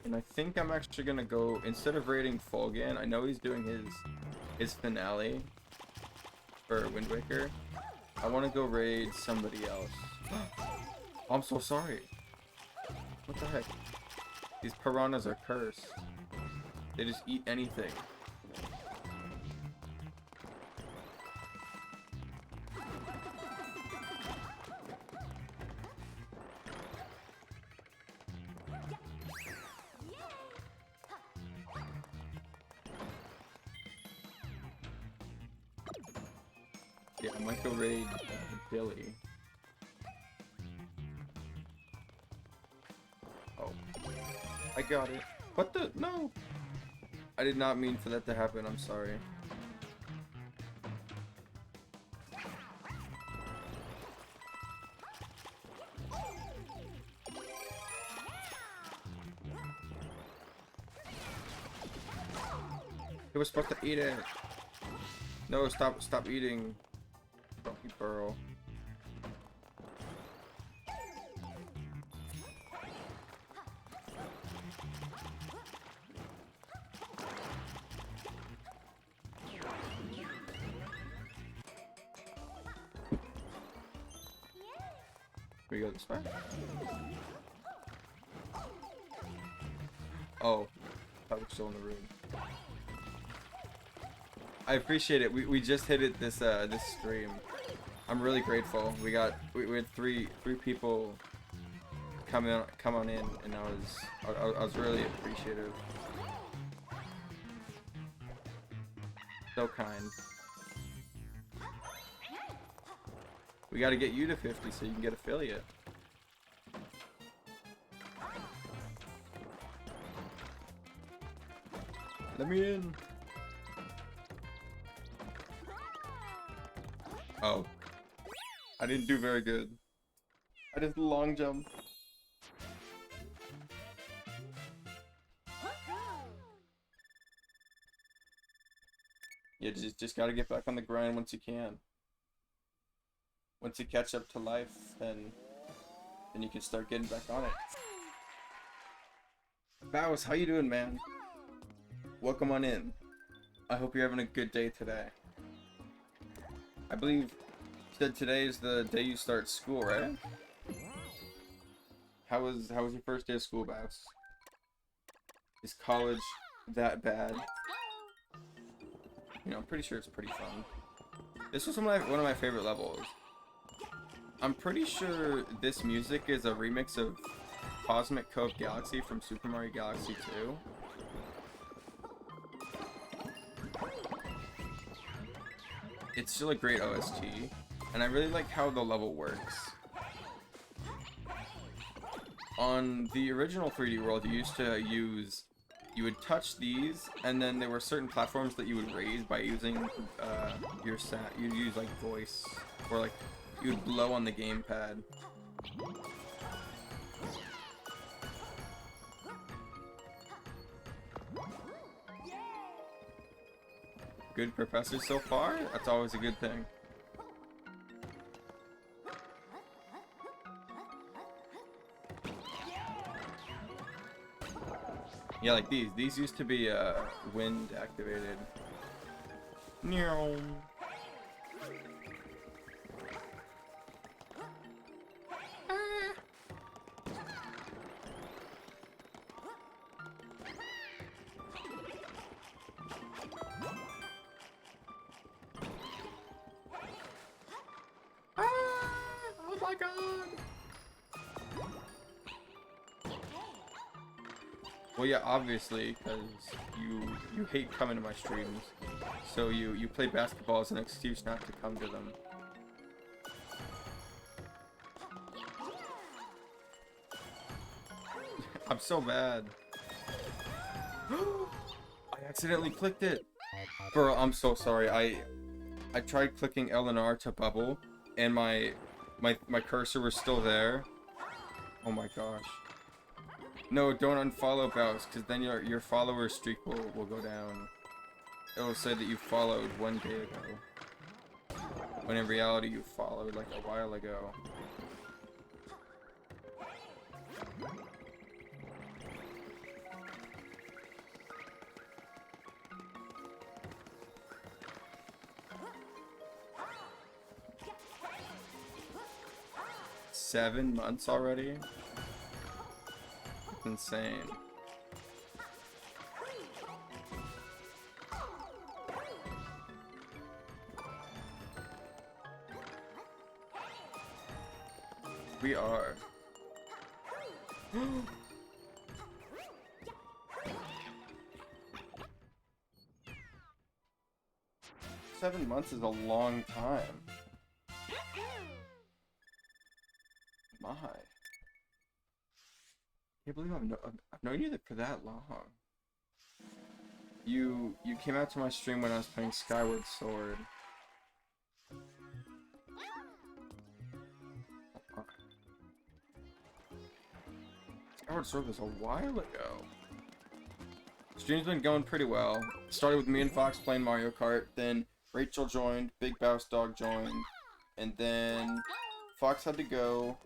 And I think I'm actually gonna go, instead of raiding Fulgan, I know he's doing his finale for Wind Waker. I want to go raid somebody else. I'm so sorry. What the heck? These piranhas are cursed. They just eat anything. Yeah, I might go raid Billy. Oh. I got it. What the? No! I did not mean for that to happen, I'm sorry. He was supposed to eat it. No, stop eating. Donkey burrow. We go this way. Oh, I was still in the room. I appreciate it. We just hit it this this stream. I'm really grateful. We had three people come on in, and I was really appreciative. So kind. We got to get you to 50 so you can get affiliate. Let me in. Oh. I didn't do very good. I did the long jump. Yeah, just gotta get back on the grind once you can. Once you catch up to life, then you can start getting back on it. Bows, how you doing, man? Welcome on in. I hope you're having a good day today. I believe you said today is the day you start school, right? How was your first day of school, Bows? Is college that bad? You know, I'm pretty sure it's pretty fun. This was one of my favorite levels. I'm pretty sure this music is a remix of Cosmic Cove Galaxy from Super Mario Galaxy 2. It's still a great OST, and I really like how the level works. On the original 3D World, you used to use... You would touch these, and then there were certain platforms that you would raise by using your you'd use like voice, or like you'd blow on the gamepad. Good professors so far? That's always a good thing. Yeah, like these. These used to be wind activated. Meow. Oh my god! Well, yeah, obviously, because you hate coming to my streams, so you play basketball as an excuse not to come to them. I'm so bad. I accidentally clicked it. Bro, I'm so sorry. I tried clicking L and R to bubble, and my cursor was still there. Oh my gosh. No, don't unfollow Bouse, because then your follower streak will go down. It'll say that you followed 1 day ago, when in reality you followed like a while ago. Seven months already? It's insane. We are. 7 months is a long time. My. Can't believe I've known you for that long. You came out to my stream when I was playing Skyward Sword. Skyward Sword was a while ago. Stream's been going pretty well. Started with me and Fox playing Mario Kart, then Rachel joined, Big Bouse Dog joined, and then Fox had to go.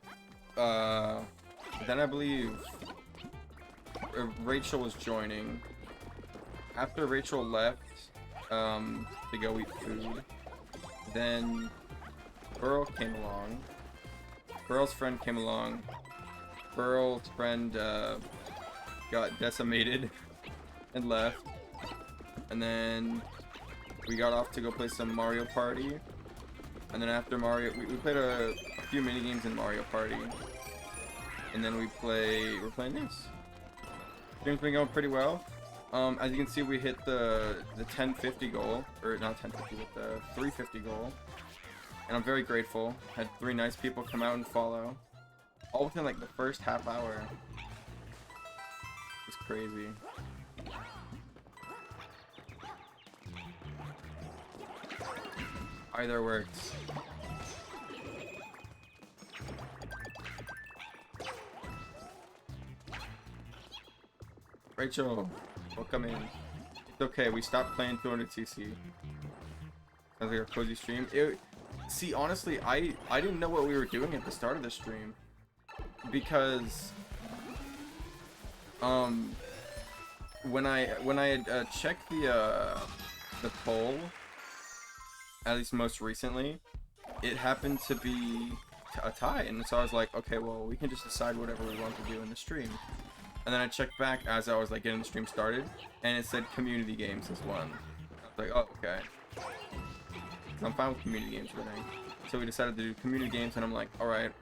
Then I believe Rachel was joining. After Rachel left, to go eat food, then Burl came along. Burl's friend came along. Burl's friend got decimated and left. And then we got off to go play some Mario Party. And then after Mario, we played a few mini games in Mario Party. And then we're playing this. Game's been going pretty well. As you can see, we hit the 1050 goal, or not 1050, but the 350 goal. And I'm very grateful. Had 3 nice people come out and follow. All within like the first half hour. It's crazy. Either works. Rachel, welcome in. It's okay, we stopped playing 200cc. Sounds like a cozy stream. See, honestly, I didn't know what we were doing at the start of the stream. Because when I had checked the poll, at least most recently, it happened to be a tie, and so I was like, okay, well, we can just decide whatever we want to do in the stream. And then I checked back as I was like getting the stream started, and it said community games as one. I was like, oh, okay. I'm fine with community games winning. So we decided to do community games, and I'm like, alright.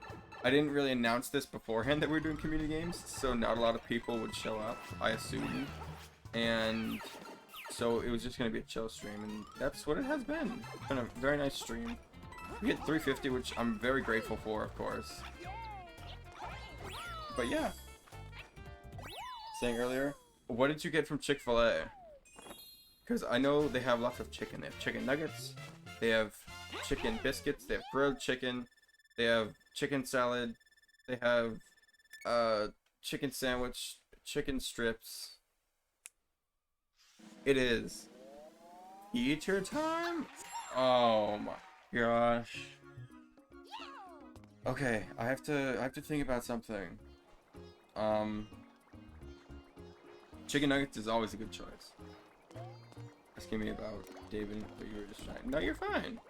I didn't really announce this beforehand that we were doing community games, so not a lot of people would show up, I assumed. And so it was just going to be a chill stream, and that's what it has been. It's been a very nice stream. We hit 350, which I'm very grateful for, of course. But yeah. Saying earlier, what did you get from Chick-fil-A? Because I know they have lots of chicken. They have chicken nuggets, they have chicken biscuits, they have grilled chicken, they have chicken salad, they have chicken sandwich, chicken strips. It is eater time? Oh my gosh. Okay, I have to think about something. Chicken nuggets is always a good choice. Asking me about David, but you were just trying. No, you're fine.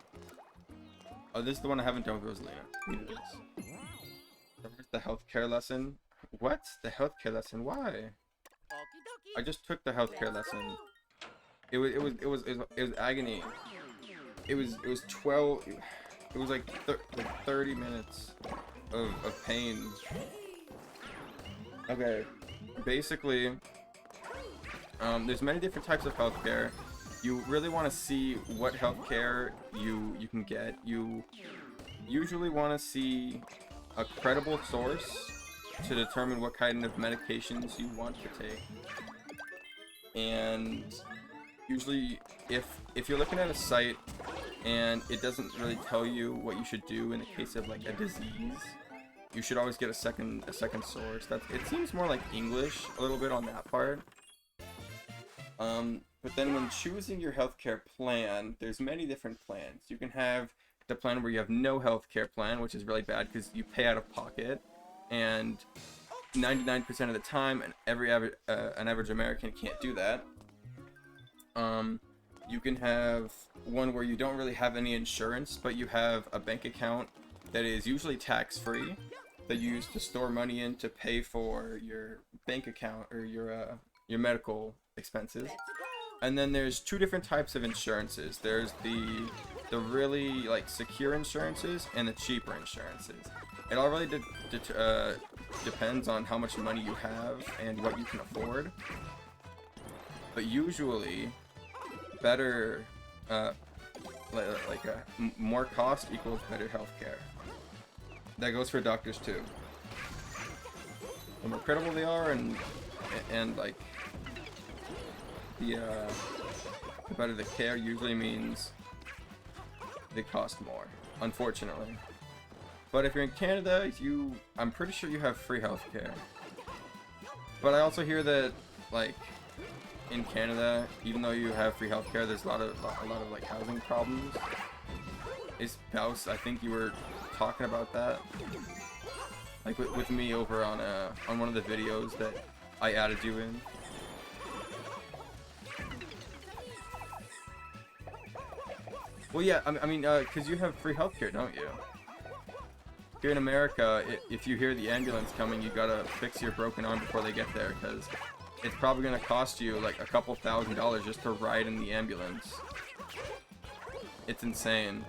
Oh, this is the one I haven't done with Rosalina. Read this. The healthcare lesson. What? The healthcare lesson? Why? I just took the healthcare lesson. It was agony. It was 12. It was like 30 minutes of pain. Okay. Basically, there's many different types of healthcare. You really want to see what healthcare you can get. You usually want to see a credible source to determine what kind of medications you want to take. And usually, if you're looking at a site and it doesn't really tell you what you should do in the case of like a disease, you should always get a second source. It seems more like English a little bit on that part. But then when choosing your healthcare plan, there's many different plans. You can have the plan where you have no healthcare plan, which is really bad because you pay out of pocket, and 99% of the time, and an average American can't do that. You can have one where you don't really have any insurance, but you have a bank account that is usually tax-free that you use to store money in to pay for your bank account or your medical expenses. And then there's two different types of insurances. There's the really like secure insurances and the cheaper insurances. It all really depends on how much money you have and what you can afford. But usually, better more cost equals better healthcare. That goes for doctors too. The more credible they are, and like the better the care usually means they cost more, unfortunately. But if you're in Canada, I'm pretty sure you have free healthcare. But I also hear that like in Canada, even though you have free healthcare, there's a lot of like housing problems. I think you were talking about that, like with me over on one of the videos that I added you in. Well, yeah, I mean, because you have free healthcare, don't you? Here in America, if you hear the ambulance coming, you gotta fix your broken arm before they get there, because it's probably gonna cost you like a couple $1,000s just to ride in the ambulance. It's insane.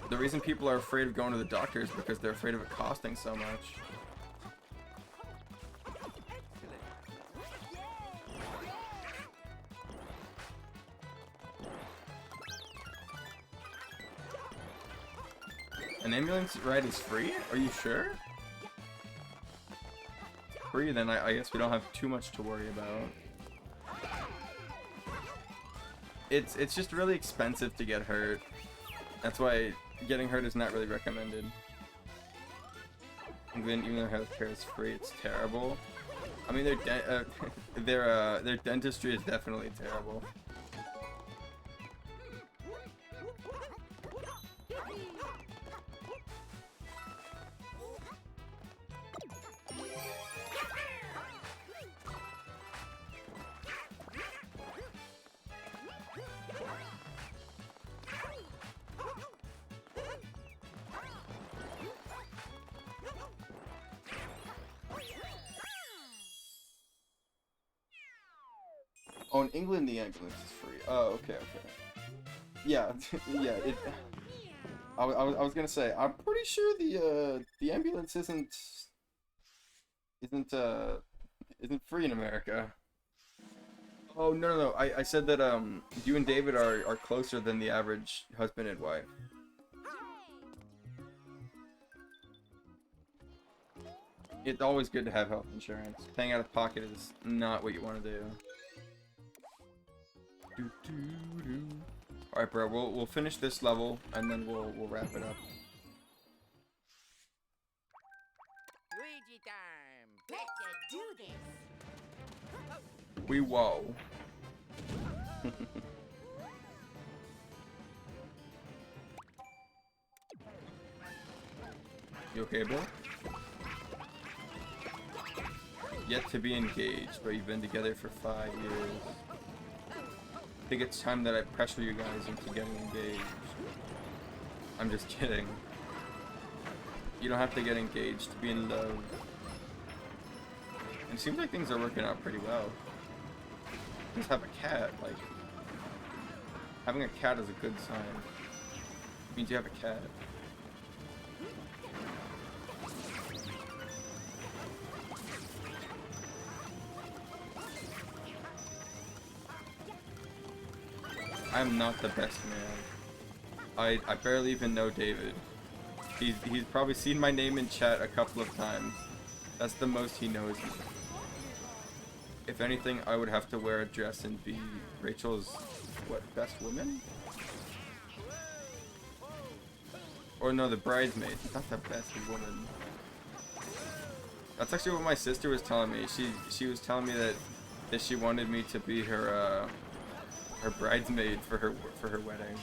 The reason people are afraid of going to the doctor is because they're afraid of it costing so much. An ambulance ride is free? Are you sure? Free, then I guess we don't have too much to worry about. It's just really expensive to get hurt. That's why getting hurt is not really recommended. England, even though healthcare is free, it's terrible. I mean, their dentistry is definitely terrible. Oh, in England, the ambulance is free. Oh, okay. Yeah, yeah. I was gonna say, I'm pretty sure the ambulance isn't free in America. Oh no. I said that you and David are closer than the average husband and wife. It's always good to have health insurance. Paying out of pocket is not what you want to do. Alright, bro, we'll finish this level and then we'll wrap it up. Luigi time! Let's do this! We whoa. You okay, bro? Yet to be engaged, but you've been together for 5 years. I think it's time that I pressure you guys into getting engaged. I'm just kidding. You don't have to get engaged to be in love. And it seems like things are working out pretty well. Just have a cat, like... Having a cat is a good sign. It means you have a cat. I'm not the best man. I barely even know David. He's probably seen my name in chat a couple of times. That's the most he knows me. If anything, I would have to wear a dress and be Rachel's, what, best woman? Or no, the bridesmaid. Not the best woman. That's actually what my sister was telling me. She was telling me that she wanted me to be her her bridesmaid for her wedding.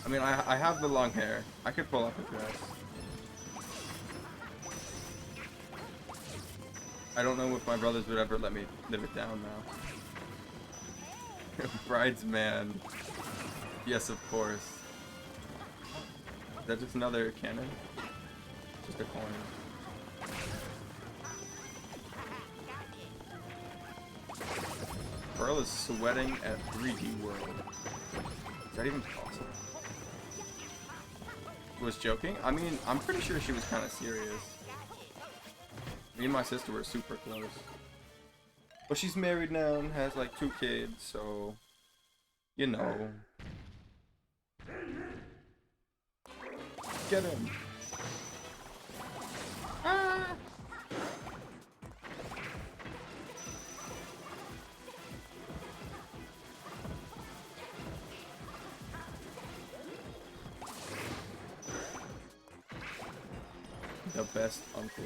I mean, I have the long hair. I could pull off a dress. I don't know if my brothers would ever let me live it down now. Bridesman. Yes, of course. Is that just another cannon? Just a coin. Pearl is sweating at 3D World. Is that even possible? Was joking? I mean, I'm pretty sure she was kind of serious. Me and my sister were super close. But she's married now and has like 2 kids, so you know. Get him! Ah! The best uncle.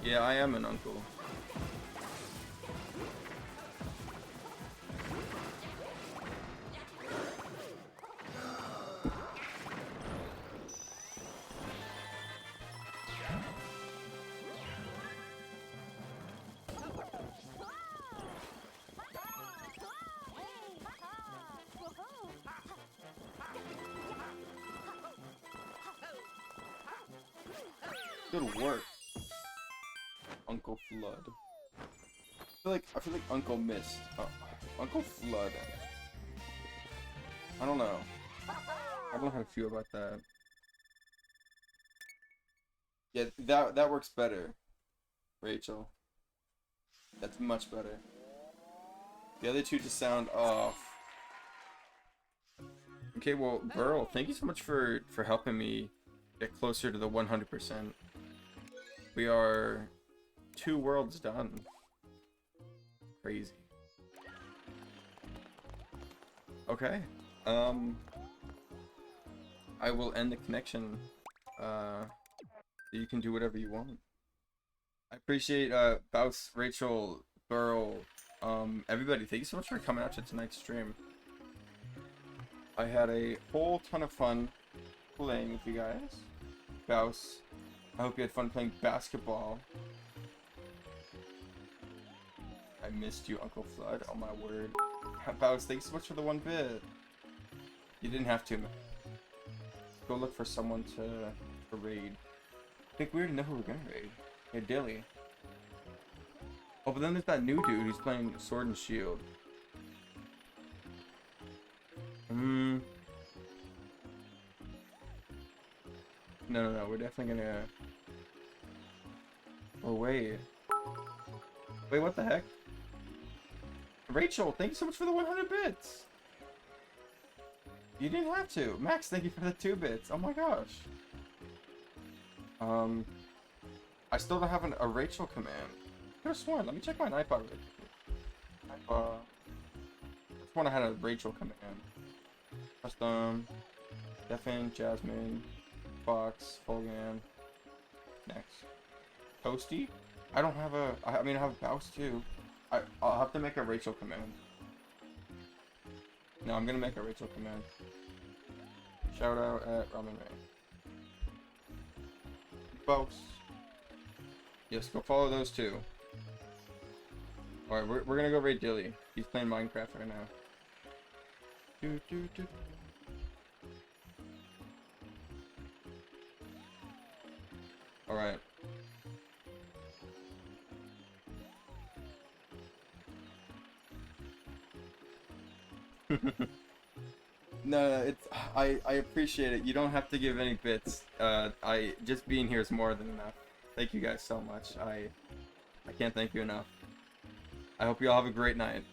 Yeah, I am an uncle. Good work, Uncle Flood. I feel like Uncle missed. Oh, Uncle Flood. I don't know. I don't know how to feel about that. Yeah, that works better, Rachel. That's much better. The other two just sound off. Okay, well, Burl, thank you so much for helping me get closer to the 100%. We are 2 worlds done. Crazy. Okay. I will end the connection. You can do whatever you want. I appreciate Bouse, Rachel, Burl, everybody. Thank you so much for coming out to tonight's stream. I had a whole ton of fun playing with you guys. Bouse, I hope you had fun playing basketball. I missed you, Uncle Flood. Oh my word. Bouse, thanks so much for the 1 bit. You didn't have to, man. Go look for someone to raid. I think we already know who we're gonna raid. Yeah, Dilly. Oh, but then there's that new dude who's playing Sword and Shield. No, we're definitely gonna... Oh, wait. Wait, what the heck? Rachel, thank you so much for the 100 bits! You didn't have to. Max, thank you for the 2 bits. Oh my gosh. I still don't have a Rachel command. I could have sworn. Let me check my Nightbot really quick. Nightbot. I sworn I had a Rachel command. Custom. Defin, Jasmine. Fox. Folgan. Next. Toasty? I don't have a... I mean, I have a Bouse too. I'll have to make a Rachel command. No, I'm gonna make a Rachel command. Shout out at Ramen Ray. Bouse. Yes, go follow those two. Alright, we're gonna go raid Dilly. He's playing Minecraft right now. Alright. No, it's I appreciate it. You don't have to give any bits. I just being here is more than enough. Thank you guys so much. I can't thank you enough. I hope you all have a great night.